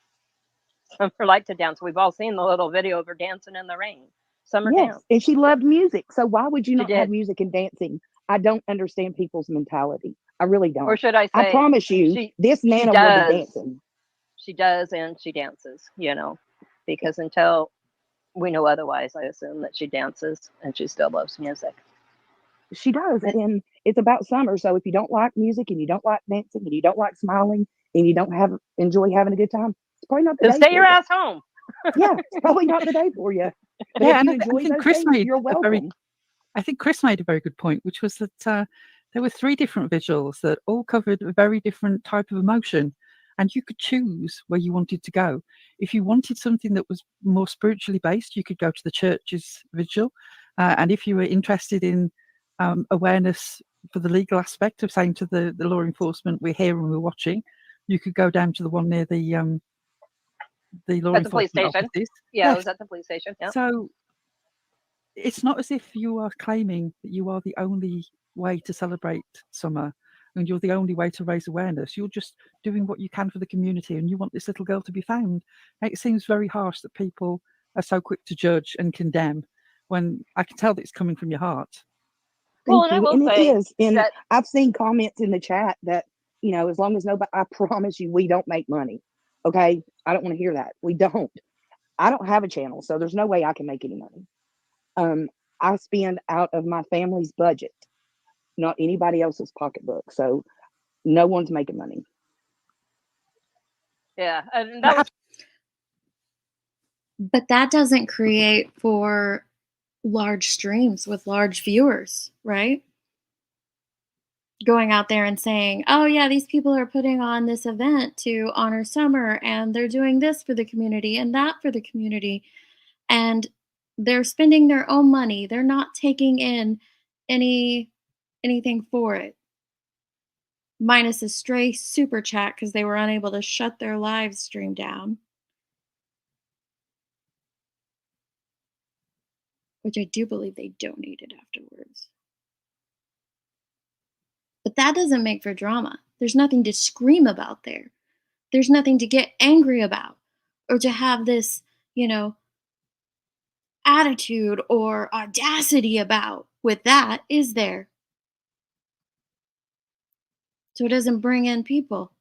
Summer liked to dance. We've all seen the little video of her dancing in the rain. Summer Yes, danced. and she loved music. So why would you She not have did. music and dancing? I don't understand people's mentality. I really Or don't. should I I say, promise you, this she Nana will be does. dancing. She does, and she dances. Because until we know otherwise, I assume that she dances and she still loves music. She does, and it's about Summer. So if you don't like music and you don't like dancing and you don't like smiling and you don't enjoy having a good time, it's probably not the Then day stay for your you. ass home. Yeah, it's probably not the day for you. But Yeah, if and you I enjoy think those Chris things, made you're a very, welcome. I think Chris made a very good point, which was that there were 3 different visuals that all covered a very different type of emotion, and you could choose where you wanted to go. If you wanted something that was more spiritually based, you could go to the church's visual, and if you were interested in awareness for the legal aspect of saying to the law enforcement, we're here and we're watching, you could go down to the one near the law At the police enforcement station. offices. Yeah, it Yes. was at the police station. Yeah. So it's not as if you are claiming that you are the only way to celebrate summer and you're the only way to raise awareness. You're just doing what you can for the community, and you want this little girl to be found. It seems very harsh that people are so quick to judge and condemn when I can tell that it's coming from your heart. Well, Thank and I you. will And it say is. And that I've seen comments in the chat that, as long as nobody, I promise you, we don't make money. Okay. I don't want to hear that. We don't. I don't have a channel, so there's no way I can make any money. I spend out of my family's budget, not anybody else's pocketbook. So no one's making money. yeah, and that was But that doesn't create for large streams with large viewers, right? Going out there and saying, oh, yeah, these people are putting on this event to honor summer and they're doing this for the community and that for the community. And they're spending their own money. They're not taking in anything for it. Minus a stray super chat because they were unable to shut their live stream down. Which I do believe they donated afterwards. But that doesn't make for drama. There's nothing to scream about there. There's nothing to get angry about or to have this, attitude or audacity about with that, is there? So it doesn't bring in people.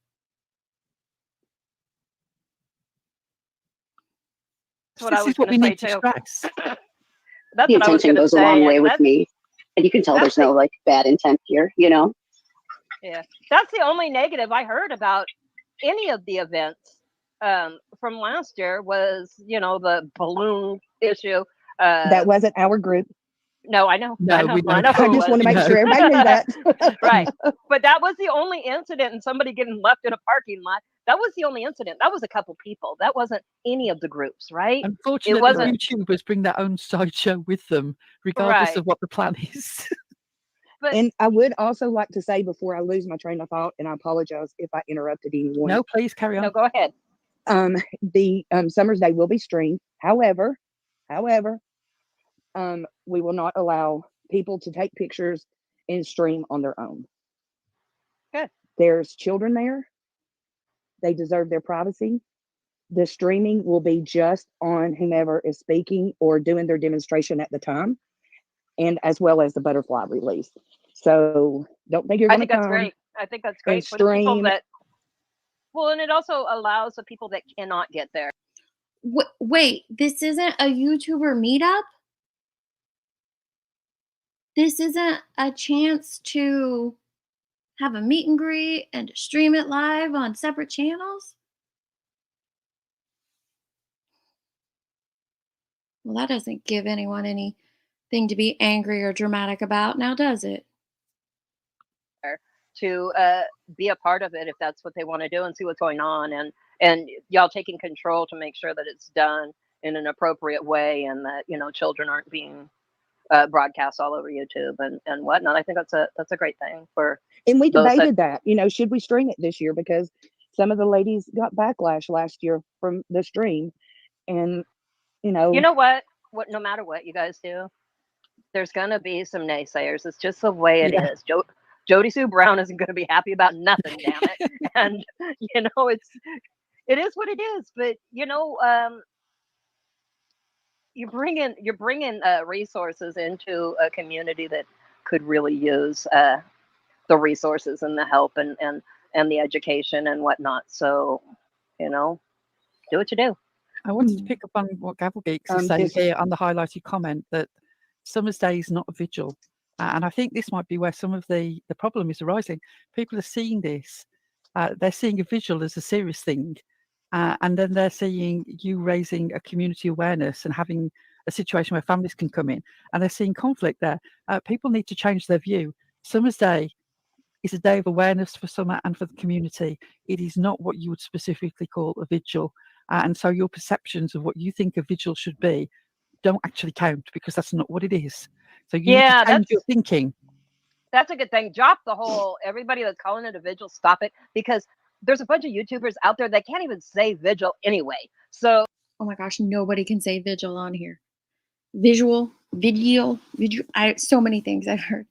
That's what I This was is what going we to say need to too. stress. That's The what I was intention going to goes a long say. way And with me. And you can tell there's no like bad intent here, Yeah, that's the only negative I heard about any of the events from last year was, the balloon issue. That wasn't our group. No, I know. No, we I know. know who I it just was. want to make sure everybody knew that. Right. But that was the only incident, and somebody getting left in a parking lot. That was the only incident. That was a couple people. That wasn't any of the groups, right? Unfortunately, It wasn't. YouTubers bring their own sideshow with them, regardless of what the plan is. And I would also like to say before I lose my train of thought, and I apologize if I interrupted anyone. No, please carry on. No, go ahead. The Summer's Day will be streamed. However, we will not allow people to take pictures and stream on their own. Good. There's children there. They deserve their privacy. The streaming will be just on whomever is speaking or doing their demonstration at the time, and as well as the butterfly release. So don't think you're I going to think that's come great. I think that's and great for the people stream. that. Well, and it also allows the people that cannot get there. Wait, this isn't a YouTuber meetup? This isn't a chance to have a meet and greet and to stream it live on separate channels? Well, that doesn't give anyone anything to be angry or dramatic about, now does it? To be a part of it if that's what they want to do and see what's going on, and y'all taking control to make sure that it's done in an appropriate way and that children aren't being broadcast all over YouTube and whatnot. I think that's a great thing for And we those that. debated that, should we stream it this year? Because some of the ladies got backlash last year from the stream. And, You know what? No matter what you guys do, there's gonna be some naysayers. It's just the way it Yeah. is. Jody Sue Brown isn't gonna be happy about nothing, damn it. And it is what it is. But you're bringing resources into a community that could really use the resources and the help and the education and whatnot. So, do what you do. I wanted to pick up on what Gavel Geeks is saying here on the highlighted comment that Summer's Day is not a vigil. And I think this might be where some of the problem is arising. People are seeing this. They're seeing a vigil as a serious thing. And then they're seeing you raising a community awareness and having a situation where families can come in. And they're seeing conflict there. People need to change their view. Summer's Day is a day of awareness for summer and for the community. It is not what you would specifically call a vigil. And so your perceptions of what you think a vigil should be don't actually count, because that's not what it is. So you need to change your thinking. That's a good thing. Drop the whole everybody that's calling it a vigil, stop it, because there's a bunch of YouTubers out there that can't even say vigil anyway. So Oh my gosh, nobody can say vigil on here. Visual, video, so many things I've heard.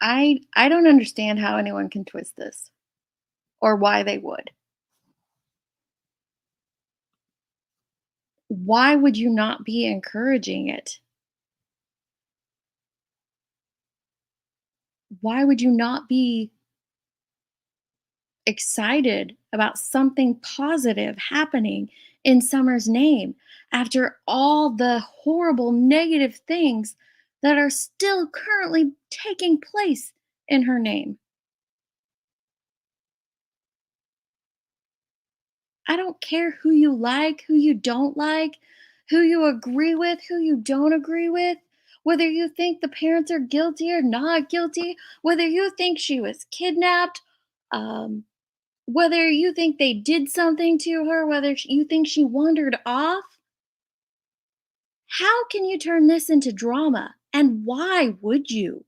I don't understand how anyone can twist this, or why they would. Why would you not be encouraging it? Why would you not be excited about something positive happening in Summer's name after all the horrible negative things that are still currently taking place in her name? I don't care who you like, who you don't like, who you agree with, who you don't agree with, whether you think the parents are guilty or not guilty, whether you think she was kidnapped, whether you think they did something to her, whether you think she wandered off. How can you turn this into drama? And why would you?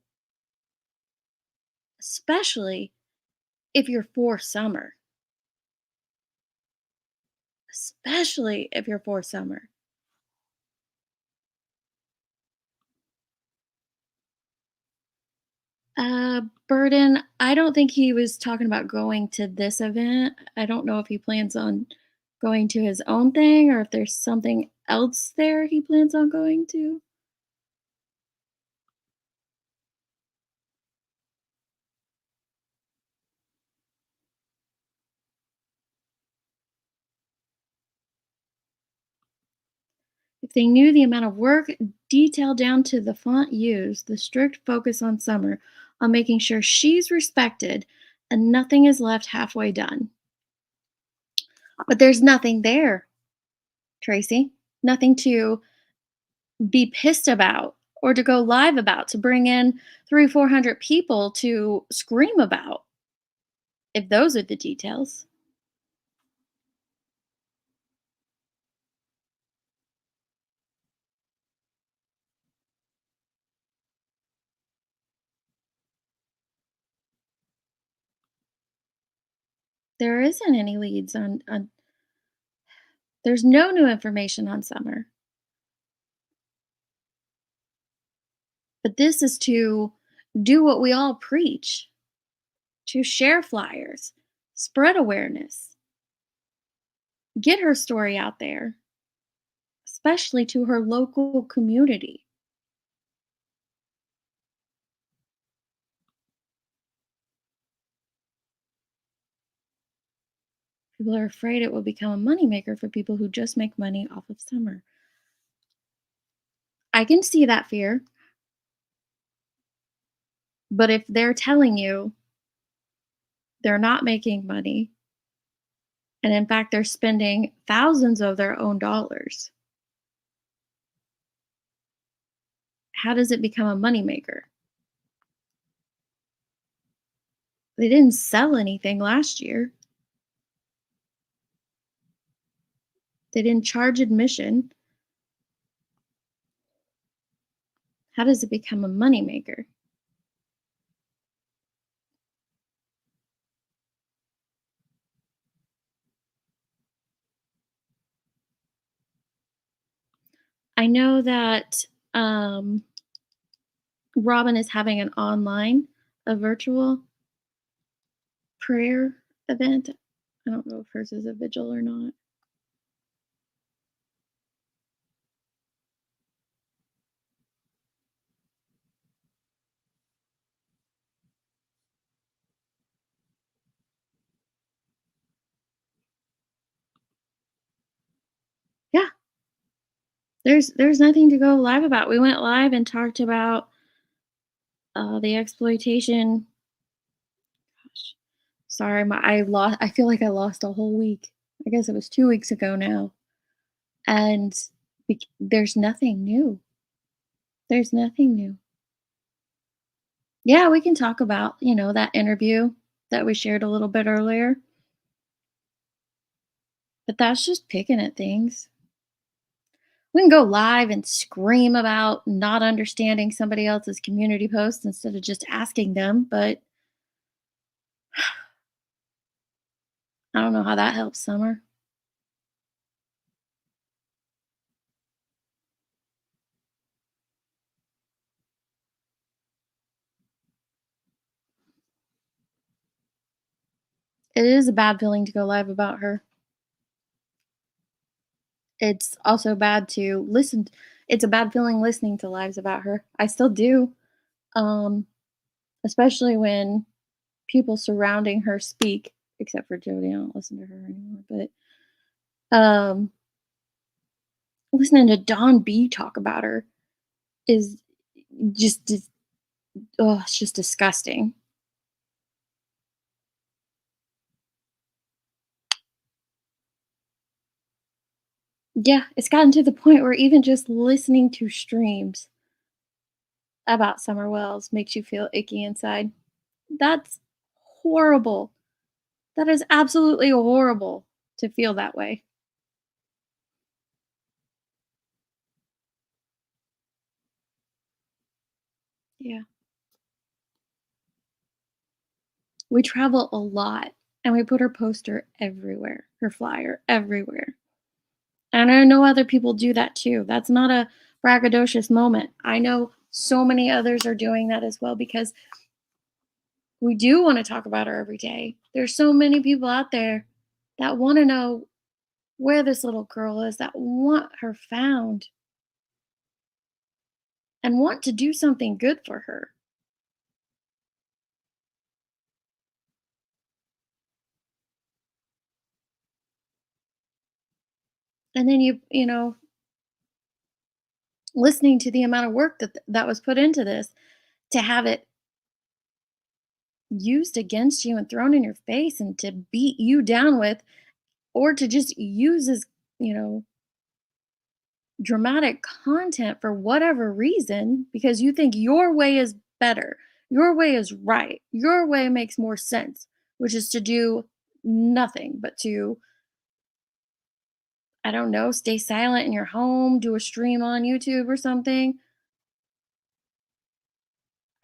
Especially if you're for Summer. Especially if you're for Summer. Burden, I don't think he was talking about going to this event. I don't know if he plans on going to his own thing or if there's something else there he plans on going to. If they knew the amount of work, detail down to the font used, the strict focus on Summer, on making sure she's respected and nothing is left halfway done. But there's nothing there, Tracy. Nothing to be pissed about or to go live about, to bring in 300-400 people to scream about, if those are the details. There isn't any leads on there's no new information on Summer. But this is to do what we all preach, to share flyers, spread awareness, get her story out there, especially to her local community. People are afraid it will become a moneymaker for people who just make money off of Summer. I can see that fear. But if they're telling you they're not making money, and in fact, they're spending thousands of their own dollars, how does it become a moneymaker? They didn't sell anything last year. They didn't charge admission. How does it become a moneymaker? I know that Robin is having an a virtual prayer event. I don't know if hers is a vigil or not. Yeah. There's nothing to go live about. We went live and talked about the exploitation. Gosh, sorry, I feel like I lost a whole week. I guess it was 2 weeks ago now, and there's nothing new. There's nothing new. Yeah, we can talk about that interview that we shared a little bit earlier, but that's just picking at things. We can go live and scream about not understanding somebody else's community post instead of just asking them, but I don't know how that helps Summer. It is a bad feeling to go live about her. It's also bad to listen. It's a bad feeling listening to lives about her. I still do, um, especially when people surrounding her speak, except for Jody. I don't listen to her anymore, but listening to Don B talk about her is just, oh, it's just disgusting. Yeah, it's gotten to the point where even just listening to streams about Summer Wells makes you feel icky inside. That's horrible. That is absolutely horrible to feel that way. Yeah. We travel a lot and we put her poster everywhere, her flyer everywhere. And I know other people do that too. That's not a braggadocious moment. I know so many others are doing that as well because we do want to talk about her every day. There's so many people out there that want to know where this little girl is, that want her found and want to do something good for her. And then listening to the amount of work that was put into this to have it used against you and thrown in your face and to beat you down with or to just use as, you know, dramatic content for whatever reason because you think your way is better. Your way is right. Your way makes more sense, which is to do nothing but to, I don't know, stay silent in your home, do a stream on YouTube or something,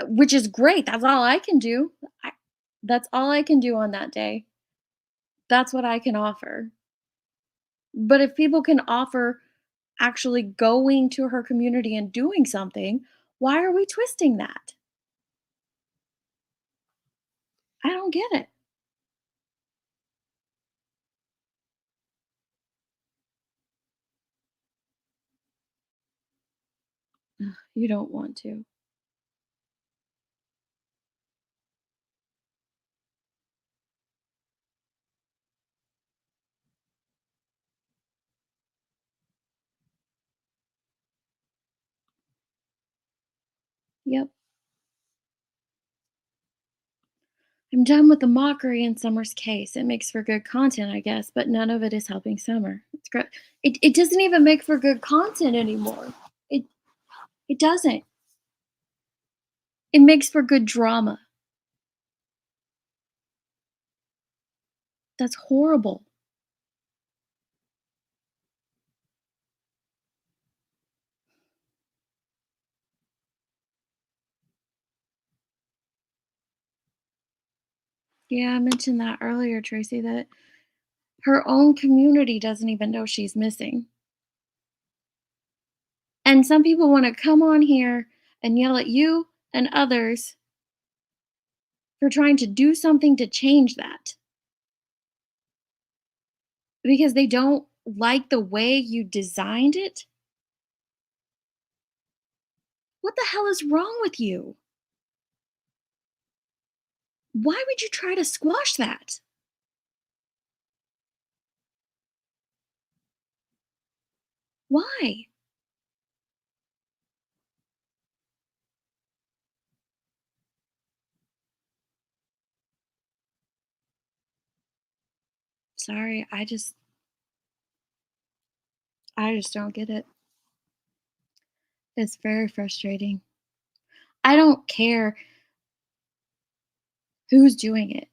which is great. That's all I can do. That's all I can do on that day. That's what I can offer. But if people can offer actually going to her community and doing something, why are we twisting that? I don't get it. Ugh, you don't want to. Yep. I'm done with the mockery in Summer's case. It makes for good content, I guess, but none of it is helping Summer. It's great. It doesn't even make for good content anymore. It it doesn't. It makes for good drama. That's horrible. Yeah, I mentioned that earlier, Tracy, that her own community doesn't even know she's missing. And some people want to come on here and yell at you and others for trying to do something to change that because they don't like the way you designed it. What the hell is wrong with you? Why would you try to squash that? Why? Sorry, I just don't get it. It's very frustrating. I don't care who's doing it.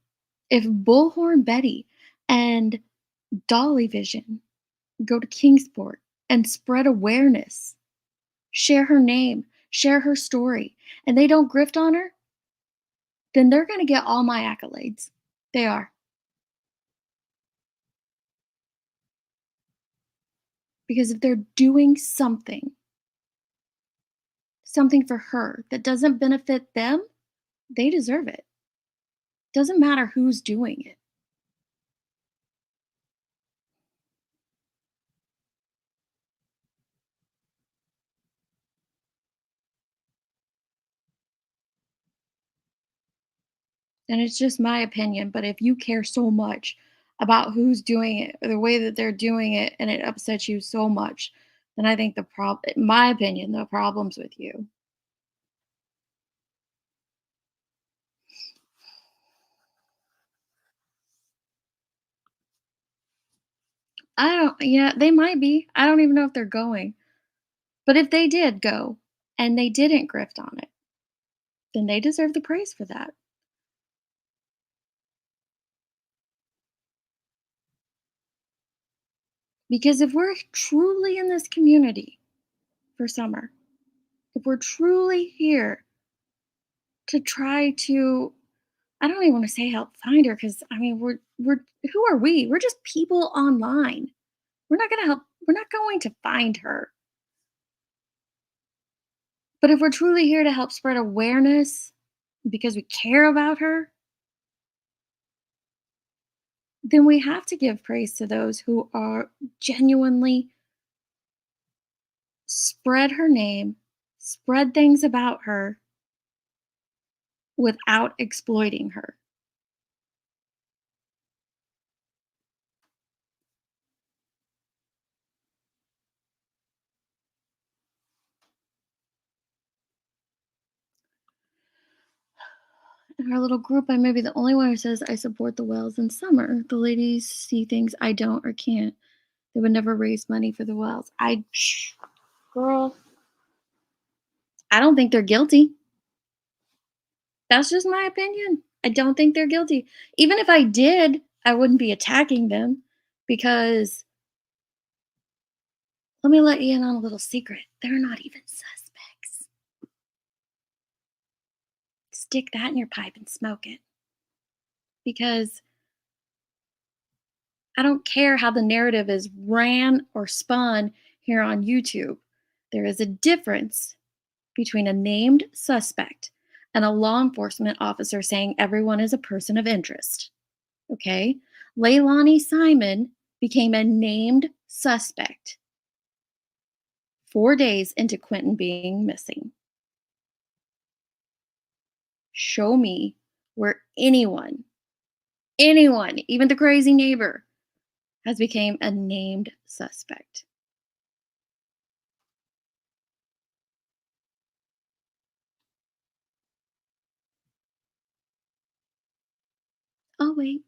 If Bullhorn Betty and Dolly Vision go to Kingsport and spread awareness, share her name, share her story, and they don't grift on her, then they're going to get all my accolades. They are. Because if they're doing something for her that doesn't benefit them, they deserve it. Doesn't matter who's doing it. And it's just my opinion, but if you care so much about who's doing it or the way that they're doing it and it upsets you so much, then I think in my opinion, the problem's with you. Yeah, they might be. I don't even know if they're going. But if they did go and they didn't grift on it, then they deserve the praise for that. Because if we're truly in this community for summer, if we're truly here to try to, I don't even want to say help find her because I mean we're who are we? We're just people online. We're not gonna help, we're not going to find her. But if we're truly here to help spread awareness because we care about her, then we have to give praise to those who are genuinely spread her name, spread things about her without exploiting her. In our little group, I may be the only one who says I support the whales in summer. The ladies see things I don't or can't. They would never raise money for the whales. Girl, I don't think they're guilty. That's just my opinion. I don't think they're guilty. Even if I did, I wouldn't be attacking them because let me let you in on a little secret. They're not even suspects. Stick that in your pipe and smoke it. Because I don't care how the narrative is ran or spun here on YouTube. There is a difference between a named suspect and a law enforcement officer saying everyone is a person of interest. Okay? Leilani Simon became a named suspect 4 days into Quentin being missing. Show me where anyone, even the crazy neighbor, has become a named suspect. Oh, wait.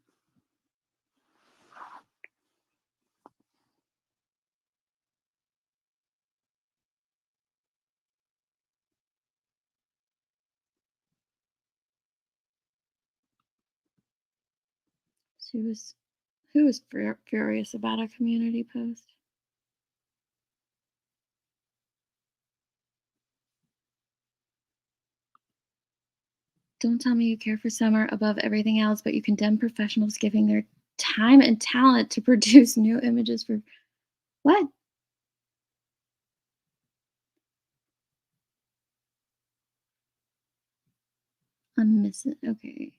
Who was furious about a community post? Don't tell me you care for Summer above everything else, but you condemn professionals giving their time and talent to produce new images for what? I'm missing. Okay.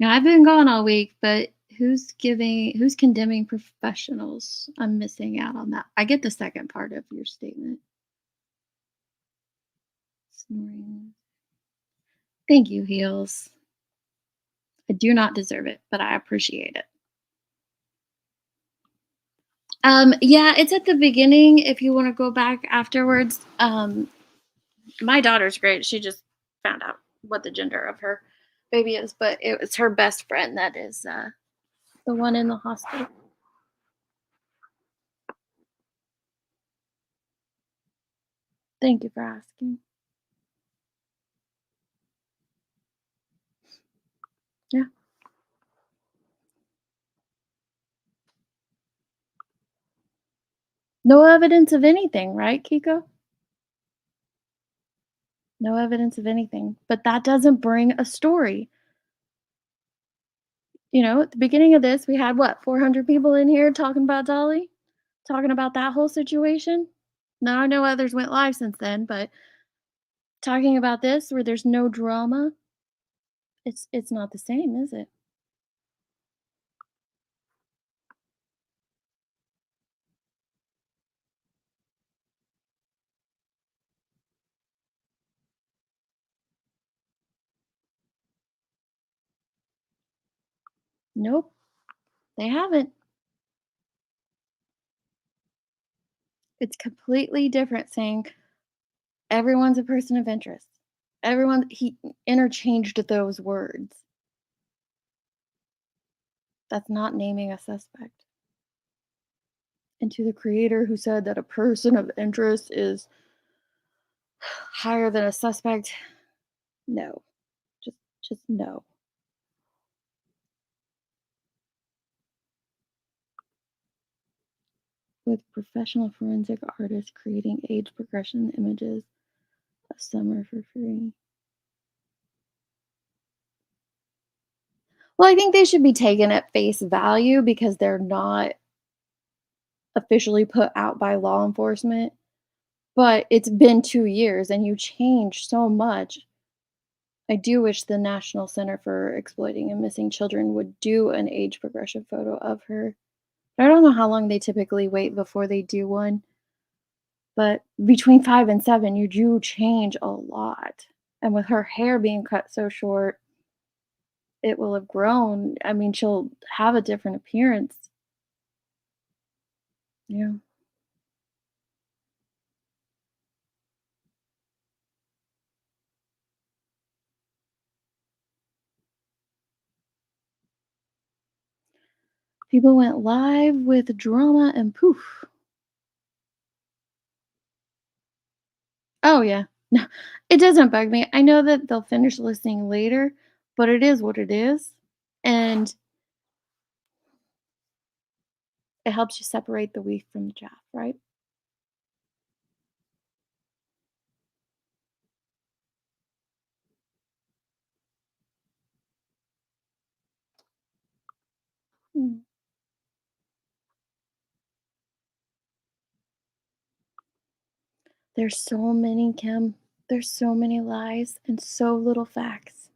Now I've been gone all week, but who's condemning professionals? I'm missing out on that. I get the second part of your statement. Snoring. Thank you, Heels. I do not deserve it, but I appreciate it. Yeah, it's at the beginning if you want to go back afterwards. My daughter's great. She just found out what the gender of her baby is, but it was her best friend that is the one in the hospital. Thank you for asking. Yeah. No evidence of anything, right, Kiko? No evidence of anything. But that doesn't bring a story. You know, at the beginning of this, we had what, 400 people in here talking about Dolly? Talking about that whole situation? Now I know others went live since then, but talking about this where there's no drama, it's not the same, is it? Nope, they haven't. It's completely different saying everyone's a person of interest. Everyone he interchanged those words. That's not naming a suspect. And to the creator who said that a person of interest is higher than a suspect, no. Just no. With professional forensic artists creating age progression images of Summer for free. Well, I think they should be taken at face value because they're not officially put out by law enforcement. But it's been 2 years and you changed so much. I do wish the National Center for Exploiting and Missing Children would do an age progression photo of her. I don't know how long they typically wait before they do one, but between 5 and 7, you do change a lot. And with her hair being cut so short, it will have grown. I mean, she'll have a different appearance. Yeah. People went live with drama and poof. Oh, yeah. No, it doesn't bug me. I know that they'll finish listening later, but it is what it is. And it helps you separate the wheat from the chaff, right? Mm. There's so many, Kim. There's so many lies and so little facts.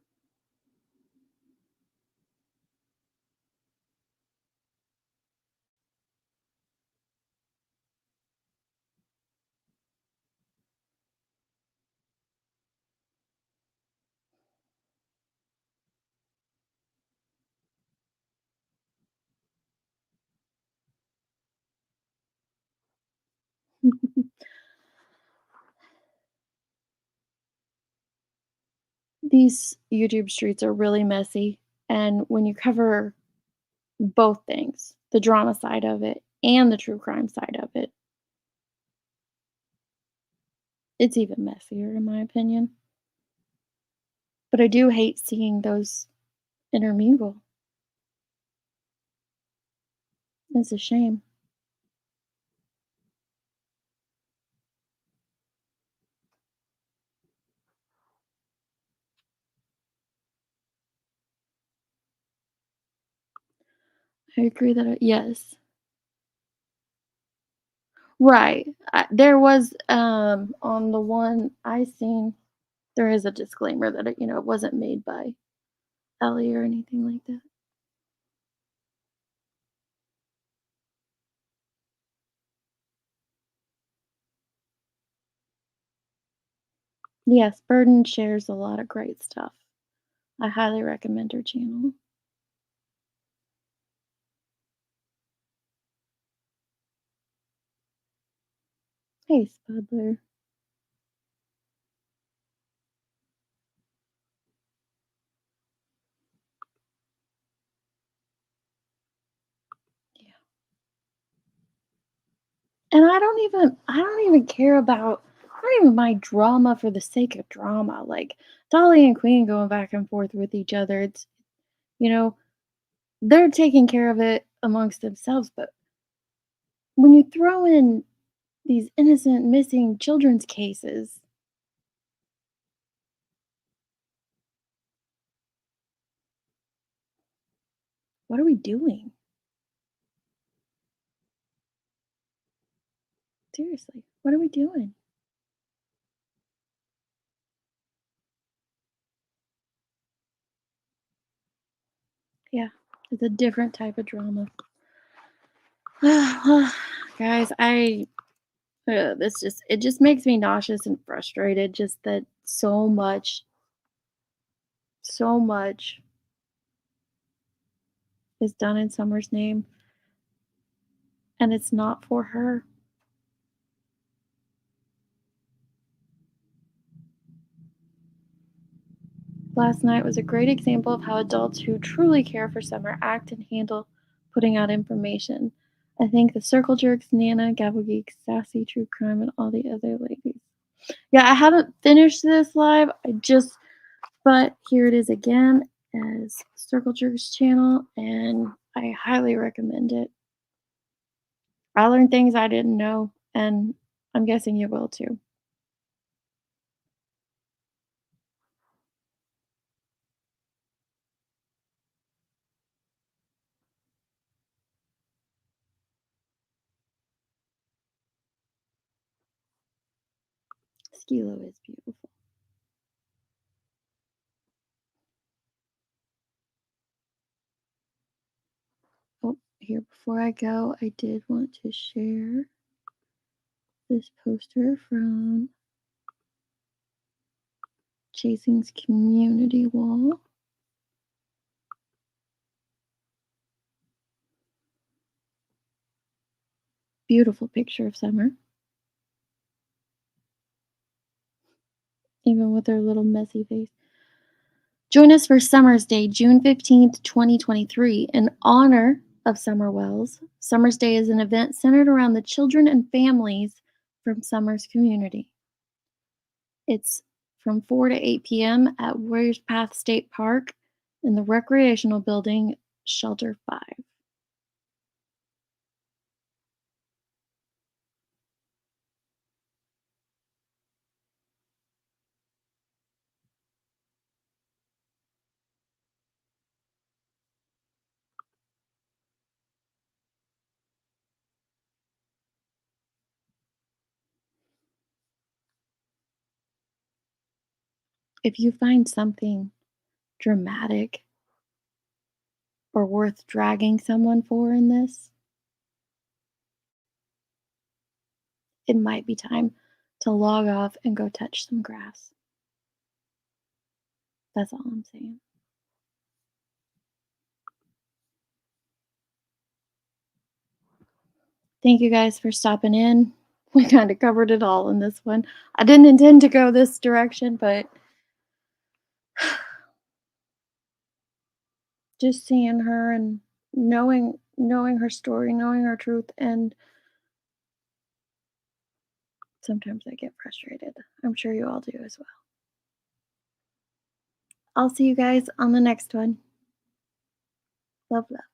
These YouTube streets are really messy. And when you cover both things, the drama side of it and the true crime side of it, it's even messier, in my opinion. But I do hate seeing those intermingle. It's a shame. I agree that yes. Right. There was, on the one I seen, there is a disclaimer that it wasn't made by Ellie or anything like that. Yes, Burden shares a lot of great stuff. I highly recommend her channel. Hey, Spudler. And I don't even care about I don't even mind drama for the sake of drama. Like Dolly and Queen going back and forth with each other. It's you know, they're taking care of it amongst themselves, but when you throw in these innocent missing children's cases, what are we doing? Seriously, what are we doing? Yeah, it's a different type of drama. Guys, it just makes me nauseous and frustrated just that so much is done in Summer's name and it's not for her. Last night was a great example of how adults who truly care for Summer act and handle putting out information. I think the Circle Jerks, Nana, Gavel Geeks, Sassy, True Crime, and all the other ladies. Yeah, I haven't finished this live. But here it is again as Circle Jerks channel, and I highly recommend it. I learned things I didn't know, and I'm guessing you will too. Skilo is beautiful. Oh, here before I go, I did want to share this poster from Chasing's community wall. Beautiful picture of Summer. Even with her little messy face. Join us for Summer's Day, June 15th, 2023. In honor of Summer Wells, Summer's Day is an event centered around the children and families from Summer's community. It's from 4 to 8 p.m. at Warriors Path State Park in the recreational building, Shelter 5. If you find something dramatic or worth dragging someone for in this, it might be time to log off and go touch some grass. That's all I'm saying. Thank you guys for stopping in. We kind of covered it all in this one. I didn't intend to go this direction, but just seeing her and knowing her story, knowing her truth, and sometimes I get frustrated. I'm sure you all do as well. I'll see you guys on the next one. Love, love.